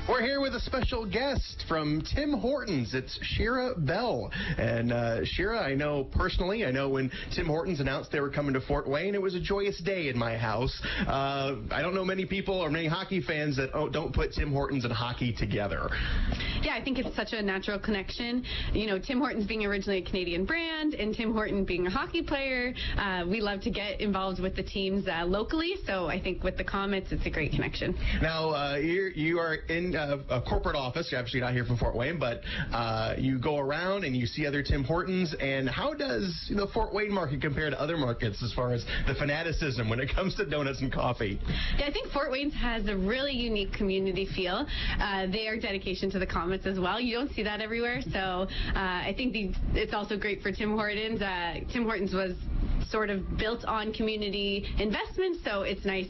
S3: We're here with a special guest from Tim Hortons. It's Shira Bell. And Shira, I know personally, I know when Tim Hortons announced they were coming to Fort Wayne, it was a joyous day in my house. I don't know many people or many hockey fans that don't put Tim Hortons and hockey together.
S6: Yeah, I think it's such a natural connection. You know, Tim Hortons being originally a Canadian brand and Tim Horton being a hockey player, we love to get involved with the teams locally. So I think with the Komets, it's a great connection.
S3: Now, you are in a corporate office. You're obviously not here from Fort Wayne, but you go around and you see other Tim Hortons. And how does the Fort Wayne market compare to other markets as far as the fanaticism when it comes to donuts and coffee?
S6: Yeah, I think Fort Wayne has a really unique community feel. Their dedication to the Komets as well. You don't see that everywhere. So I think it's also great for Tim Hortons. Tim Hortons was sort of built on community investment, so it's nice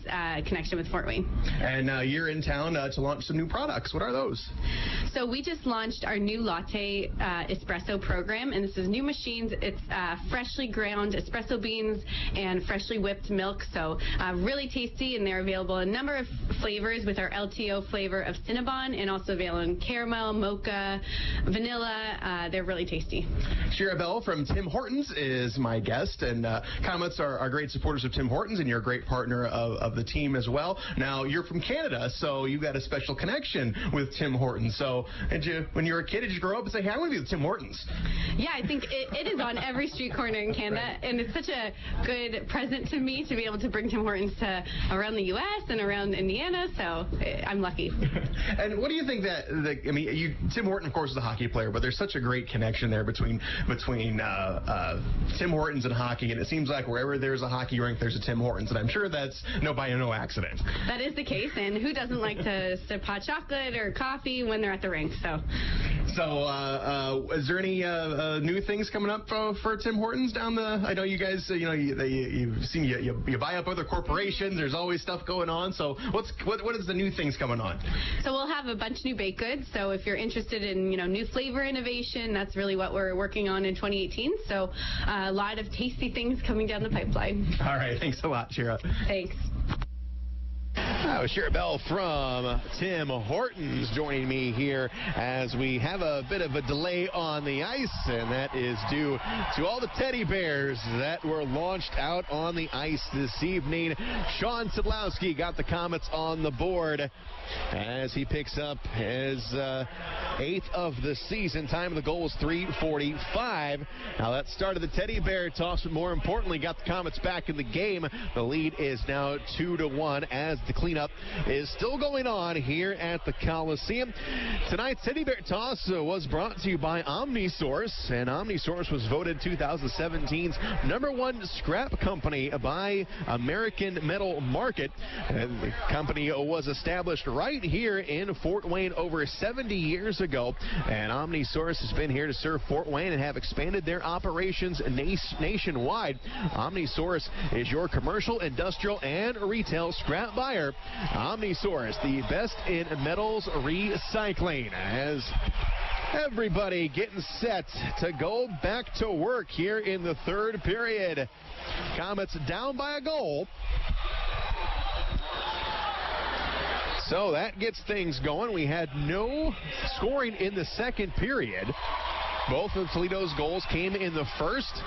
S6: connection with Fort Wayne. And
S3: you're in town to launch some new products. What are those?
S6: So we just launched our new latte espresso program, and this is new machines. It's freshly ground espresso beans and freshly whipped milk, so really tasty, and they're available in a number of flavors with our LTO flavor of Cinnabon, and also available in caramel, mocha, vanilla. They're really tasty.
S3: Shira Bell from Tim Hortons is my guest, and Komets are great supporters of Tim Hortons, and you're a great partner of the team as well. Now, you're from Canada, so you've got a special connection with Tim Hortons. So when you were a kid, did you grow up and say, hey, I want to be with Tim Hortons?
S6: Yeah, I think it is on every street corner in Canada, and it's such a good present to me to be able to bring Tim Hortons to around the U.S. and around Indiana, so I'm lucky.
S3: And what do you think Tim Horton, of course, is a hockey player, but there's such a great connection there between Tim Hortons and hockey, and it seems like wherever there's a hockey rink, there's a Tim Hortons, and I'm sure that's by no accident.
S6: That is the case, and who doesn't like to sip hot chocolate or coffee when they're at the rink? So
S3: So, is there any new things coming up for Tim Hortons down the? I know you guys, you've seen you buy up other corporations. There's always stuff going on. So, what is the new things coming on?
S6: So we'll have a bunch of new baked goods. So if you're interested in new flavor innovation, that's really what we're working on in 2018. So a lot of tasty things coming down the pipeline.
S3: All right, thanks a lot, Shira.
S6: Thanks.
S3: That was Shira Bell from Tim Hortons joining me here as we have a bit of a delay on the ice, and that is due to all the teddy bears that were launched out on the ice this evening. Sean Szydlowski got the Komets on the board as he picks up his 8th of the season. Time of the goal was 3:45. Now that started the teddy bear toss, but more importantly got the Komets back in the game. The lead is now 2-1 as the cleanup is still going on here at the Coliseum. Tonight's teddy bear toss was brought to you by OmniSource, and OmniSource was voted 2017's #1 scrap company by American Metal Market. The company was established right here in Fort Wayne over 70 years ago, and OmniSource has been here to serve Fort Wayne and have expanded their operations nationwide. OmniSource is your commercial, industrial, and retail scrap buyer. OmniSource, the best in metals recycling. As everybody getting set to go back to work here in the third period. Komets down by a goal. So that gets things going. We had no scoring in the second period. Both of Toledo's goals came in the first,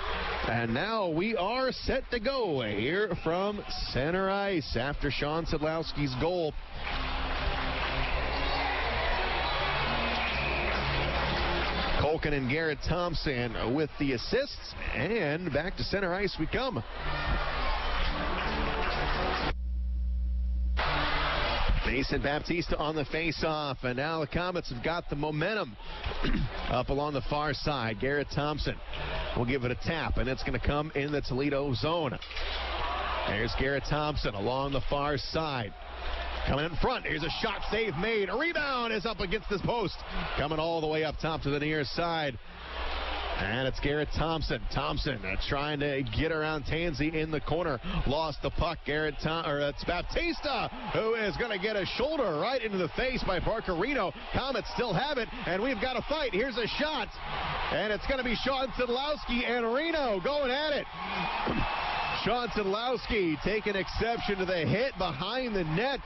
S3: and now we are set to go here from center ice after Sean Szydlowski's goal. Culkin and Garrett Thompson with the assists, and back to center ice we come. Mason Baptista on the face-off, and now the Komets have got the momentum up along the far side. Garrett Thompson will give it a tap, and it's going to come in the Toledo zone. There's Garrett Thompson along the far side. Coming in front, here's a shot save made. A rebound is up against this post. Coming all the way up top to the near side. And it's Garrett Thompson. Thompson trying to get around Tansey in the corner. Lost the puck. It's Baptista who is going to get a shoulder right into the face by Parker Reno. Komets still have it, and we've got a fight. Here's a shot, and it's going to be Sean Szydlowski and Reno going at it. Sean Szydlowski taking exception to the hit behind the net.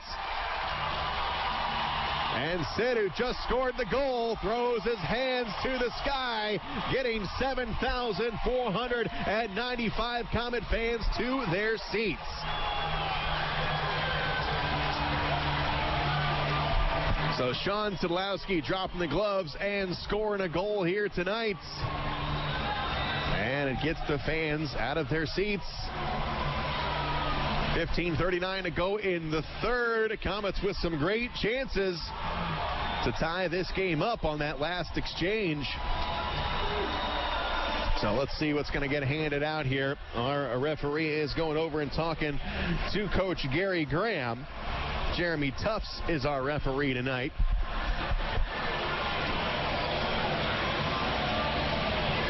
S3: And Sid, who just scored the goal, throws his hands to the sky, getting 7,495 Komet fans to their seats. So Sean Szydlowski dropping the gloves and scoring a goal here tonight. And it gets the fans out of their seats. 15:39 to go in the third. Komets with some great chances to tie this game up on that last exchange. So let's see what's going to get handed out here. Our referee is going over and talking to Coach Gary Graham. Jeremy Tufts is our referee tonight.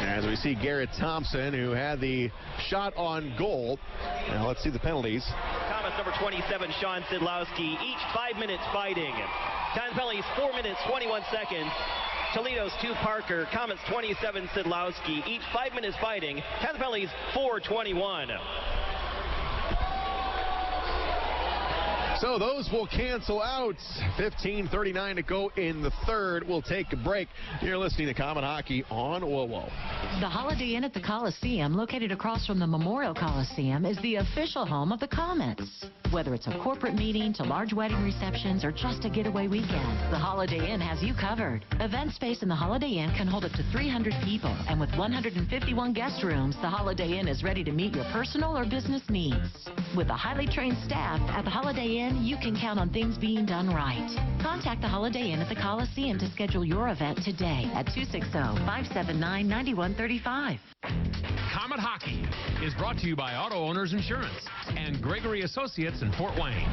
S3: As we see Garrett Thompson, who had the shot on goal. Now let's see the penalties.
S4: Komets number 27, Sean Szydlowski, each 5 minutes fighting. Time penalties, 4 minutes, 21 seconds. Toledo's 2 Parker, Komets 27, Szydlowski, each 5 minutes fighting. Time penalties, 4:21.
S3: So those will cancel out. 15:39 to go in the third. We'll take a break. You're listening to Komet Hockey on WOWO.
S1: The Holiday Inn at the Coliseum, located across from the Memorial Coliseum, is the official home of the Komets. Whether it's a corporate meeting to large wedding receptions or just a getaway weekend, the Holiday Inn has you covered. Event space in the Holiday Inn can hold up to 300 people, and with 151 guest rooms, the Holiday Inn is ready to meet your personal or business needs. With a highly trained staff at the Holiday Inn, you can count on things being done right. Contact the Holiday Inn at the Coliseum to schedule your event today at 260-579-9135.
S2: Komet Hockey is brought to you by Auto Owners Insurance and Gregory Associates in Fort Wayne.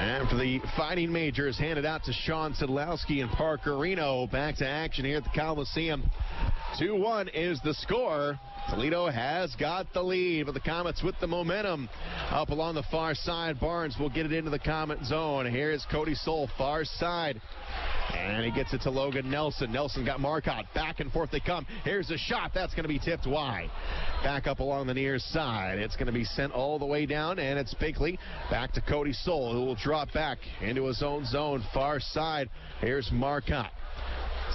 S3: And for the Fighting Majors, handed out to Sean Szydlowski and Parker Reno. Back to action here at the Coliseum. 2-1 is the score. Toledo has got the lead, but the Komets with the momentum. Up along the far side, Barnes will get it into the Komet zone. Here's Cody Soul, far side. And he gets it to Logan Nelson. Nelson got Marcotte. Back and forth they come. Here's a shot. That's going to be tipped wide. Back up along the near side. It's going to be sent all the way down, and it's Bigley. Back to Cody Soul, who will drop back into his own zone. Far side. Here's Marcotte.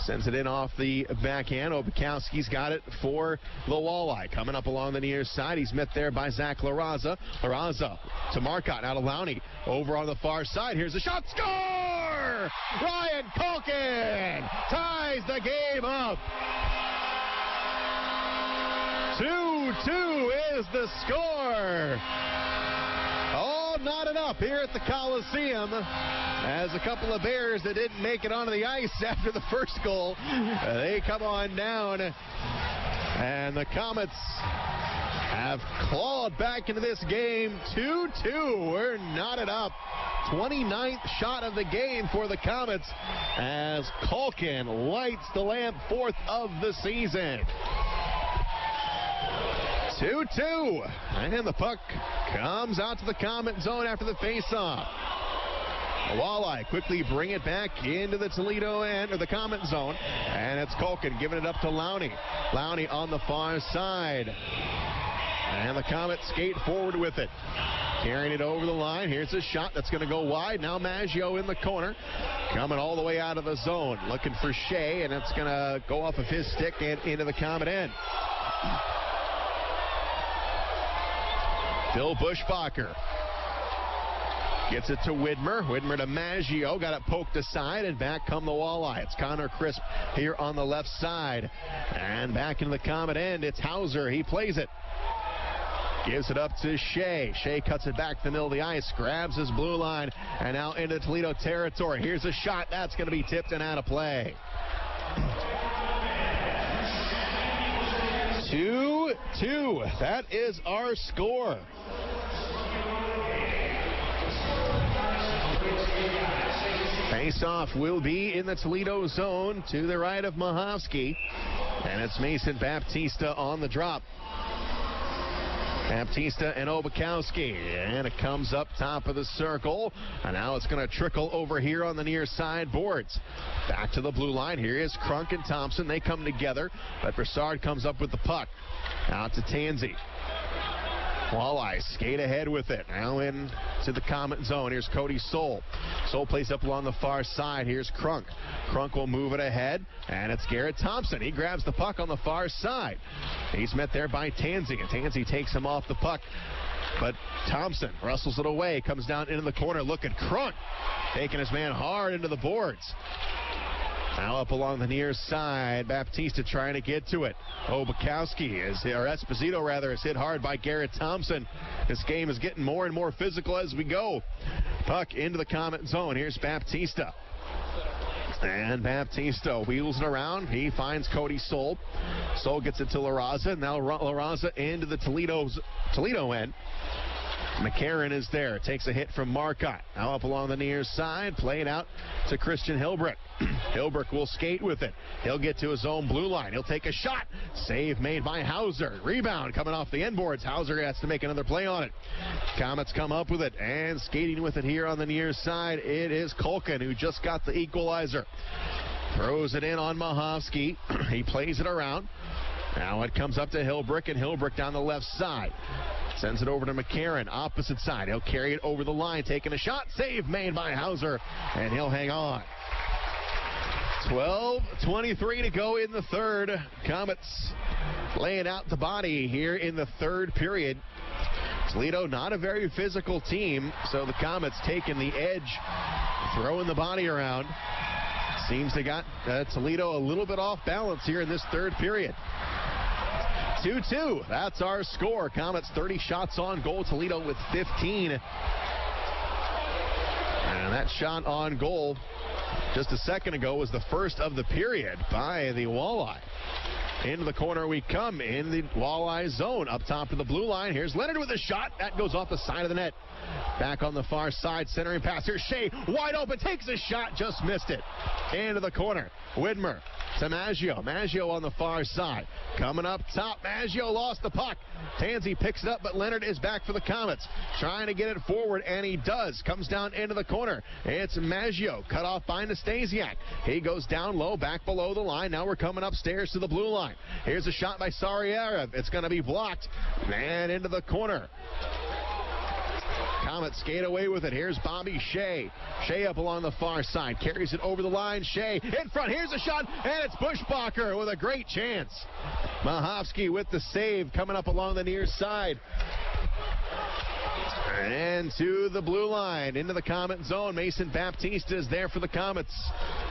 S3: Sends it in off the backhand. Obakowski's got it for the Walleye. Coming up along the near side. He's met there by Zach LaRaza. LaRaza to Marcotte. Now to Lowney. Over on the far side. Here's the shot. Score! Ryan Culkin ties the game up. 2-2 is the score. All knotted up here at the Coliseum as a couple of Bears that didn't make it onto the ice after the first goal. They come on down, and the Komets have clawed back into this game. 2-2. We're knotted up. 29th shot of the game for the Komets as Culkin lights the lamp, 4th of the season. 2-2. And the puck comes out to the Komet zone after the faceoff. Walleye quickly bring it back into the Toledo end, or the Komet zone. And it's Culkin giving it up to Lowney. Lowney on the far side. And the Komet skate forward with it. Carrying it over the line. Here's a shot that's going to go wide. Now Maggio in the corner. Coming all the way out of the zone. Looking for Shea, and it's going to go off of his stick and into the Komet end. Bill Bushbacher gets it to Widmer. Widmer to Maggio. Got it poked aside, and back come the Walleye. It's Connor Crisp here on the left side. And back into the Komet end, it's Hauser. He plays it. Gives it up to Shea. Shea cuts it back the middle of the ice. Grabs his blue line. And now into Toledo territory. Here's a shot. That's going to be tipped and out of play. 2-2. That is our score. Face-off will be in the Toledo zone to the right of Mahovsky. And it's Mason Baptista on the drop. Baptista and Obakowski. And it comes up top of the circle. And now it's going to trickle over here on the near side boards. Back to the blue line. Here is Crunk and Thompson. They come together. But Broussard comes up with the puck. Out to Tansey. Walleye skate ahead with it. Now in to the Komet zone. Here's Cody Soul. Soul plays up along the far side. Here's Crunk. Crunk will move it ahead. And it's Garrett Thompson. He grabs the puck on the far side. He's met there by Tansey. And Tansey takes him off the puck. But Thompson wrestles it away. Comes down into the corner. Look at Crunk. Taking his man hard into the boards. Now up along the near side, Baptista trying to get to it. Obakowski or Esposito rather, is hit hard by Garrett Thompson. This game is getting more and more physical as we go. Puck into the Komet zone. Here's Baptista. And Baptista wheels it around. He finds Cody Soul. Soul gets it to LaRaza. Now LaRaza into the Toledo end. McCarron is there. Takes a hit from Marcotte. Now up along the near side. Played out to Christian Hilbrick. Hilbrick will skate with it. He'll get to his own blue line. He'll take a shot. Save made by Hauser. Rebound coming off the end boards. Hauser has to make another play on it. Komets come up with it. And skating with it here on the near side, it is Culkin, who just got the equalizer. Throws it in on Mahovsky. He plays it around. Now it comes up to Hilbrick, and Hilbrick down the left side. Sends it over to McCarron, opposite side. He'll carry it over the line, taking a shot. Save made by Hauser, and he'll hang on. 12:23 to go in the third. Komets laying out the body here in the third period. Toledo, not a very physical team, so the Komets taking the edge, throwing the body around. Seems they got Toledo a little bit off balance here in this third period. 2-2. That's our score. Komets 30 shots on goal. Toledo with 15. And that shot on goal just a second ago was the first of the period by the Walleye. Into the corner we come in the Walleye zone. Up top to the blue line. Here's Leonard with a shot. That goes off the side of the net. Back on the far side, centering pass. Here's Shea, wide open, takes a shot, just missed it. Into the corner, Widmer to Maggio. Maggio on the far side. Coming up top, Maggio lost the puck. Tansy picks it up, but Leonard is back for the Komets. Trying to get it forward, and he does. Comes down into the corner. It's Maggio, cut off by Nastasiak. He goes down low, back below the line. Now we're coming upstairs to the blue line. Here's a shot by Sariev. It's going to be blocked. And into the corner. Komets skate away with it. Here's Bobby Shea. Shea up along the far side. Carries it over the line. Shea in front. Here's a shot, and it's Bushbacher with a great chance. Mahovsky with the save coming up along the near side. And to the blue line, into the Komet zone. Mason Baptista is there for the Komets.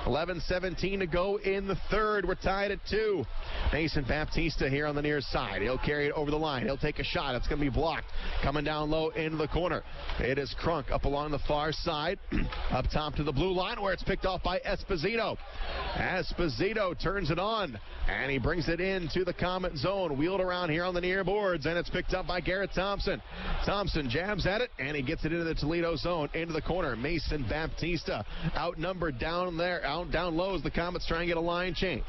S3: 11:17 to go in the third. We're tied at 2. Mason Baptista here on the near side. He'll carry it over the line. He'll take a shot. It's going to be blocked. Coming down low into the corner. It is Crunk up along the far side. Up top to the blue line where it's picked off by Esposito. Esposito turns it on, and he brings it into the Komet zone. Wheeled around here on the near boards, and it's picked up by Garrett Thompson. Thompson jabs at it, and he gets it into the Toledo zone, into the corner. Mason Baptista outnumbered down there, down low as the Komets try and get a line change.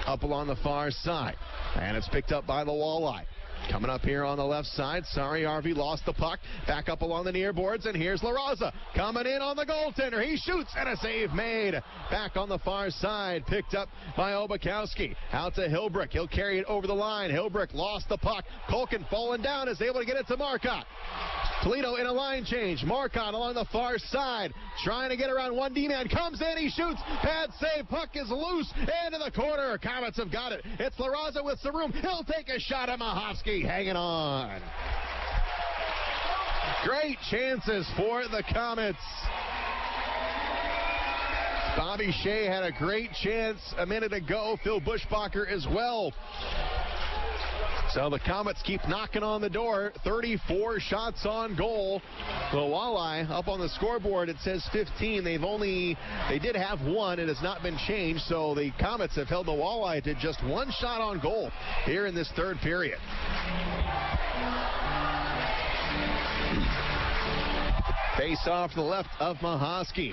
S3: Up along the far side, and it's picked up by the Walleye. Coming up here on the left side, Sariev lost the puck. Back up along the near boards, and here's LaRaza coming in on the goaltender. He shoots, and a save made. Back on the far side, picked up by Obakowski. Out to Hilbrick. He'll carry it over the line. Hilbrick lost the puck. Culkin falling down, is able to get it to Marcotte. Toledo in a line change. Marcotte along the far side, trying to get around one D-man. Comes in, he shoots. Pad save. Puck is loose. Into the corner. Komets have got it. It's LaRaza with some room. He'll take a shot at Mahovsky. Hanging on. Great chances for the Komets. Bobby Shea had a great chance a minute ago. Phil Bushbacher as well. So the Komets keep knocking on the door. 34 shots on goal. The Walleye up on the scoreboard, it says 15. They did have one. It has not been changed. So the Komets have held the Walleye to just one shot on goal here in this third period. Face off to the left of Mahovsky.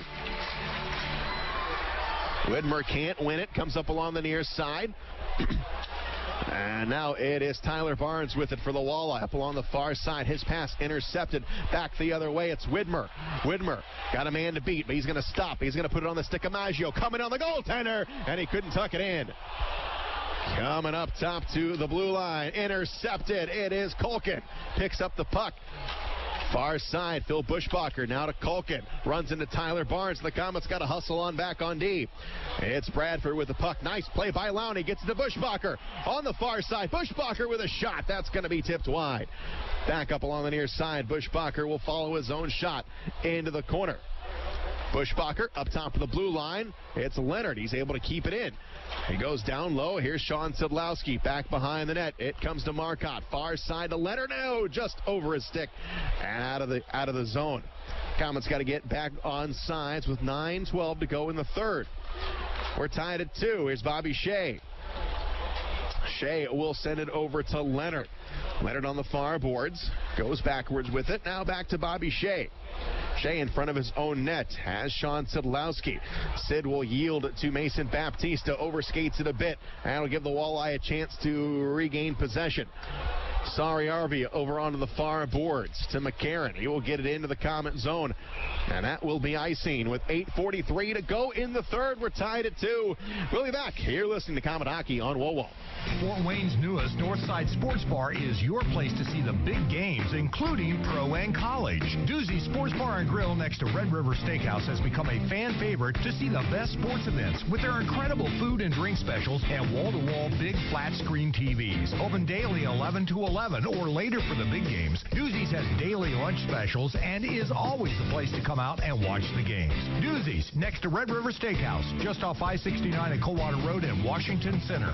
S3: Widmer can't win it. Comes up along the near side. And now it is Tyler Barnes with it for the Walleye up along the far side. His pass intercepted. Back the other way. It's Widmer. Widmer got a man to beat, but he's going to stop. He's going to put it on the stick of Maggio. Coming on the goaltender, and he couldn't tuck it in. Coming up top to the blue line. Intercepted. It is Culkin. Picks up the puck. Far side, Phil Bushbacher now to Culkin. Runs into Tyler Barnes. The Komets got to hustle on back on D. It's Bradford with the puck. Nice play by Lowney. Gets it to Bushbacher. On the far side, Bushbacher with a shot. That's going to be tipped wide. Back up along the near side. Bushbacher will follow his own shot into the corner. Bushbacher up top of the blue line. It's Leonard. He's able to keep it in. He goes down low. Here's Sean Szydlowski back behind the net. It comes to Marcotte. Far side to Leonard. No, just over his stick and out of the zone. Komets got to get back on sides with 9:12 to go in the third. We're tied at 2. Here's Bobby Shea. Shea will send it over to Leonard. Leonard on the far boards. Goes backwards with it. Now back to Bobby Shea. Shea in front of his own net has Sean Szydlowski. Sid will yield it to Mason Baptista. Overskates it a bit. That'll give the Walleye a chance to regain possession. Sariev over onto the far boards to McCarron. He will get it into the Komet zone. And that will be icing with 8:43 to go in the third. We're tied at 2. We'll be back. You're listening to Komet Hockey on WOWO.
S11: Fort Wayne's newest Northside Sports Bar is your place to see the big games, including pro and college. Doozy Sports Bar and Grill next to Red River Steakhouse has become a fan favorite to see the best sports events with their incredible food and drink specials and wall-to-wall big flat screen TVs. Open daily 11 to 11 or later for the big games. Doozy's has daily lunch specials and is always the place to come out and watch the games. Doozy's next to Red River Steakhouse, just off I-69 at Coldwater Road in Washington Center.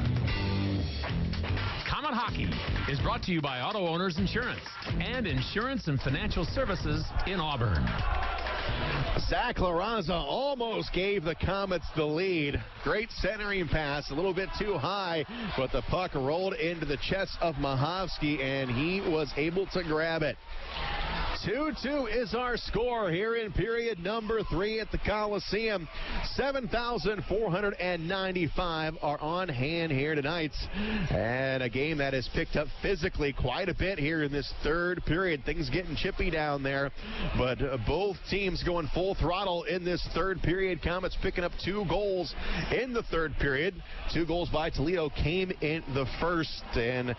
S2: Komet Hockey is brought to you by Auto Owners Insurance and Insurance and Financial Services in Auburn.
S3: Zach LaRaza almost gave the Komets the lead. Great centering pass, a little bit too high, but the puck rolled into the chest of Mahovsky, and he was able to grab it. 2-2 is our score here in period number 3 at the Coliseum. 7,495 are on hand here tonight. And a game that has picked up physically quite a bit here in this third period. Things getting chippy down there. But both teams going full throttle in this third period. Komets picking up 2 goals in the third period. 2 goals by Toledo came in the first. And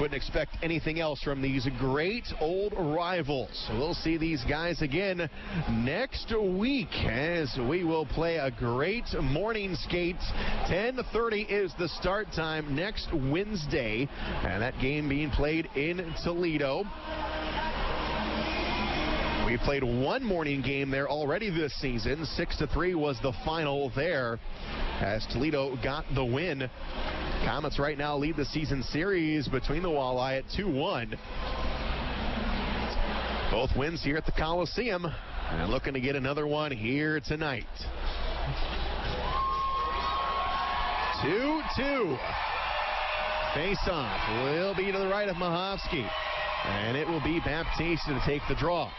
S3: wouldn't expect anything else from these great old rivals. We'll see these guys again next week as we will play a great morning skate. 10:30 is the start time next Wednesday, and that game being played in Toledo. We played one morning game there already this season. 6-3 was the final there as Toledo got the win. Komets right now lead the season series between the Walleye at 2-1. Both wins here at the Coliseum, and looking to get another one here tonight. 2-2. Face-off will be to the right of Mahovsky, and it will be Baptiste to take the draw.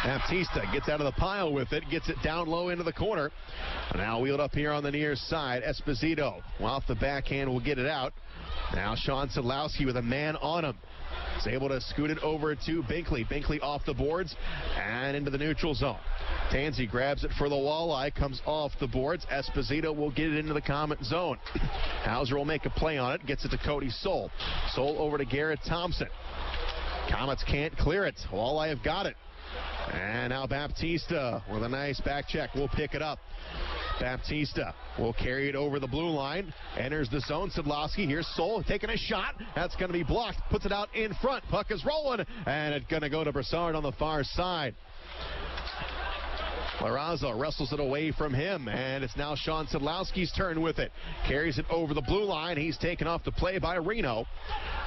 S3: Baptista gets out of the pile with it, gets it down low into the corner. Now wheeled up here on the near side. Esposito, off the backhand, will get it out. Now Sean Szydlowski with a man on him. Is able to scoot it over to Binkley. Binkley off the boards and into the neutral zone. Tansey grabs it for the Walleye, comes off the boards. Esposito will get it into the Komet zone. Hauser will make a play on it, gets it to Cody Soul. Soul over to Garrett Thompson. Komets can't clear it. Walleye have got it. And now Baptista with a nice back check will pick it up. Baptista will carry it over the blue line. Enters the zone. Szydlowski. Here's Soul taking a shot. That's going to be blocked. Puts it out in front. Puck is rolling. And it's going to go to Broussard on the far side. LaRaza wrestles it away from him, and it's now Sean Szydlowski's turn with it. Carries it over the blue line. He's taken off the play by Reno.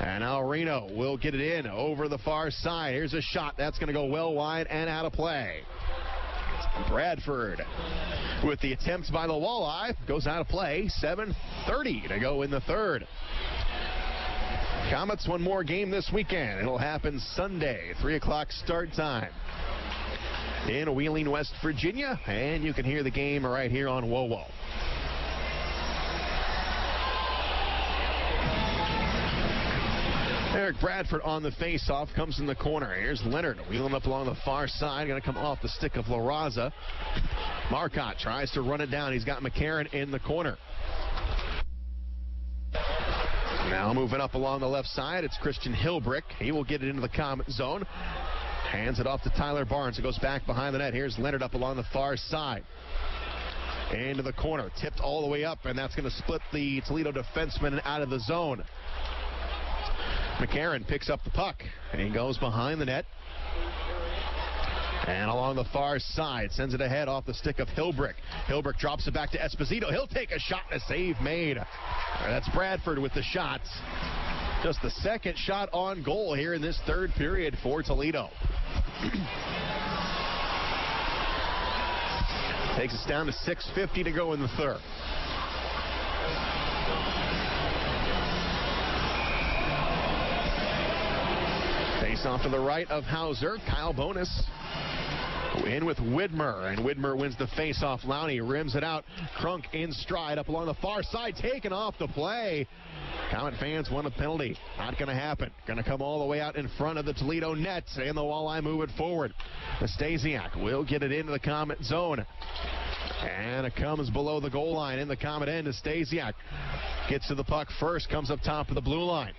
S3: And now Reno will get it in over the far side. Here's a shot. That's going to go well wide and out of play. Bradford with the attempt by the Walleye. Goes out of play. 7:30 to go in the third. Komets one more game this weekend. It'll happen Sunday, 3 o'clock start time in Wheeling, West Virginia, and you can hear the game right here on WoWo. Eric Bradford on the face-off, comes in the corner. Here's Leonard wheeling up along the far side, going to come off the stick of LaRaza. Marcotte tries to run it down. He's got McCarron in the corner. Now moving up along the left side, it's Christian Hilbrick. He will get it into the Komet zone. Hands it off to Tyler Barnes. It goes back behind the net. Here's Leonard up along the far side. Into the corner. Tipped all the way up, and that's going to split the Toledo defenseman out of the zone. McCarron picks up the puck, and he goes behind the net. And along the far side, sends it ahead off the stick of Hilbrick. Hilbrick drops it back to Esposito. He'll take a shot, and a save made. That's Bradford with the shots. Just the second shot on goal here in this third period for Toledo. Takes us down to 6:50 to go in the third. Face off to the right of Hauser. Kyle Bonus in with Widmer, and Widmer wins the face-off. Lowney rims it out. Crunk in stride up along the far side, taken off the play. Komet fans want a penalty. Not going to happen. Going to come all the way out in front of the Toledo net, and the Walleye move it forward. Nastasiak will get it into the Komet zone. And it comes below the goal line in the Komet end. Nastasiak gets to the puck first, comes up top of the blue line.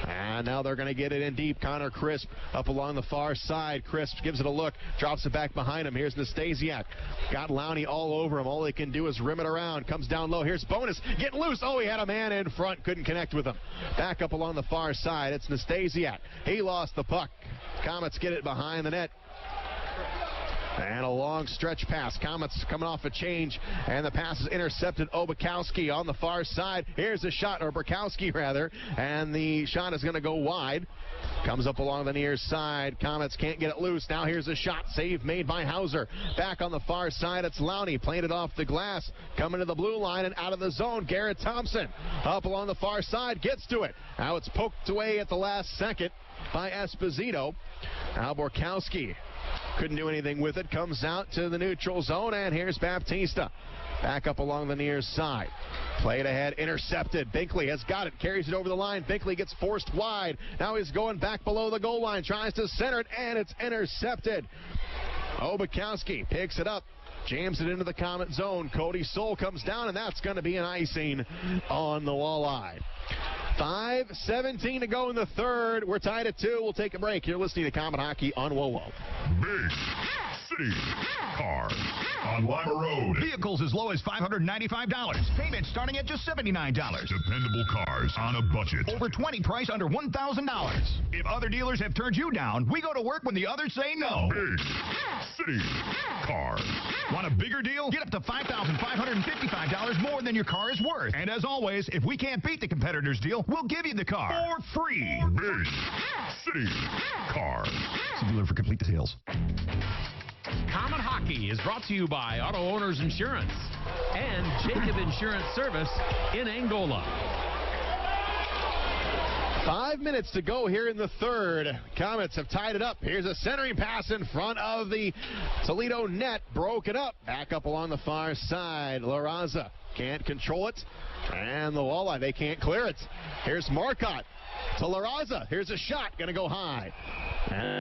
S3: And now they're going to get it in deep. Connor Crisp up along the far side. Crisp gives it a look, drops it back behind him. Here's Nastasiak. Got Lowney all over him. All they can do is rim it around. Comes down low. Here's Bonus getting loose. Oh, he had a man in front. Couldn't connect with him. Back up along the far side. It's Nastasiak. He lost the puck. Komets get it behind the net. And a long stretch pass. Komets coming off a change, and the pass is intercepted. Obakowski on the far side. Here's a shot, or Burkowski rather, and the shot is going to go wide. Comes up along the near side. Komets can't get it loose. Now here's a shot. Save made by Hauser. Back on the far side, it's Lowney. Playing it off the glass. Coming to the blue line and out of the zone. Garrett Thompson up along the far side. Gets to it. Now it's poked away at the last second by Esposito. Now Burkowski couldn't do anything with it. Comes out to the neutral zone, and here's Baptista. Back up along the near side. Played ahead, intercepted. Binkley has got it, carries it over the line. Binkley gets forced wide. Now he's going back below the goal line, tries to center it, and it's intercepted. Obakowski picks it up, jams it into the Komet zone. Cody Soul comes down, and that's going to be an icing on the Walleye. 5:17 to go in the third. We're tied at 2. We'll take a break. You're listening to Komet Hockey on WoWo.
S10: Big City Cars on Lima Road.
S11: Vehicles as low as $595. Payments starting at just $79.
S10: Dependable cars on a budget.
S11: Over 20 price under $1,000. If other dealers have turned you down, we go to work when the others say no.
S10: Big City Cars.
S11: Want a bigger deal? Get up to $5,555 more than your car is worth. And as always, if we can't beat the competitor's deal, we'll give you the car for free.
S10: Big City Cars.
S11: See dealer for complete details.
S2: Komet Hockey is brought to you by Auto Owners Insurance and Jacob Insurance Service in Angola.
S3: 5 minutes to go here in the third. Komets have tied it up. Here's a centering pass in front of the Toledo net. Broke it up. Back up along the far side. La Raza can't control it. And the Walleye, they can't clear it. Here's Marcotte to La Raza. Here's a shot. Going to go high. And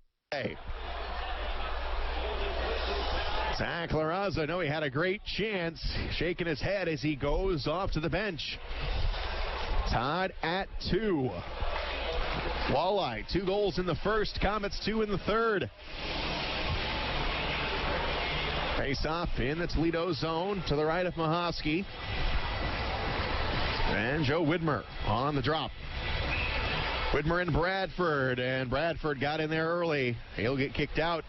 S3: Zach La Raza, no, he had a great chance. Shaking his head as he goes off to the bench. Tied at 2. Walleye, 2 goals in the first. Komets 2 in the third. Face off in the Toledo zone to the right of Mahofsky. And Joe Widmer on the drop. Widmer and Bradford got in there early. He'll get kicked out.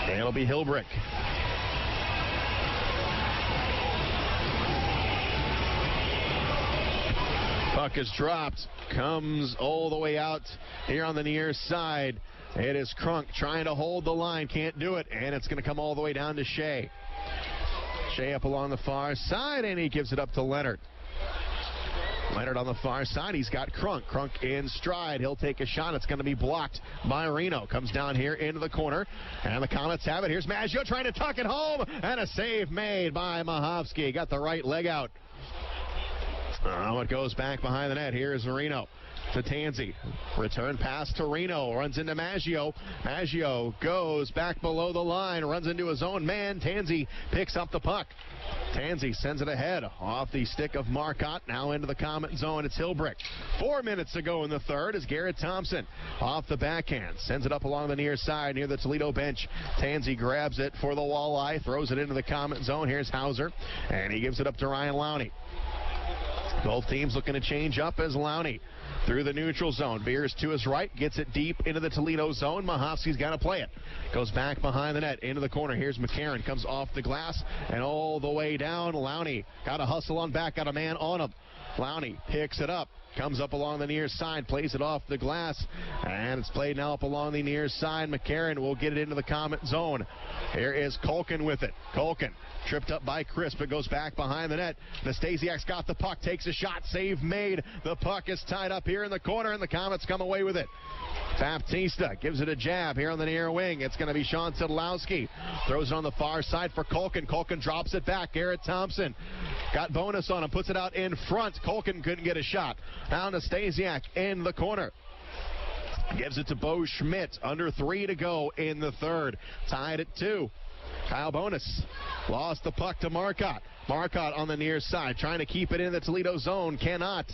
S3: And it'll be Hilbrick. Puck is dropped. Comes all the way out here on the near side. It is Crunk trying to hold the line. Can't do it. And it's going to come all the way down to Shea. Shea up along the far side, and he gives it up to Leonard. Leonard on the far side. He's got Crunk. Crunk in stride. He'll take a shot. It's going to be blocked by Reno. Comes down here into the corner. And the Komets have it. Here's Maggio trying to tuck it home. And a save made by Mahofsky. Got the right leg out. It goes back behind the net. Here's Reno to Tansey. Return pass to Reno. Runs into Maggio. Maggio goes back below the line. Runs into his own man. Tansey picks up the puck. Tansey sends it ahead off the stick of Marcotte. Now into the Komet zone. It's Hilbrick. 4 minutes to go in the third as Garrett Thompson off the backhand. Sends it up along the near side near the Toledo bench. Tansey grabs it for the Walleye. Throws it into the Komet zone. Here's Hauser. And he gives it up to Ryan Lowney. Both teams looking to change up as Lowney through the neutral zone. Beers to his right, gets it deep into the Toledo zone. Mahofsky's got to play it. Goes back behind the net, into the corner. Here's McCarron, comes off the glass and all the way down. Lowney got to hustle on back, got a man on him. Lowney picks it up. Comes up along the near side, plays it off the glass, and it's played now up along the near side. McCarron will get it into the Komet zone. Here is Culkin with it. Culkin tripped up by Chris, but goes back behind the net. Nastasiak's got the puck, takes a shot, save made. The puck is tied up here in the corner, and the Komets come away with it. Baptista gives it a jab here on the near wing. It's going to be Sean Szydlowski. Throws it on the far side for Culkin. Culkin drops it back. Garrett Thompson got bonus on him, puts it out in front. Culkin couldn't get a shot. Now Nastasiak in the corner. Gives it to Bo Schmidt. Under 3 to go in the third. Tied at 2. Kyle Bonus lost the puck to Marcotte. Marcotte on the near side, trying to keep it in the Toledo zone, cannot.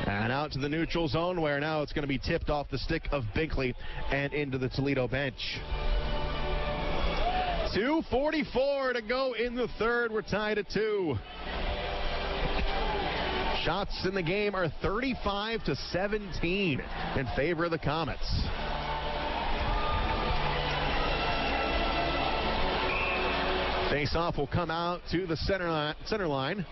S3: And out to the neutral zone, where now it's going to be tipped off the stick of Binkley and into the Toledo bench. 2:44 to go in the third. We're tied at 2. Shots in the game are 35-17 in favor of the Komets. Face-off will come out to the center line.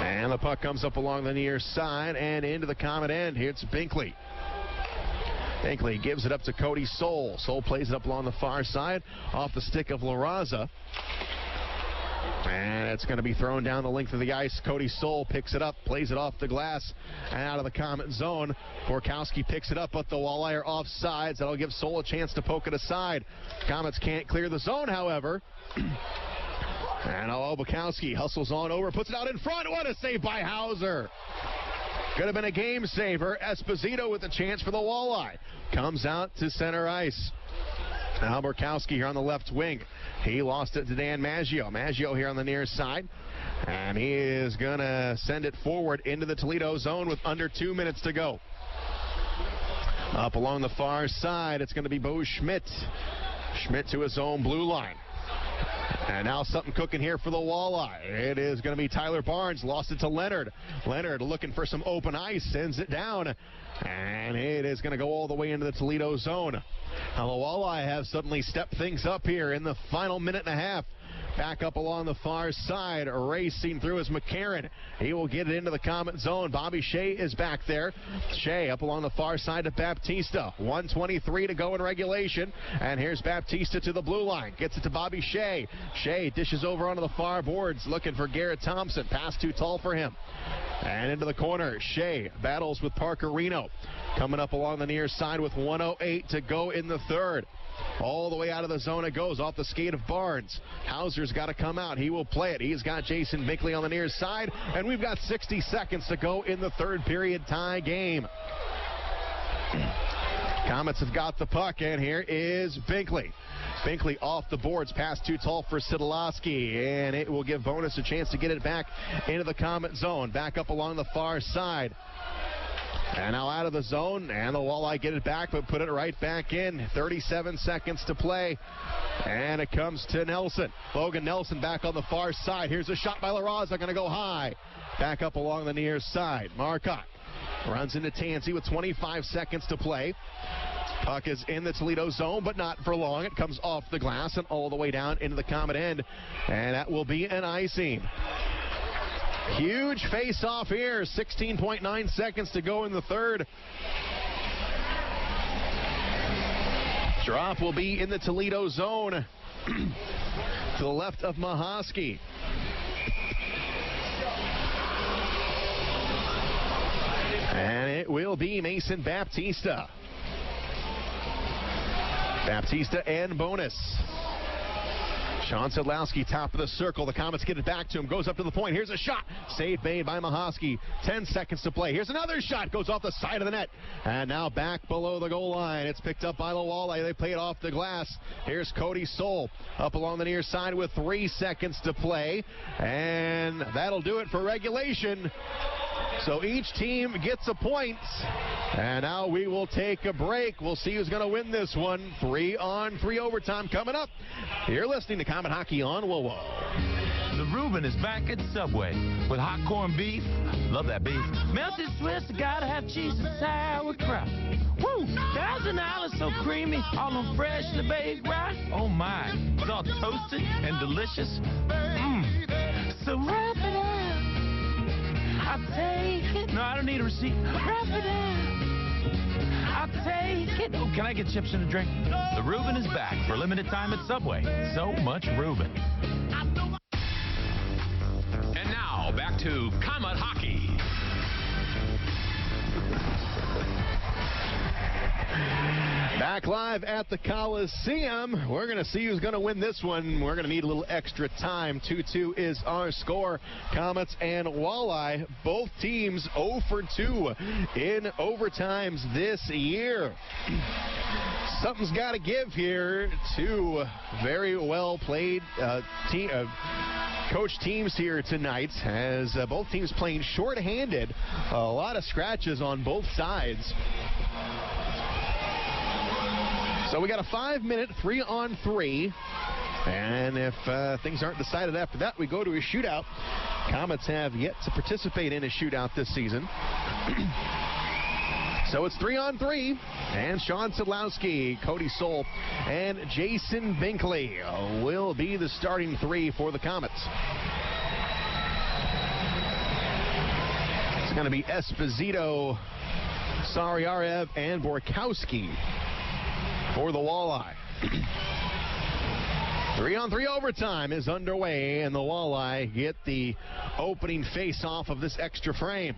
S3: And the puck comes up along the near side and into the Comet end. Here it's Binkley. Binkley gives it up to Cody Soul. Soul plays it up along the far side off the stick of La Raza. And it's going to be thrown down the length of the ice. Cody Soul picks it up, plays it off the glass and out of the Comet zone. Borkowski picks it up, but the Walleye are offsides. That'll give Soul a chance to poke it aside. Comets can't clear the zone, however. And Bukowski hustles on over, puts it out in front. What a save by Hauser. Could have been a game saver. Esposito with a chance for the Walleye. Comes out to center ice. Now Borkowski here on the left wing. He lost it to Dan Maggio. Maggio here on the near side. And he is going to send it forward into the Toledo zone with under 2 minutes to go. Up along the far side, it's going to be Bo Schmidt. Schmidt to his own blue line. And now something cooking here for the Walleye. It is going to be Tyler Barnes. Lost it to Leonard. Leonard looking for some open ice. Sends it down. And it is going to go all the way into the Toledo zone. Now the Walleye have suddenly stepped things up here in the final minute and a half. Back up along the far side. Racing through is McCarron. He will get it into the Comet zone. Bobby Shea is back there. Shea up along the far side to Baptista. 1:23 to go in regulation. And here's Baptista to the blue line. Gets it to Bobby Shea. Shea dishes over onto the far boards looking for Garrett Thompson. Pass too tall for him. And into the corner. Shea battles with Parker Reno. Coming up along the near side with 1:08 to go in the third. All the way out of the zone it goes off the skate of Barnes. Hauser's got to come out. He will play it. He's got Jason Binkley on the near side. And we've got 60 seconds to go in the third period tie game. Comets have got the puck, and here is Binkley. Binkley off the boards, pass too tall for Szydlowski, and it will give Bonus a chance to get it back into the Comet zone. Back up along the far side. And now out of the zone, and the Walleye get it back, but put it right back in. 37 seconds to play, and it comes to Nelson. Logan Nelson back on the far side. Here's a shot by La Raza, going to go high. Back up along the near side. Marcotte runs into Tansey with 25 seconds to play. Puck is in the Toledo zone, but not for long. It comes off the glass and all the way down into the Comet end, and that will be an icing. Huge face-off here. 16.9 seconds to go in the third. Drop will be in the Toledo zone to the left of Mahoski. And it will be Mason Baptista. Baptista and Bonus. Sean Szydlowski, top of the circle. The Comets get it back to him. Goes up to the point. Here's a shot. Save made by Mahoski. 10 seconds to play. Here's another shot. Goes off the side of the net. And now back below the goal line. It's picked up by the Walleye. They play it off the glass. Here's Cody Soul up along the near side with 3 seconds to play. And that'll do it for regulation. So each team gets a point. And now we will take a break. We'll see who's going to win this one. 3-on-3 overtime coming up. You're listening to Comet Hockey on WOWO.
S9: The Reuben is back at Subway with hot corned beef. Love that beef. Melted Swiss, gotta have cheese and sauerkraut. Woo! $1,000, so creamy, all on freshly baked rice. Oh my, it's all toasted and delicious. So wrap it up. I'll take it. No, I don't need a receipt. Wrap it up. I'll take it. Oh, can I get chips and a drink? The Reuben is back for limited time at Subway. So much Reuben.
S2: And now, back to Comet Hockey.
S3: Back live at the Coliseum. We're going to see who's going to win this one. We're going to need a little extra time. 2-2 is our score. Comets and Walleye, both teams 0 for 2 in overtimes this year. Something's got to give here. Two very well played coach teams here tonight, as both teams playing shorthanded. A lot of scratches on both sides. So we got a 5-minute 3-on-3. And if things aren't decided after that, we go to a shootout. Comets have yet to participate in a shootout this season. So it's 3-on-3, and Sean Szydlowski, Cody Soul, and Jason Binkley will be the starting three for the Komets. It's going to be Esposito, Saryarev, and Borkowski for the Walleye. 3-on-3 overtime is underway, and the Walleye get the opening face-off of this extra frame.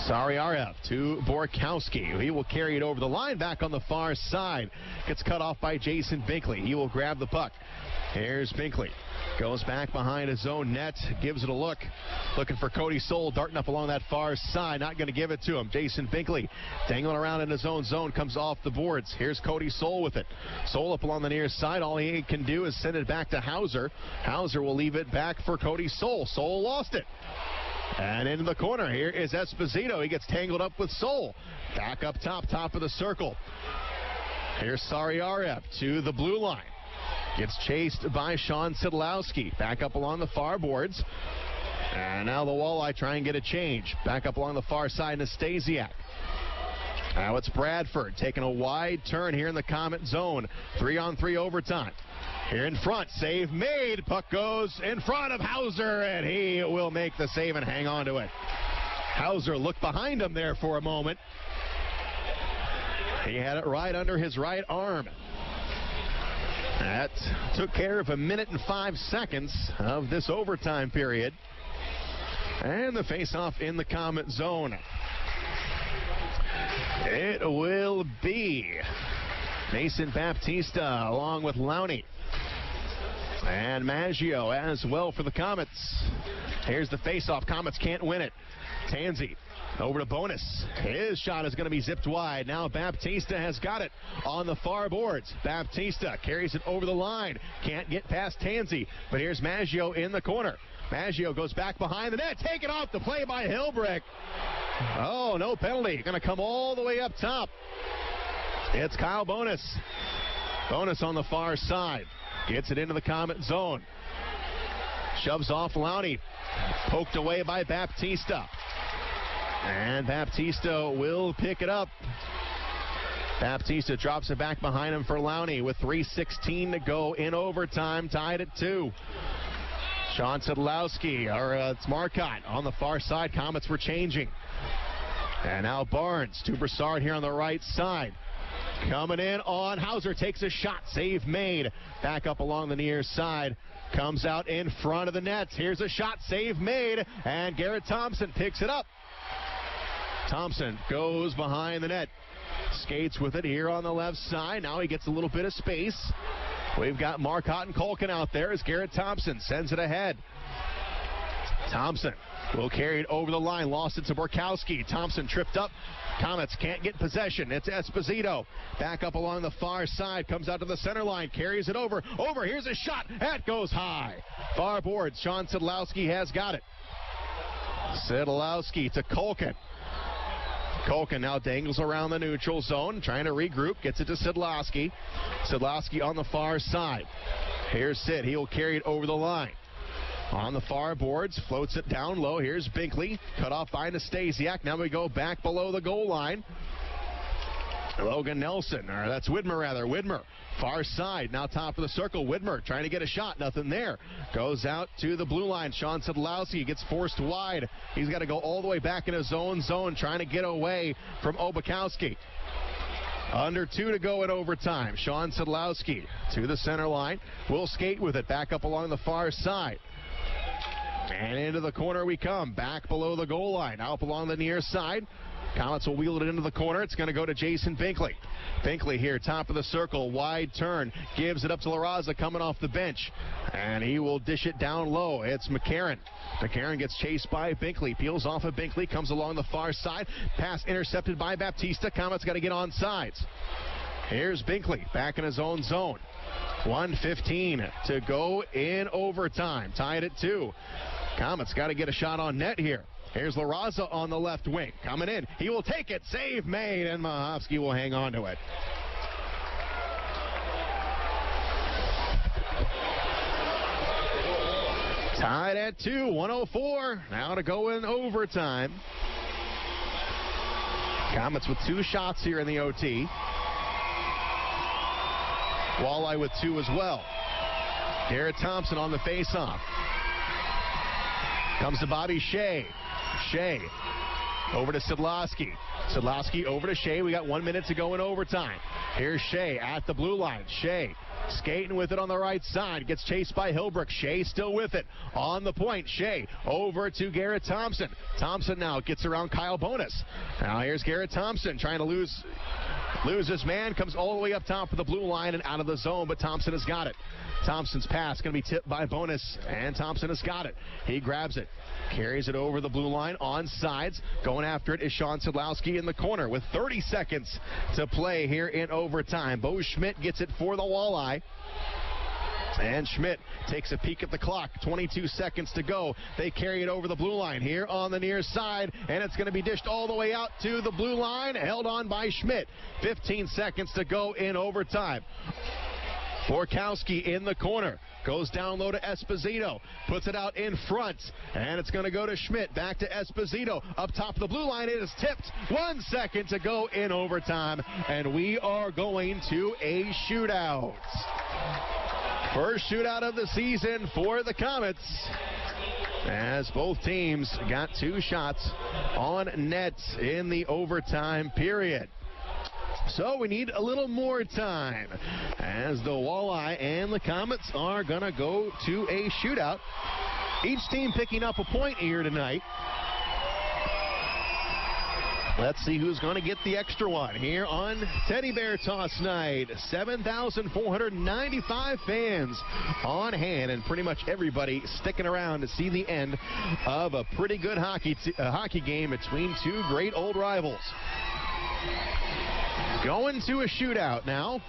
S3: Saryarev to Borkowski. He will carry it over the line, back on the far side. Gets cut off by Jason Binkley. He will grab the puck. Here's Binkley. Goes back behind his own net, gives it a look. Looking for Cody Soul, darting up along that far side. Not going to give it to him. Jason Binkley dangling around in his own zone, comes off the boards. Here's Cody Soul with it. Soul up along the near side. All he can do is send it back to Hauser. Hauser will leave it back for Cody Soul. Soul lost it. And into the corner, here is Esposito. He gets tangled up with Soul. Back up top of the circle. Here's Saryarev to the blue line. Gets chased by Sean Szydlowski. Back up along the far boards. And now the Walleye try and get a change. Back up along the far side, Nastasiak. Now it's Bradford taking a wide turn here in the Komet zone. 3-on-3 overtime. Here in front, save made. Puck goes in front of Hauser, and he will make the save and hang on to it. Hauser looked behind him there for a moment. He had it right under his right arm. That took care of 1 minute and 5 seconds of this overtime period. And the face-off in the Komet zone. It will be Mason Baptista along with Lowney. And Maggio as well for the Komets. Here's the face-off. Komets can't win it. Tansey over to Bonus. His shot is going to be zipped wide. Now Baptista has got it on the far boards. Baptista carries it over the line. Can't get past Tansey. But here's Maggio in the corner. Maggio goes back behind the net. Taken off the play by Hilbrick. Oh, no penalty. Going to come all the way up top. It's Kyle Bonus. Bonus on the far side. Gets it into the Komet zone. Shoves off Lowney. Poked away by Baptista. And Baptista will pick it up. Baptista drops it back behind him for Lowney with 3:16 to go in overtime. Tied at 2. Sean Szydlowski, it's Marcotte on the far side. Komets were changing. And now Barnes to Broussard here on the right side. Coming in on Hauser, takes a shot, save made. Back up along the near side, comes out in front of the net. Here's a shot, save made, and Garrett Thompson picks it up. Thompson goes behind the net, skates with it here on the left side. Now he gets a little bit of space. We've got Marcotte and Culkin out there as Garrett Thompson sends it ahead. Thompson will carry it over the line, lost it to Borkowski. Thompson tripped up. Komets can't get possession. It's Esposito. Back up along the far side, comes out to the center line, carries it over. Here's a shot. That goes high. Far board, Sean Szydlowski has got it. Szydlowski to Culkin. Culkin now dangles around the neutral zone, trying to regroup, gets it to Szydlowski. Szydlowski on the far side. Here's Sid. He'll carry it over the line. On the far boards, floats it down low. Here's Binkley, cut off by Nastasiak. Now we go back below the goal line. Logan Nelson, or that's Widmer rather. Widmer, far side, now top of the circle. Widmer trying to get a shot, nothing there. Goes out to the blue line. Sean Szydlowski gets forced wide. He's got to go all the way back in his own zone, trying to get away from Obakowski. Under 2 to go in overtime. Sean Szydlowski to the center line. Will skate with it, back up along the far side. And into the corner we come, back below the goal line, out along the near side. Komets will wheel it into the corner. It's going to go to Jason Binkley. Binkley here, top of the circle, wide turn, gives it up to La Raza coming off the bench. And he will dish it down low. It's McCarron. McCarron gets chased by Binkley, peels off of Binkley, comes along the far side. Pass intercepted by Baptista. Komets got to get on sides. Here's Binkley, back in his own zone. 1:15 to go in overtime. Tied at 2. Komets got to get a shot on net here. Here's La Raza on the left wing. Coming in. He will take it. Save made, and Mahovsky will hang on to it. Tied at 2. 1:04. Now to go in overtime. Komets with 2 shots here in the OT. Walleye with 2 as well. Garrett Thompson on the faceoff. Comes to Bobby Shea. Shea over to Szydlowski. Szydlowski over to Shea. We got 1 minute to go in overtime. Here's Shea at the blue line. Shea skating with it on the right side. Gets chased by Hilbrook. Shea still with it. On the point. Shea over to Garrett Thompson. Thompson now gets around Kyle Bonus. Now here's Garrett Thompson trying to lose his man. Comes all the way up top of the blue line and out of the zone, but Thompson has got it. Thompson's pass going to be tipped by Bonus, and Thompson has got it. He grabs it. Carries it over the blue line on sides. Going after it is Sean Szydlowski in the corner with 30 seconds to play here in overtime. Bo Schmidt gets it for the Walleye. And Schmidt takes a peek at the clock. 22 seconds to go. They carry it over the blue line here on the near side, and it's going to be dished all the way out to the blue line. Held on by Schmidt. 15 seconds to go in overtime. Borkowski in the corner. Goes down low to Esposito. Puts it out in front. And it's going to go to Schmidt. Back to Esposito. Up top of the blue line. It is tipped. 1 second to go in overtime. And we are going to a shootout. First shootout of the season for the Komets, as both teams got 2 shots on net in the overtime period. So we need a little more time, as the Walleye and the Komets are going to go to a shootout. Each team picking up a point here tonight. Let's see who's going to get the extra one here on Teddy Bear Toss Night. 7,495 fans on hand, and pretty much everybody sticking around to see the end of a pretty good hockey game between 2 great old rivals. Going to a shootout now.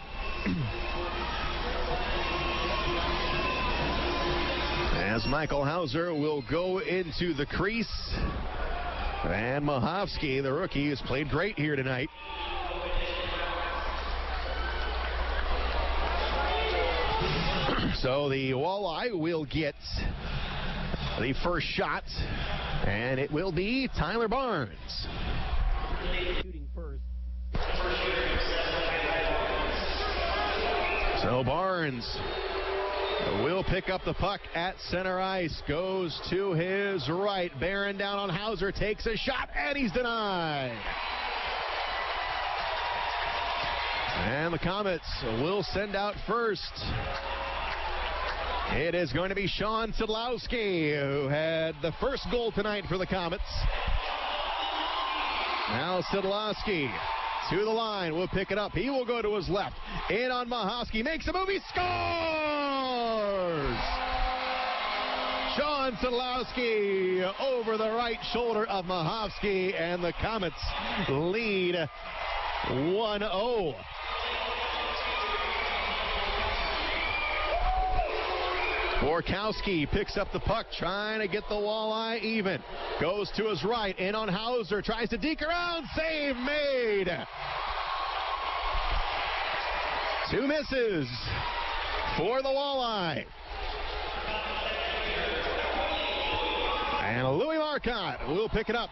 S3: As Michael Hauser will go into the crease. And Mahovsky, the rookie, has played great here tonight. So the Walleye will get the first shot, and it will be Tyler Barnes. Shooting first. So Barnes will pick up the puck at center ice. Goes to his right. Barron down on Hauser. Takes a shot, and he's denied. And the Komets will send out first. It is going to be Sean Szydlowski, who had the first goal tonight for the Komets. Now Szydlowski to the line. We'll pick it up. He will go to his left. In on Mahovsky. Makes a move. He scores! Sean Szydlowski over the right shoulder of Mahovsky, and the Komets lead 1-0. Borkowski picks up the puck, trying to get the Walleye even. Goes to his right, in on Hauser, tries to deke around, save made. 2 misses for the Walleye. And Louis Marcotte will pick it up.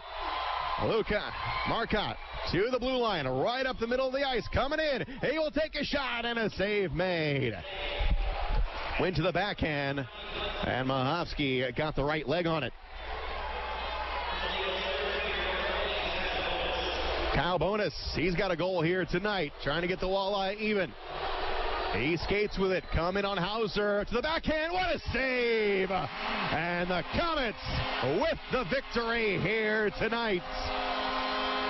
S3: Marcotte to the blue line, right up the middle of the ice, coming in. He will take a shot, and a save made. Went to the backhand, and Mahovsky got the right leg on it. Kyle Bonus, he's got a goal here tonight, trying to get the Walleye even. He skates with it, coming on Hauser to the backhand. What a save! And the Komets with the victory here tonight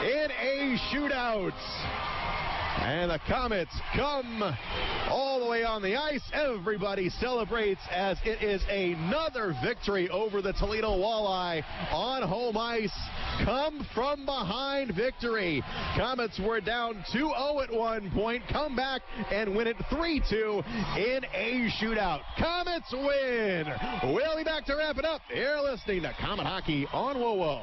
S3: in a shootout. And the Komets come all the way on the ice. Everybody celebrates as it is another victory over the Toledo Walleye on home ice. Come from behind victory. Komets were down 2-0 at one point. Come back and win it 3-2 in a shootout. Komets win. We'll be back to wrap it up. You're listening to Komet Hockey on WoWo.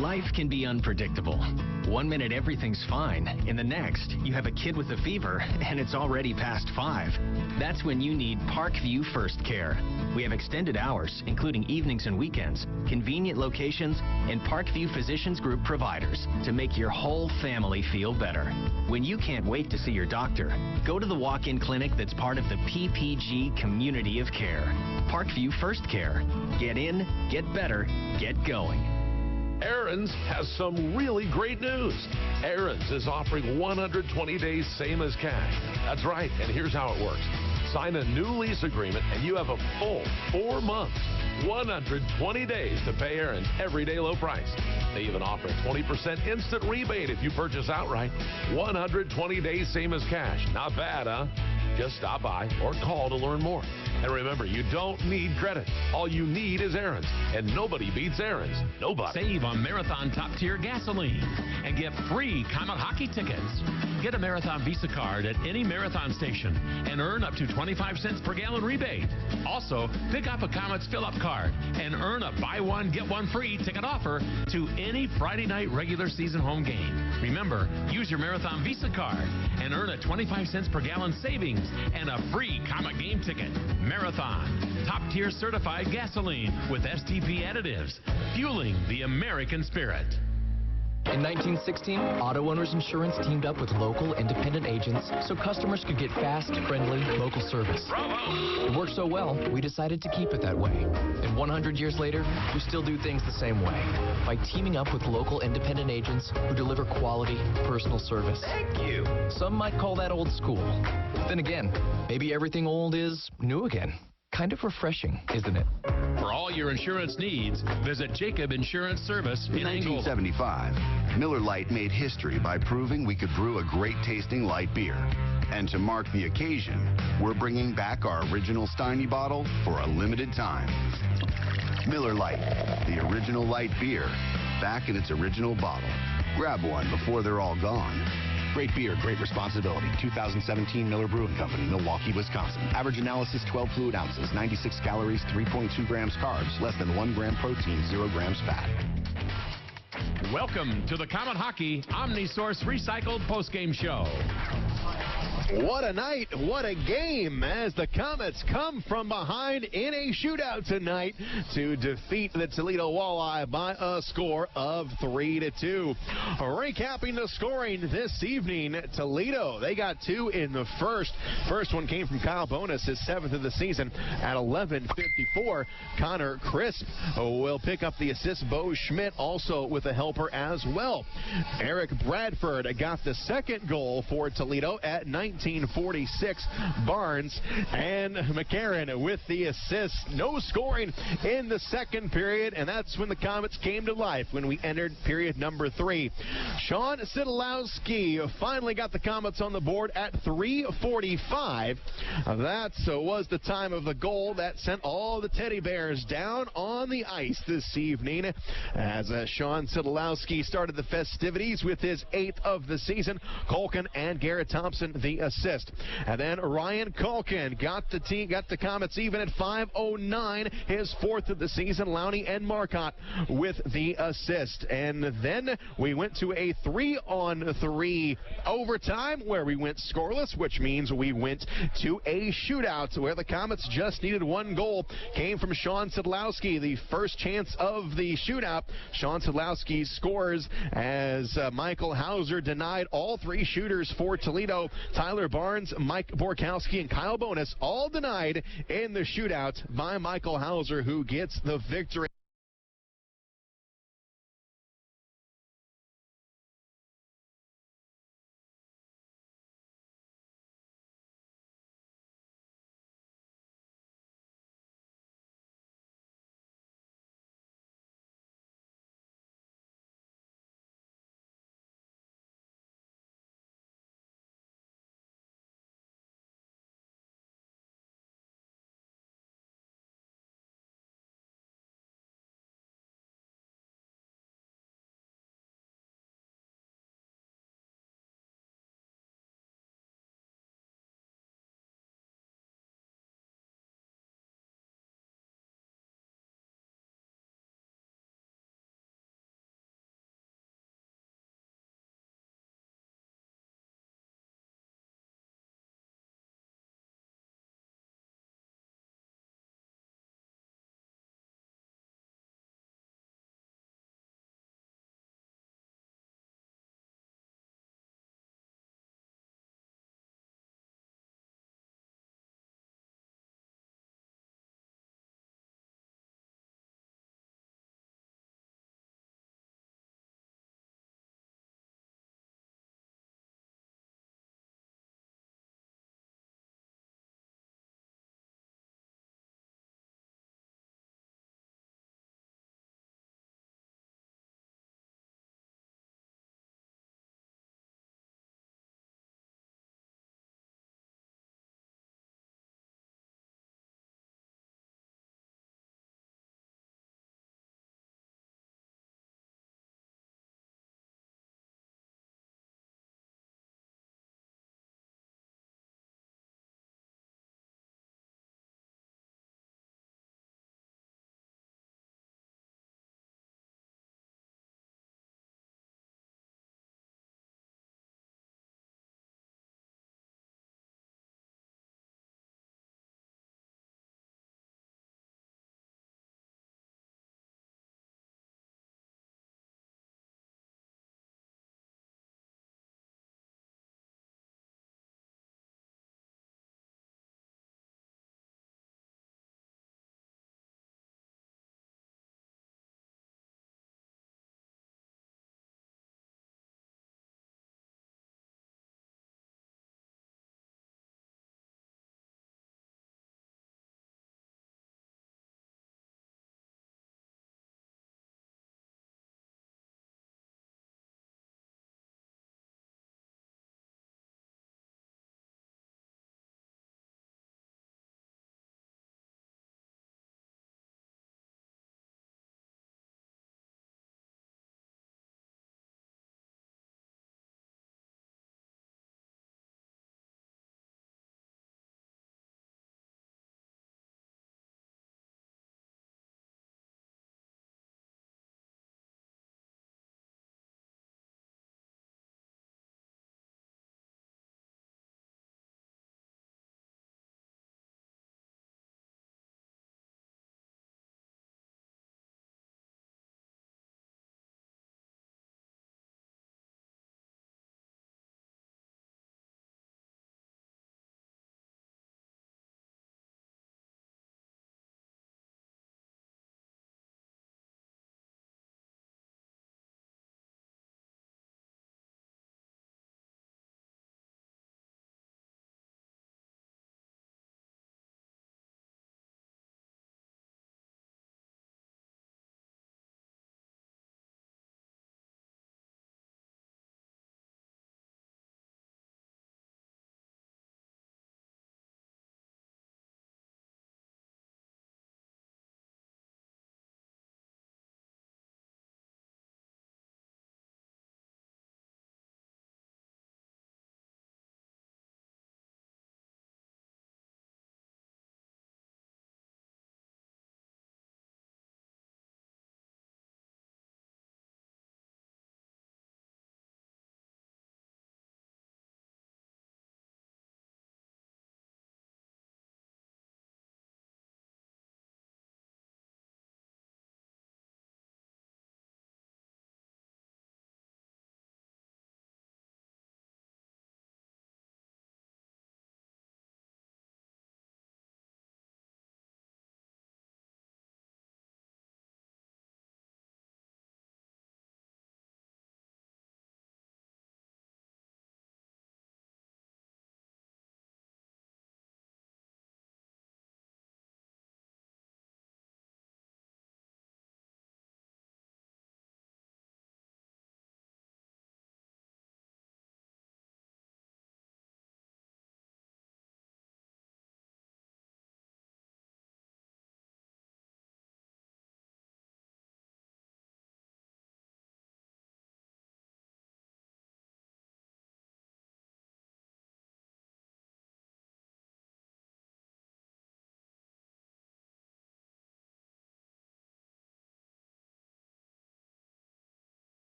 S5: Life can be unpredictable. One minute everything's fine. In the next, you have a kid with a fever and it's already past 5. That's when you need Parkview First Care. We have extended hours, including evenings and weekends, convenient locations, and Parkview Physicians Group providers to make your whole family feel better. When you can't wait to see your doctor, go to the walk-in clinic that's part of the PPG community of care. Parkview First Care. Get in, get better, get going.
S23: Aaron's has some really great news. Aaron's is offering 120 days same as cash. That's right, and here's how it works. Sign a new lease agreement and you have a full 4 months, 120 days to pay Aaron's everyday low price. They even offer a 20% instant rebate if you purchase outright. 120 days same as cash. Not bad, huh? Just stop by or call to learn more. And remember, you don't need credit. All you need is Aaron's. And nobody beats Aaron's. Nobody.
S2: Save on Marathon top-tier gasoline and get free Comet hockey tickets. Get a Marathon Visa card at any Marathon station and earn up to 25 cents per gallon rebate. Also, pick up a Komets fill-up card and earn a buy one, get one free ticket offer to any Friday night regular season home game. Remember, use your Marathon Visa card and earn a 25 cents per gallon savings and a free Comet game ticket. Marathon, top-tier certified gasoline with STP additives, fueling the American spirit.
S22: In 1916, Auto Owners Insurance teamed up with local independent agents so customers could get fast, friendly, local service.
S2: Bravo!
S22: It worked so well, we decided to keep it that way. And 100 years later, we still do things the same way, by teaming up with local independent agents who deliver quality, personal service.
S5: Thank you.
S22: Some might call that old school. Then again, maybe everything old is new again. Kind of refreshing, isn't it?
S2: For all your insurance needs, visit Jacob Insurance Service in
S8: 1975, Miller Lite made history by proving we could brew a great-tasting light beer. And to mark the occasion, we're bringing back our original Steiny bottle for a limited time. Miller Lite, the original light beer, back in its original bottle. Grab one before they're all gone. Great beer, great responsibility. 2017 Miller Brewing Company, Milwaukee, Wisconsin. Average analysis 12 fluid ounces, 96 calories, 3.2 grams carbs, less than 1 gram protein, 0 grams fat.
S2: Welcome to the Comet Hockey Omnisource Recycled postgame show.
S3: What a night, what a game as the Komets come from behind in a shootout tonight to defeat the Toledo Walleye by a score of 3-2. Recapping the scoring this evening, Toledo, they got 2 in the first. First one came from Kyle Bonus, his 7th of the season at 11:54. Connor Crisp will pick up the assist. Bo Schmidt also with a helper as well. Eric Bradford got the second goal for Toledo at 19:46. Barnes and McCarron with the assist. No scoring in the second period, and that's when the Komets came to life when we entered period number 3. Sean Szydlowski finally got the Komets on the board at 3:45. That was the time of the goal that sent all the Teddy Bears down on the ice this evening as Sean Szydlowski started the festivities with his 8th of the season. Culkin and Garrett Thompson the assist. And then Ryan Culkin got the Komets even at 5:09, his 4th of the season. Lowney and Marcotte with the assist. And then we went to a 3-on-3 overtime where we went scoreless, which means we went to a shootout where the Komets just needed 1 goal. Came from Sean Szydlowski, the first chance of the shootout. Sean Szydlowski scores as Michael Hauser denied all 3 shooters for Toledo. Tyler Barnes, Mike Borkowski, and Kyle Bonus all denied in the shootout by Michael Hauser, who gets the victory.